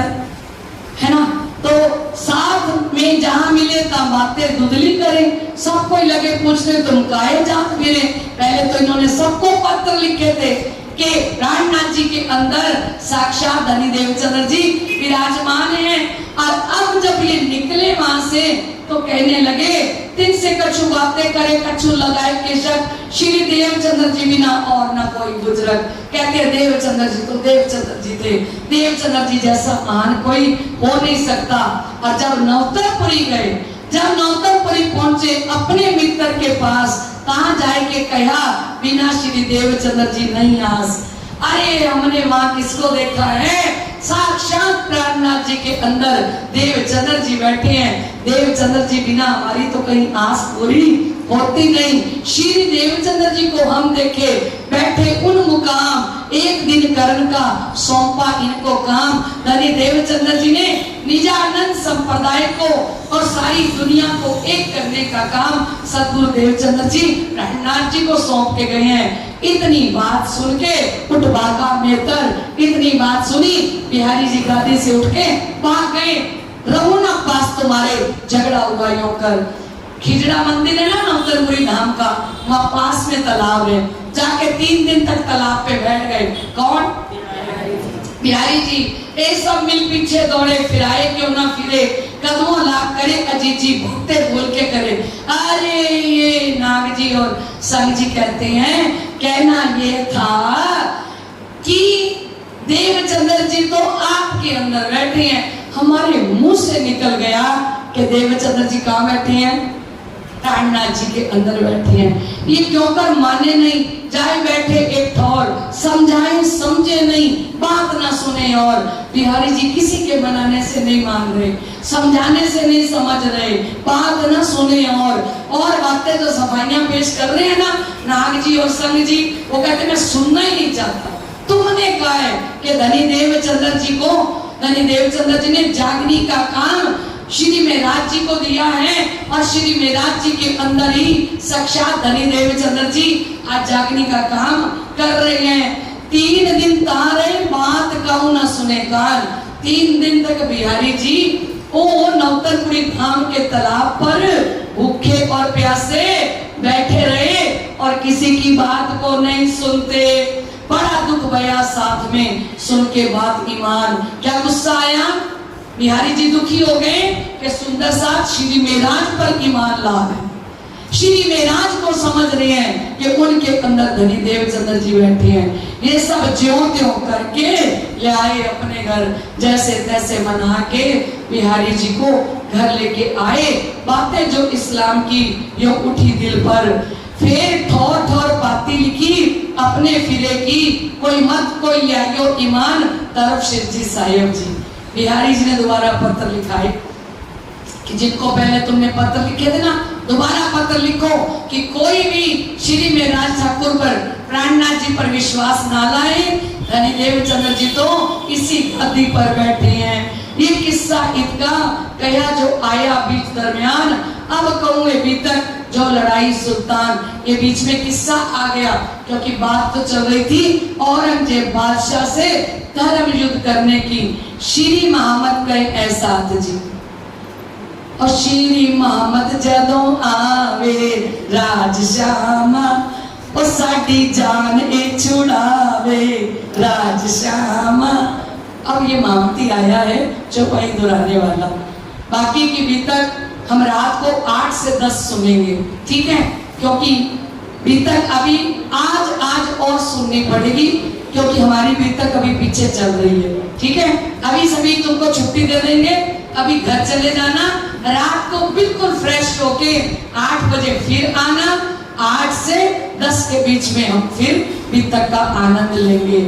है ना। तो साथ में जहां मिले ता बातें दुधली करें, सब कोई लगे पूछने तुम काहे जात फिरे। पहले तो इन्होंने सबको पत्र लिखे थे कि प्राणनाथ जी के अंदर साक्षात धनी देवचंद्र जी विराजमान हैं। और अब जब ये निकले वहां से तो कहने लगे, तिन से कछु बातें करे कछु लगाए केशक, श्री देवचंद्र जी बिना और न कोई गुजरक। कहते हैं देवचंद्र जी तो देवचंद्र जी थे, देवचंद्र जी जैसा महान कोई हो नहीं सकता। और जब नवतरपुरी गए, जब नवतरपुरी पहुंचे अपने मित्र के पास, कहाँ जाए के कहा, बिना श्री देवचंद्र जी नहीं आस। अरे हमने वहां किसको देखा है? साक्षात प्राणनाथ जी के अंदर देवचंद्र जी बैठे हैं। देवचंद्र जी बिना हमारी तो कहीं आस पूरी होती नहीं। श्री देवचंद्र जी को हम देखे बैठे उन मुकाम, एक दिन करण का सौंपा इनको काम। धनी देवचंद्र जी ने निजानंद संप्रदाय को और सारी दुनिया को एक करने का काम सदगुरु देवचंद्र जी प्राणनाथ जी को सौंप के गए हैं। इतनी बात सुन के उठ भागा मेहतर, इतनी बात सुनी, बिहारी जी गादी से उठ के वहां गए। रहू ना पास तुम्हारे झगड़ा हुआ यूं कर। खिजड़ा मंदिर है ना नवतरपुरी धाम का, वहां पास में तालाब है। जाके 3 दिन तक तालाब पे बैठ गए। कौन? बिहारी जी। ये सब मिल पीछे दौड़े, फिराए क्यों ना फिरे, कदमों लाग करे अजीत जी, भूखते बोल के करे। अरे ये नाग जी और संग जी कहते हैं, कहना ये था कि देवचंद्र जी तो आपके अंदर बैठे हैं, हमारे मुंह से निकल गया कि देवचंद्र जी कहाँ बैठे हैं? प्राणनाथ जी के अंदर बैठे हैं। ये क्यों कर माने नहीं, जाए बैठे एक ठौर, समझाए समझे नहीं, बात ना सुने। और बिहारी जी किसी के मनाने से नहीं मान रहे, समझाने से नहीं समझ रहे, बात ना सुने। और बातें जो सफाइयां पेश कर रहे हैं ना नाग जी और संग जी, वो कहते मैं सुनना ही नहीं चाहता। तुमने कहा है कि धनी देवचंद्र जी को, धनी देवचंद्र जी ने जागनी का काम श्री मेहराज जी को दिया है, और श्री मेहराज जी के अंदर ही साक्षात धनी देवचंद्र जी आज जागनी का काम कर रहे हैं। 3 दिन तारे बात कहूं न सुने कान। 3 दिन तक बिहारी जी ओ नवतरपुरी धाम के तालाब पर भूखे और प्यासे बैठे रहे और किसी की बात को नहीं सुनते। बड़ा दुख भया साथ में सुन के बात ईमान। क्या गुस्सा आया? बिहारी जी दुखी हो गए कि सुंदर साथ श्री मेहराज पर ईमान ला है। श्री मेहराज को समझ रहे हैं कि उनके अंदर धनी देवचंद्र जी बैठे हैं। ये सब ज्यों त्यों करके ले आए अपने घर, जैसे तैसे मना के बिहारी जी को घर लेके आए। बातें जो इस्लाम की यो उठी दिल पर, फिर ठोर ठोर बातें लिखी अपने फिरे की, कोई मत कोई लियायो ईमान तरफ शिव जी साहिब जी। बिहारी जी ने दोबारा पत्र लिखा है कि जिनको पहले तुमने पत्र लिखे थे ना, दोबारा पत्र लिखो कि कोई भी श्री मेहराज ठाकुर पर, प्राणनाथ जी पर विश्वास ना लाए। धनी देवचंद्र जी तो इसी गद्दी पर बैठे हैं। ये किस्सा इनका कहा जो आया बीच दरमियान, अब कहूँ बीतक जो लड़ाई सुल्तान। ये बीच में किस्सा आ गया क्योंकि बात तो चल रही थी औरंगजेब बादशाह से धर्म युद्ध करने की। श्री मोहम्मद कहे ऐसा जी, और श्री मोहम्मद जदों आवे राज श्यामा, और साडी जान ए छुड़ावे राज श्यामा। अब ये मामती आया है चौपाई दोहराने वाला। बाकी की बीतक हम रात को 8 से 10 सुनेंगे, ठीक है? क्योंकि बीतक अभी आज और सुननी पड़ेगी क्योंकि हमारी बीतक अभी पीछे चल रही है, ठीक है? अभी सभी तुमको छुट्टी दे देंगे, अभी घर चले जाना। रात को बिल्कुल फ्रेश होके 8 बजे फिर आना। 8 से 10 के बीच में हम फिर बीतक का आनंद लेंगे।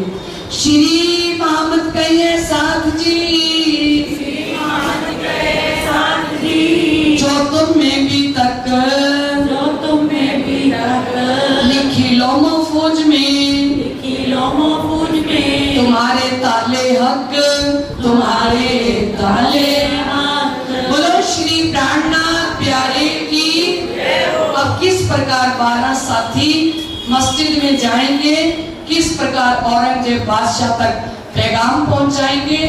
श्री मोहम्मद कहिए साथ जी, जो तुम में भी तक, लिखी लो महफूज में, प्रकार 12 साथी मस्जिद में जाएंगे, किस प्रकार औरंगजेब बादशाह तक पैगाम पहुंचाएंगे,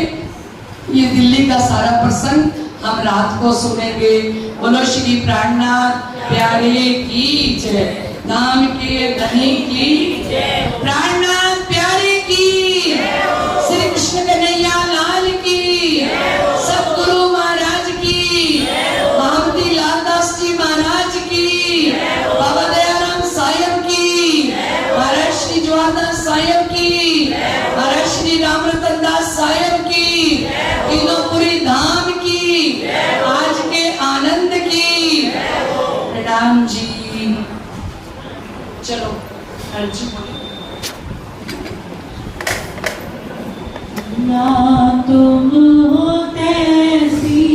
ये दिल्ली का सारा प्रसंग हम रात को सुनेंगे। बोलो श्री प्राणनाथ प्यारे की जय, नाम के धनी की जय, प्राणनाथ प्यारे की, श्री कृष्ण कन्हैया लाल की, सतगुरु महाराज की, महामती लालदास जी महाराज की, बाबा दयाराम साहेब की, महाराज श्री जवाहरदास साहेब की, महाराज श्री रामरतन दास साहेब की, तीनोंपुरी धाम की, आज के आनंद की। प्रणाम जी। चलो अर्जी ना तुम हो तैसी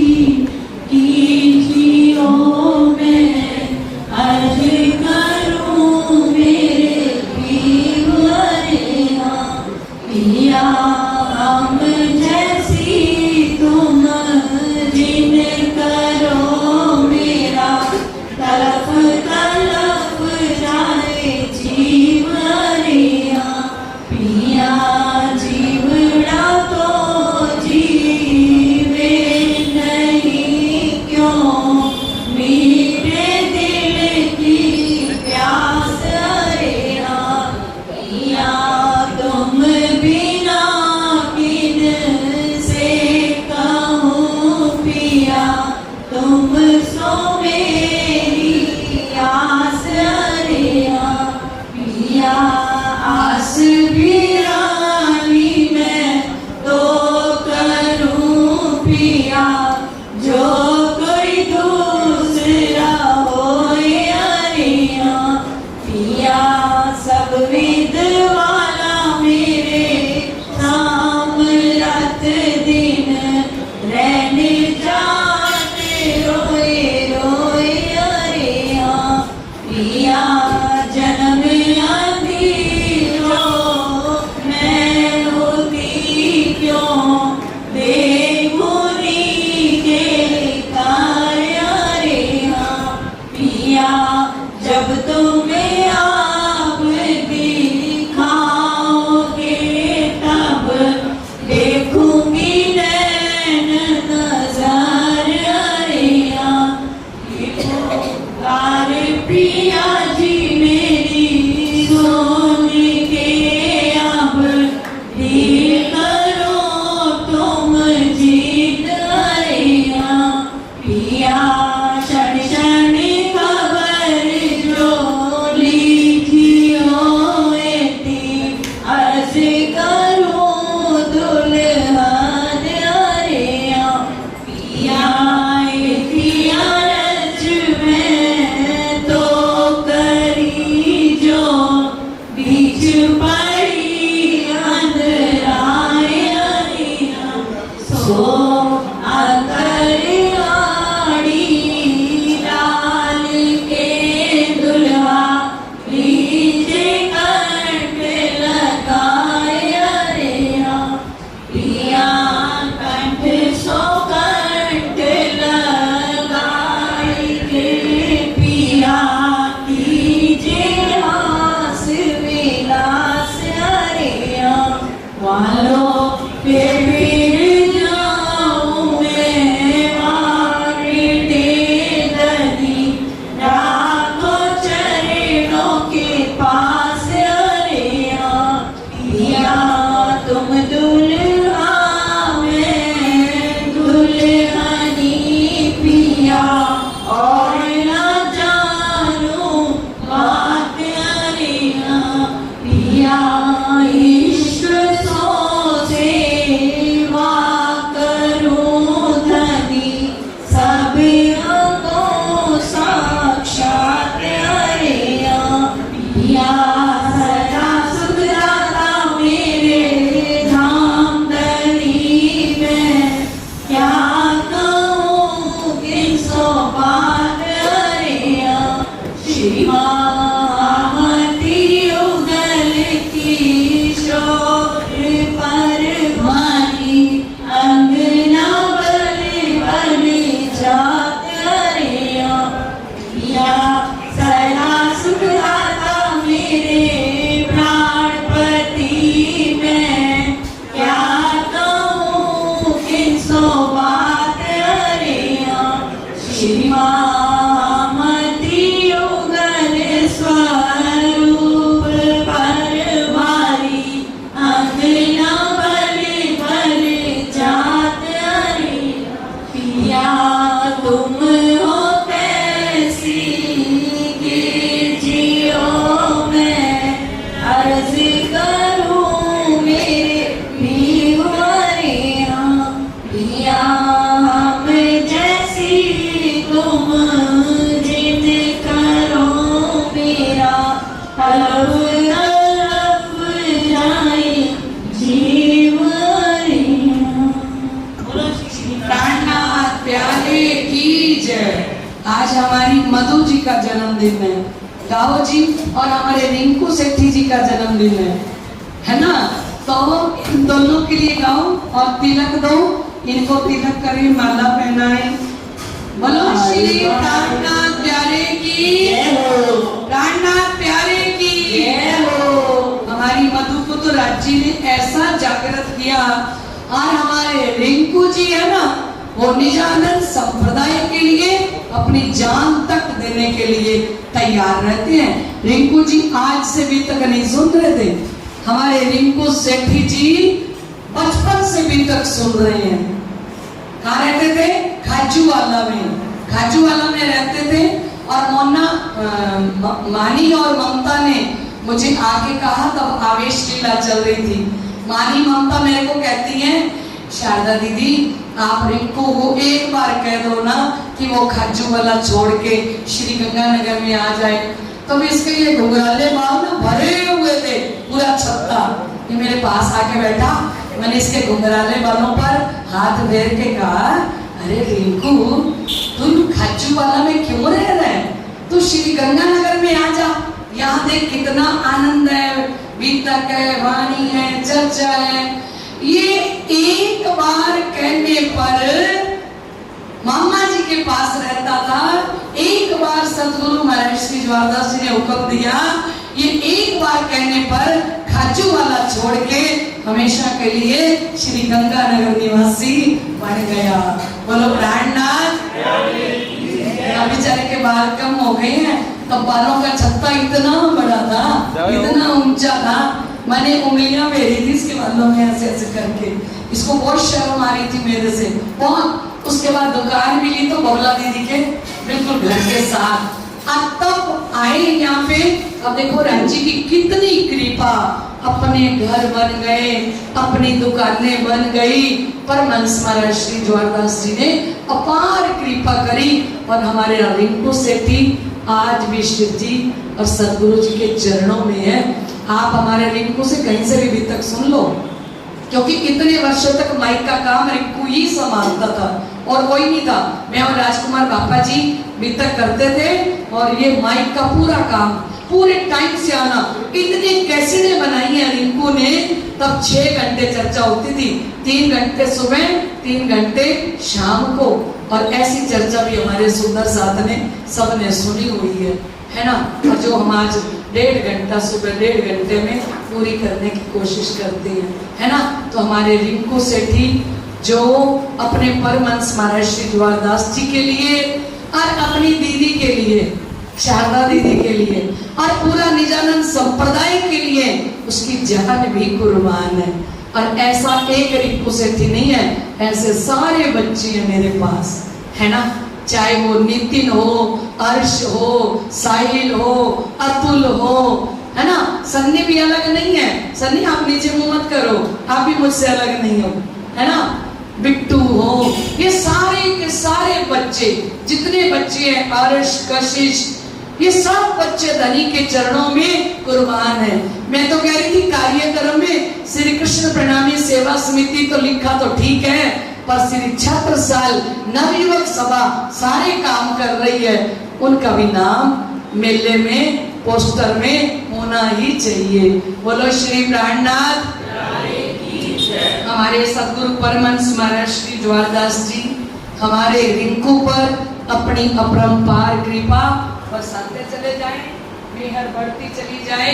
कीजियो मैं अर्ज करूं मेरे पीवरिया पिया हम जैसी तुम जिन करो मेरा तलफ तलफ जाए जीवरिया पिया जीवड़ा तो जीवे नहीं क्यों मेरे दिल की प्यास अरेया पिया तुम बिना किन से कहूँ पिया तुम सो मेरी आस अरेया पिया आस बिरानी मैं तो करूं पिया जो कोई दूसरा होए अरिया पिया सब विद वाला मेरे शाम रात दिन रहने जाते रोए रोए अरिया पिया जन्म अंधेरो मैं होती क्यों देखूनी के कार्य रेहा पिया जब तुम्हें आप दिखाओगे तब देखूंगी नैन नजर रेहा कार पिया जी मेरी सोने के अब दिल करो तुम जीत अरेया पिया क्षण क्षण खबर जो लीजियो एती अर्ज करूं दुल्हन अरेया पिया एती अर्ज में तो करी जो बीच पड़ी अंधराए अरिया सो अंतरियाड़ी लाल के दुल्हा लीजे कंठ लगाए अरिया पिया कंठ सो कंठ लगाए के पिया कीजे हास विलास अरिया वालों पे फिर जाऊं मैं मारे दनी राखो चरणों के पास अरिया पिया तुम दुल्हा मैं दुल्हनी पिया और ना जानू बात अरिया पिया ईश्वर सो सेवा करूं धनी सब अंगों साक्षात अरिया पिया सदा सुखदाता मेरे धाम धनी में क्या कहूँ किन सो बात अरिया श्री महामती उगल की शोर पर भानी अंगना बलि बलि जात अरिया पिया सदा श्री महामती युगल स्वरूप परवारी अंगना भर भर जात हरे पिया तुम हो कैसी कि जियो मैं अर्ज करूं मेरे पीहू हरे पिया हम जैसी तुम जिद करो मेरा हलफ हलफ जाए जीव हरे। बोलो श्री प्राणनाथ प्यारे की जय। आज हमारी मधु जी का जन्मदिन है, गाओ जी, और हमारे रिंकू सेठी जी का जन्मदिन है ना। तो इन दोनों के लिए गाओ और तिलक दो, इनको तिलक करें, माला पहनाए। बोलो श्री प्राणनाथ प्यारे की, प्राणनाथ प्यारे की। हमारी मधु को तो राज्य ने ऐसा जागृत किया, और हमारे रिंकू जी है ना, वो निजानंद संप्रदाय के लिए अपनी जान तक देने के लिए तैयार रहते हैं। रिंकू जी आज से भी तक नहीं सुन रहे थे, हमारे रिंकू सेठी जी बचपन से भी तक सुन रहे हैं। कहाँ रहते थे? खाजूवाला में, खाजूवाला में रहते थे। और मोना मानी और ममता ने मुझे आगे कहा, तब आवेश लीला चल रही थी। मानी ममता मेरे को कहती हैं, शारदा दीदी आप रिंकू को एक बार कह दो ना कि वो खाजूवाला छोड़ के श्री गंगानगर में आ जाए। तब इसके ये घुंघराले बाल ना भरे हुए थे, पूरा छत्ता। ये मेरे पास आके बैठा, मैंने इसके घुंघराले बालों पर हाथ फेर के कहा, अरे रिंकू तुम खाजूवाला में क्यों रह रहे? तू श्री गंगानगर में आ जा, यहाँ देख कितना आनंद है, बीतक है, वाणी है, चर्चा है। ये एक बार कहने पर मामा जी के पास रहता था, एक बार सदगुरु महाराज श्री ज्वारदास जी ने हुक्म दिया, ये एक बार कहने पर खाजूवाला छोड़ के हमेशा के लिए श्री गंगानगर निवासी बन गया। बोलो प्राणनाथ। बेचारे के बाल कम हो गए हैं, तब बालों का छत्ता इतना बड़ा था, इतना ऊंचा था, मैंने उंगलियां फेरी थी इसके बालों में ऐसे ऐसे करके। इसको बहुत शर्म आ रही थी मेरे से बहुत। उसके बाद दुकान मिली तो बबला दीदी के बिल्कुल घर के साथ। अब तब आए यहाँ पे, अब देखो राज्य की कितनी कृपा, अपने घर बन गए, अपनी दुकानें बन गई। परमहंस महाराज श्री ज्वारदास जी ने अपार कृपा करी, और हमारे रिंकू सेठी आज भी शिव जी और सदगुरु जी के चरणों में है। आप हमारे रिंकू से कहीं से भी तक सुन लो, क्योंकि इतने वर्षों तक माइक का काम रिंकू ही संभालता था और कोई नहीं था। मैं और राजकुमार बापा जी बीतक करते थे, और ये माइक का पूरा काम पूरे टाइम से आना। इतनी कैसेटें बनाई है रिंकू ने, तब 6 घंटे चर्चा होती थी, 3 घंटे सुबह, 3 घंटे शाम को। और ऐसी चर्चा भी हमारे सुंदर साथ ने सबने सुनी हुई है ना। और जो हम आज 1.5 घंटा सुबह 1.5 घंटे में पूरी करने की कोशिश करते हैं, है ना। तो हमारे रिंकू सेठी जो अपने परमहंस महाराज श्री ज्वारदास जी के लिए और अपनी दीदी के लिए, शारदा दीदी के लिए, और पूरा निजानंद संप्रदाय के लिए उसकी जान भी कुर्बान है। और ऐसा एक रिंकू सेठी नहीं है, ऐसे सारे बच्चे हैं मेरे पास, है ना। चाहे वो नितिन हो, अर्श हो, साहिल हो, अतुल हो, है ना। सन्नी भी अलग नहीं है। सन्नी आप नीचे मुंह मत करो, आप भी मुझसे अलग नहीं हो, है ना। बिट्टू हो, ये सारे के सारे बच्चे, जितने बच्चे हैं, अर्श, कशिश, ये सब बच्चे धनी के चरणों में कुर्बान है। मैं तो कह रही थी कार्यक्रम में श्री कृष्ण प्रणामी सेवा समिति तो लिखा तो ठीक है, पर श्री छात्र साल नवयुवक सभा सारे काम कर रही है, उनका भी नाम मेले में पोस्टर में होना ही चाहिए। बोलो श्री प्राणनाथ। हमारे सदगुरु परमहंस महाराज श्री ज्वारदास जी हमारे रिंकू पर अपनी अपरंपार कृपा बरसाते चले जाएं, मेहर बढ़ती चली जाए।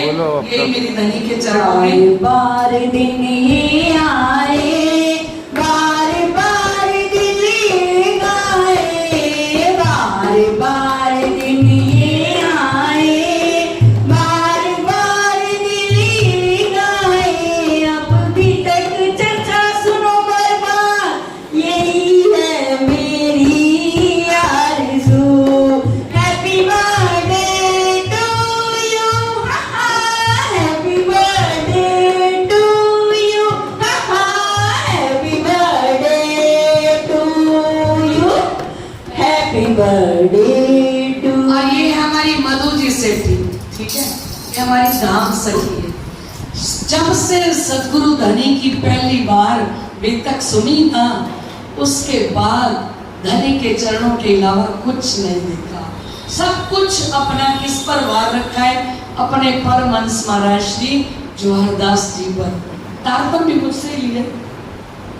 ये मेरी धनी के चरणों में। बार दिन ये आए, बार बार दिन ये गाए, बार बार बार दिन ये आए, बार बार दिल ये गाए, अब भी तक चर्चा सुनो बार बार, यही है मेरी आरज़ू। Happy birthday to you, happy birthday to you, happy birthday to you, happy birthday to. और ये हमारी मधु जी सेठी, ठीक है, ये हमारी धाम सखी है। जब से सदगुरु धनी की पहली बार बेतक सुनी ना, उसके बाद धनी के चरणों के अलावा कुछ नहीं देखा। सब कुछ अपना किस पर वार रखा है? अपने परमहंस महाराज श्री जवाहरदास जी पर। तारतम भी मुझसे ही लिए,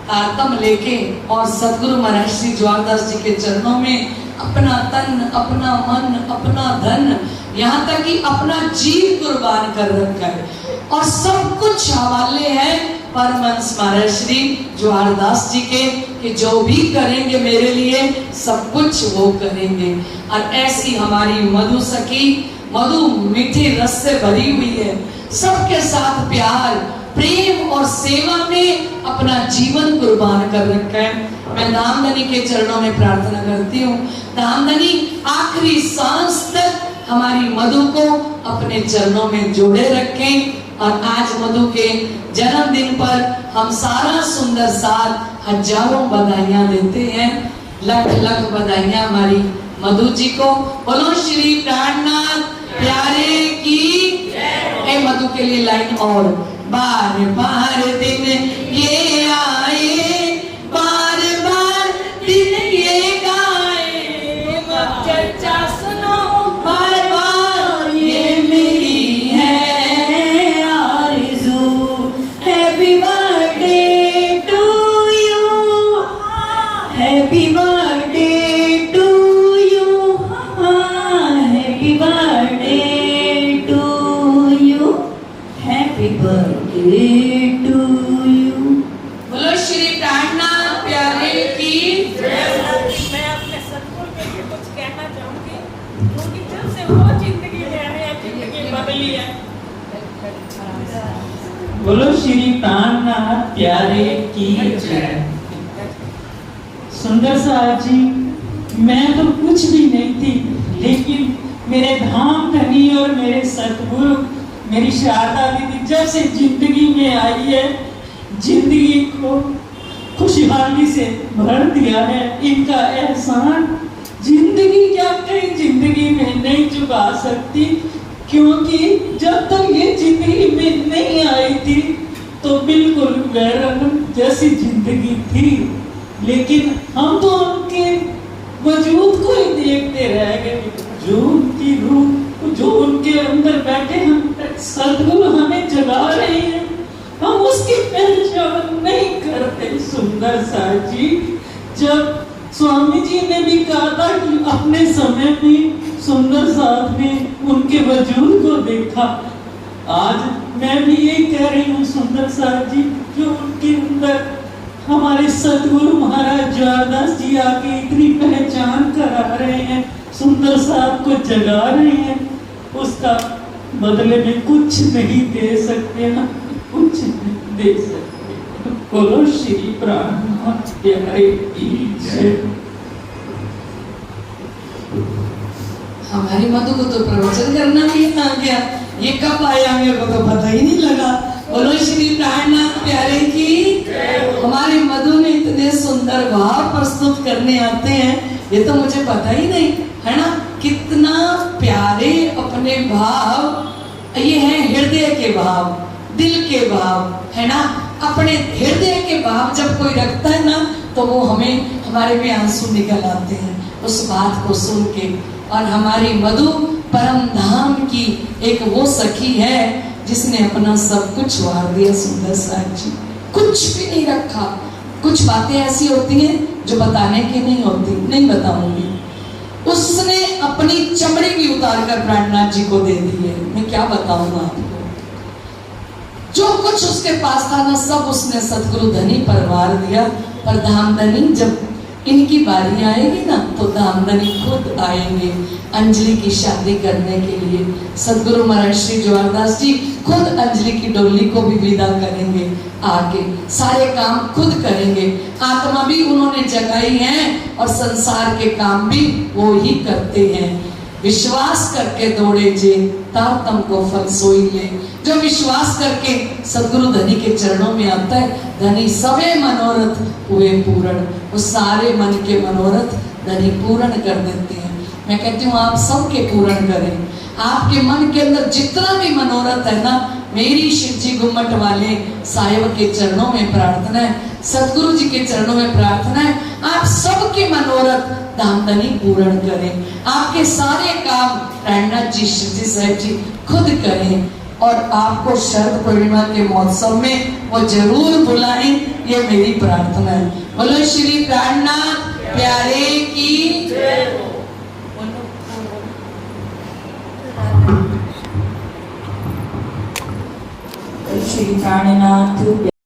तारतम लेके और सदगुरु महाराज श्री जवाहरदास जी के चरणों में अपना तन, अपना मन, अपना धन, यहाँ तक कि अपना जीव कुर्बान कर रखा है। और सब कुछ हवाले है परमहंस महाराज श्री जवाहरदास जी के, कि जो भी करेंगे मेरे लिए सब कुछ वो करेंगे। और ऐसी हमारी मधु सखी, मधु मीठे रस से भरी हुई है, सबके साथ प्यार, प्रेम और सेवा में अपना जीवन कुर्बान कर रखा है। मैं धामधनी के चरणों में प्रार्थना करती हूँ, धामधनी आखिरी सांस तक हमारी मधु को अपने चरणों में जोड़े रखें। और आज मधु के जन्मदिन पर हम सारा सुंदर साथ हजारों बधाइयां देते हैं। लख लख बधाइयां हमारी मधु जी को। बोलो श्री प्राणनाथ प्यारे की जय। मधु के लिए लाइन और, बार बार दिन ये आए, बार बार दिन ये गाए, चर्चा सुनो बार बार ये मेरी है आरज़ू। Happy birthday to you, happy birthday to you, happy birthday to you, happy birthday to you. बोलो श्री प्राणनाथ प्यारे की मैं अपने सदगुरु के लिए कुछ कहना चाहूंगी, क्योंकि जब से वो जिंदगी में आए, जिंदगी बदली है। बोलो श्री प्राणनाथ प्यारे की जय। सुंदर साहब जी, मैं तो कुछ भी नहीं थी, लेकिन मेरे धाम धनी और मेरे सतगुरु मेरी शारदा दीदी जब से जिंदगी में आई है, जिंदगी को खुशहाली से भर दिया है। इनका एहसान जिंदगी क्या कहीं जिंदगी में नहीं चुका सकती, क्योंकि जब तक ये जिंदगी में नहीं आई थी तो बिल्कुल वैरन जैसी जिंदगी थी, लेकिन हम तो उनके वजूद को ही देखते रह गए। जो उनकी रूह, जो उनके अंदर बैठे हम सदगुरु हमें जगा रहे हैं, हम उसकी पहचान नहीं करते। सुंदर साहब जी, जब स्वामी जी ने भी कहा था कि अपने समय में सुंदर साहब ने उनके वजूद को देखा, आज मैं भी यही कह रही हूँ सुंदर साहब जी, जो उनके अंदर हमारे सदगुरु महाराज जवाहरदास जी आके इतनी पहचान करा रहे हैं, सुंदर साहब को जगा रहे हैं, उसका बदले में कुछ नहीं दे सकते ना, कुछ नहीं दे सकते। बोलो श्री प्राणनाथ प्यारे की जय। हमारी मधु को तो प्रवचन करना भी आ गया, ये कब आया मेरे को तो पता ही नहीं लगा। बोलो श्री प्राणनाथ प्यारे की। हमारी मधु में इतने सुंदर भाव प्रस्तुत करने आते हैं, ये तो मुझे पता ही नहीं है ना। कितना प्यारे अपने भाव, ये है हृदय के भाव, दिल के भाव, है ना। अपने हृदय के भाव जब कोई रखता है ना, तो वो हमें, हमारे भी आंसू निकल आते हैं उस बात को सुन के। और हमारी मधु परम धाम की एक वो सखी है जिसने अपना सब कुछ वार दिया। सुंदर साहब जी, कुछ भी नहीं रखा। कुछ बातें ऐसी होती हैं जो बताने की नहीं होती, नहीं बताऊंगी। उसने अपनी चमड़ी भी उतार कर प्राणनाथ जी को दे दी है, मैं क्या बताऊंगा आपको। जो कुछ उसके पास था ना, सब उसने सतगुरु धनी पर वार दिया। पर धाम धनी जब इनकी बारी आएगी ना तो धामधनी खुद आएंगे अंजलि की शादी करने के लिए। सदगुरु महाराज श्री जवाहरदास जी खुद अंजलि की डोली को भी विदा करेंगे, आके सारे काम खुद करेंगे। आत्मा भी उन्होंने जगाई है और संसार के काम भी वो ही करते हैं। विश्वास करके दौड़े जे तार तुमको फल सोई ले। जो विश्वास करके सदगुरु धनी के चरणों में आता है, धनी सबे मनोरथ हुए पूर्ण। वो सारे मन के मनोरथ धनी पूर्ण कर देते हैं। मैं कहती हूँ आप सबके पूर्ण करें। आपके मन के अंदर जितना भी मनोरथ है ना, मेरी शिवजी गुम्मट वाले साहिब के चरणों में प्रार्थना है, सदगुरु जी के चरणों में प्रार्थना है, आप सबके मनोरथ धामधनी पूर्ण करें। आपके सारे काम रामनाथ जी शिवजी साहिब जी खुद करें और आपको शरद पूर्णिमा के महोत्सव में वो जरूर बुलाएं, ये मेरी प्रार्थना है। बोलो श्री प्राणनाथ प्यारे की जय हो। श्री प्राणनाथ